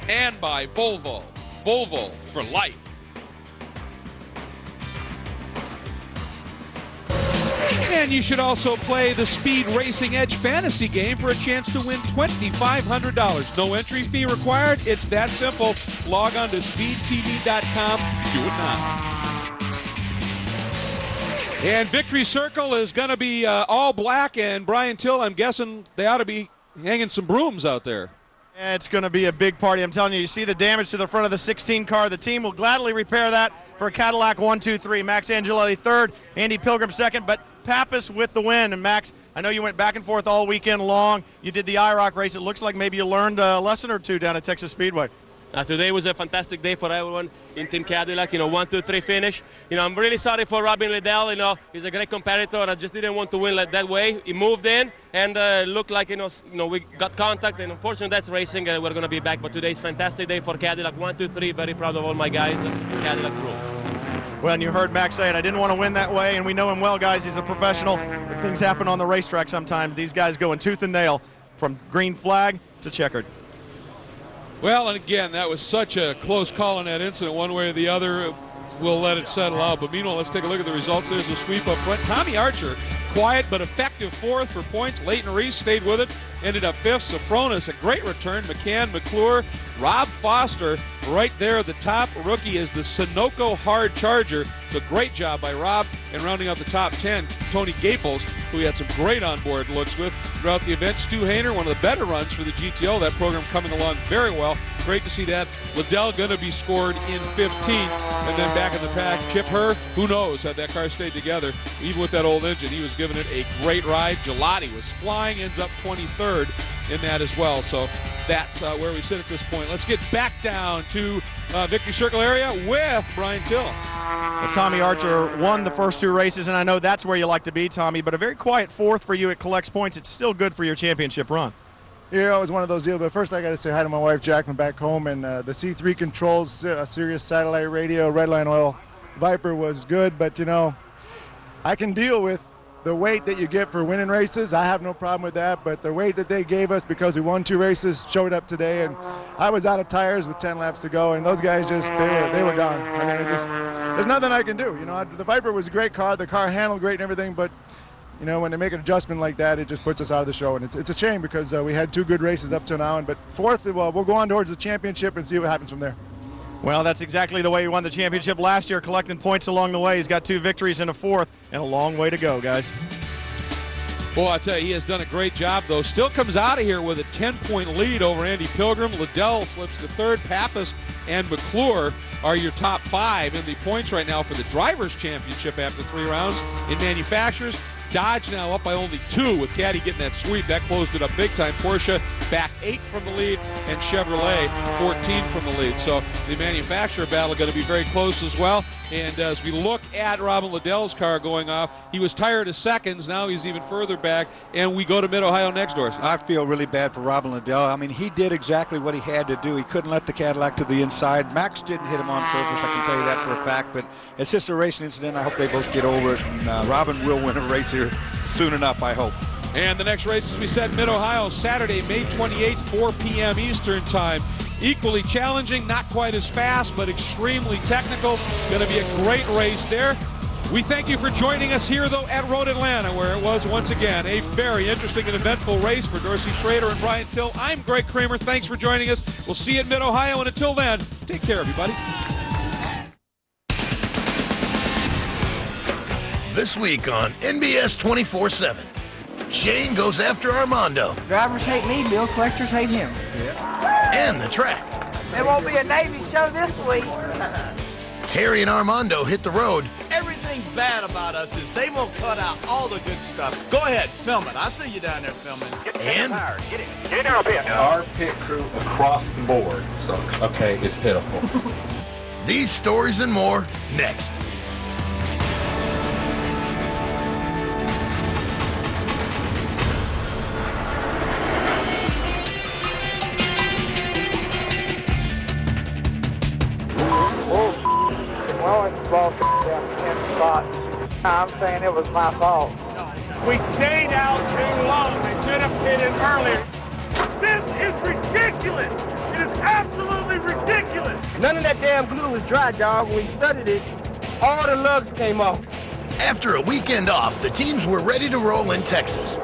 and by Volvo, Volvo for life. And you should also play the Speed Racing Edge fantasy game for a chance to win $2,500. No entry fee required. It's that simple. Log on to speedtv.com. Do it now. And Victory Circle is going to be all black, and Brian Till, I'm guessing they ought to be hanging some brooms out there. Yeah, it's going to be a big party. I'm telling you, you see the damage to the front of the 16 car. The team will gladly repair that for a Cadillac 1-2-3. Max Angeletti third, Andy Pilgrim second, but Papis with the win. And Max, I know you went back and forth all weekend long. You did the IROC race. It looks like maybe you learned a lesson or two down at Texas Speedway. Today was a fantastic day for everyone in Team Cadillac, 1-2-3 finish. I'm really sorry for Robin Liddell, he's a great competitor. I just didn't want to win like that way. He moved in and looked like, we got contact, and unfortunately that's racing, we're going to be back. But today's a fantastic day for Cadillac, 1-2-3, very proud of all my guys in Cadillac rules. Well, and you heard Max say it, I didn't want to win that way, and we know him well, guys. He's a professional. Things happen on the racetrack sometimes. These guys go in tooth and nail from green flag to checkered. Well, and again, that was such a close call in that incident, one way or the other. We'll let it settle out. But meanwhile, let's take a look at the results. There's a sweep up front. Tommy Archer, quiet but effective fourth for points. Leighton Reese stayed with it, ended up fifth. Sofronis, a great return. McCann, McClure, Rob Foster right there at the top. Rookie is the Sunoco Hard Charger. So great job by Rob. And rounding out the top 10, Tony Gaples who we had some great onboard looks with throughout the event. Stu Hayner, one of the better runs for the GTO. That program coming along very well. Great to see that. Liddell going to be scored in 15th. And then back in the pack, Chip Herr, who knows, had that car stayed together. Even with that old engine, he was giving it a great ride. Gelati was flying, ends up 23rd in that as well. So that's where we sit at this point. Let's get back down to Victory Circle area with Brian Till. Well, Tommy Archer won the first 2 races, and I know that's where you like to be, Tommy, but a very quiet 4th for you. It collects points. It's still good for your championship run. Yeah, it was one of those deals, but first I got to say hi to my wife, Jacqueline, back home, and the C3 controls, Sirius satellite radio, Redline Oil Viper was good, but, you know, I can deal with the weight that you get for winning races. I have no problem with that, but the weight that they gave us because we won 2 races showed up today, and I was out of tires with 10 laps to go, and those guys just, they were gone. I mean, there's nothing I can do. You know, the Viper was a great car. The car handled great and everything, but you know, when they make an adjustment like that, it just puts us out of the show. And it's a shame because we had 2 good races up till now. But 4th, well, we'll go on towards the championship and see what happens from there. Well, that's exactly the way he won the championship last year, collecting points along the way. He's got 2 victories and a 4th, and a long way to go, guys. Boy, I tell you, he has done a great job, though. Still comes out of here with a 10-point lead over Andy Pilgrim. Liddell slips to 3rd. Papis and McClure are your top 5 in the points right now for the Drivers' Championship after 3 rounds. In manufacturers, Dodge now up by only 2 with Caddy getting that sweep. That closed it up big time. Porsche back 8 from the lead, and Chevrolet 14 from the lead. So the manufacturer battle going to be very close as well. And as we look at Robin Liddell's car going off, he was tired of seconds. Now he's even further back, and we go to Mid-Ohio next, Dorsey. I feel really bad for Robin Liddell. I mean, he did exactly what he had to do. He couldn't let the Cadillac to the inside. Max didn't hit him on purpose, I can tell you that for a fact, but it's just a racing incident. I hope they both get over it, and Robin will win a race here soon enough, I hope. And the next race, as we said, Mid-Ohio, Saturday, May 28th, 4 p.m. Eastern Time. Equally challenging, not quite as fast, but extremely technical. Going to be a great race there. We thank you for joining us here, though, at Road Atlanta, where it was, once again, a very interesting and eventful race for Dorsey Schrader and Brian Till. I'm Greg Kramer. Thanks for joining us. We'll see you at Mid-Ohio, and until then, take care, everybody. This week on NBS 24/7, Shane goes after Armando. Drivers hate me, bill collectors hate him. And the track. There won't be a Navy show this week. Terry and Armando hit the road. Everything bad about us is they won't cut out all the good stuff. Go ahead, film it. I see you down there filming. And Get in our pit. Our pit crew across the board, so okay, is pitiful. These stories and more next. I'm saying it was my fault. We stayed out too long. We should have pitted earlier. This is ridiculous. It is absolutely ridiculous. None of that damn glue was dry, dog. When we studied it, all the lugs came off. After a weekend off, the teams were ready to roll in Texas.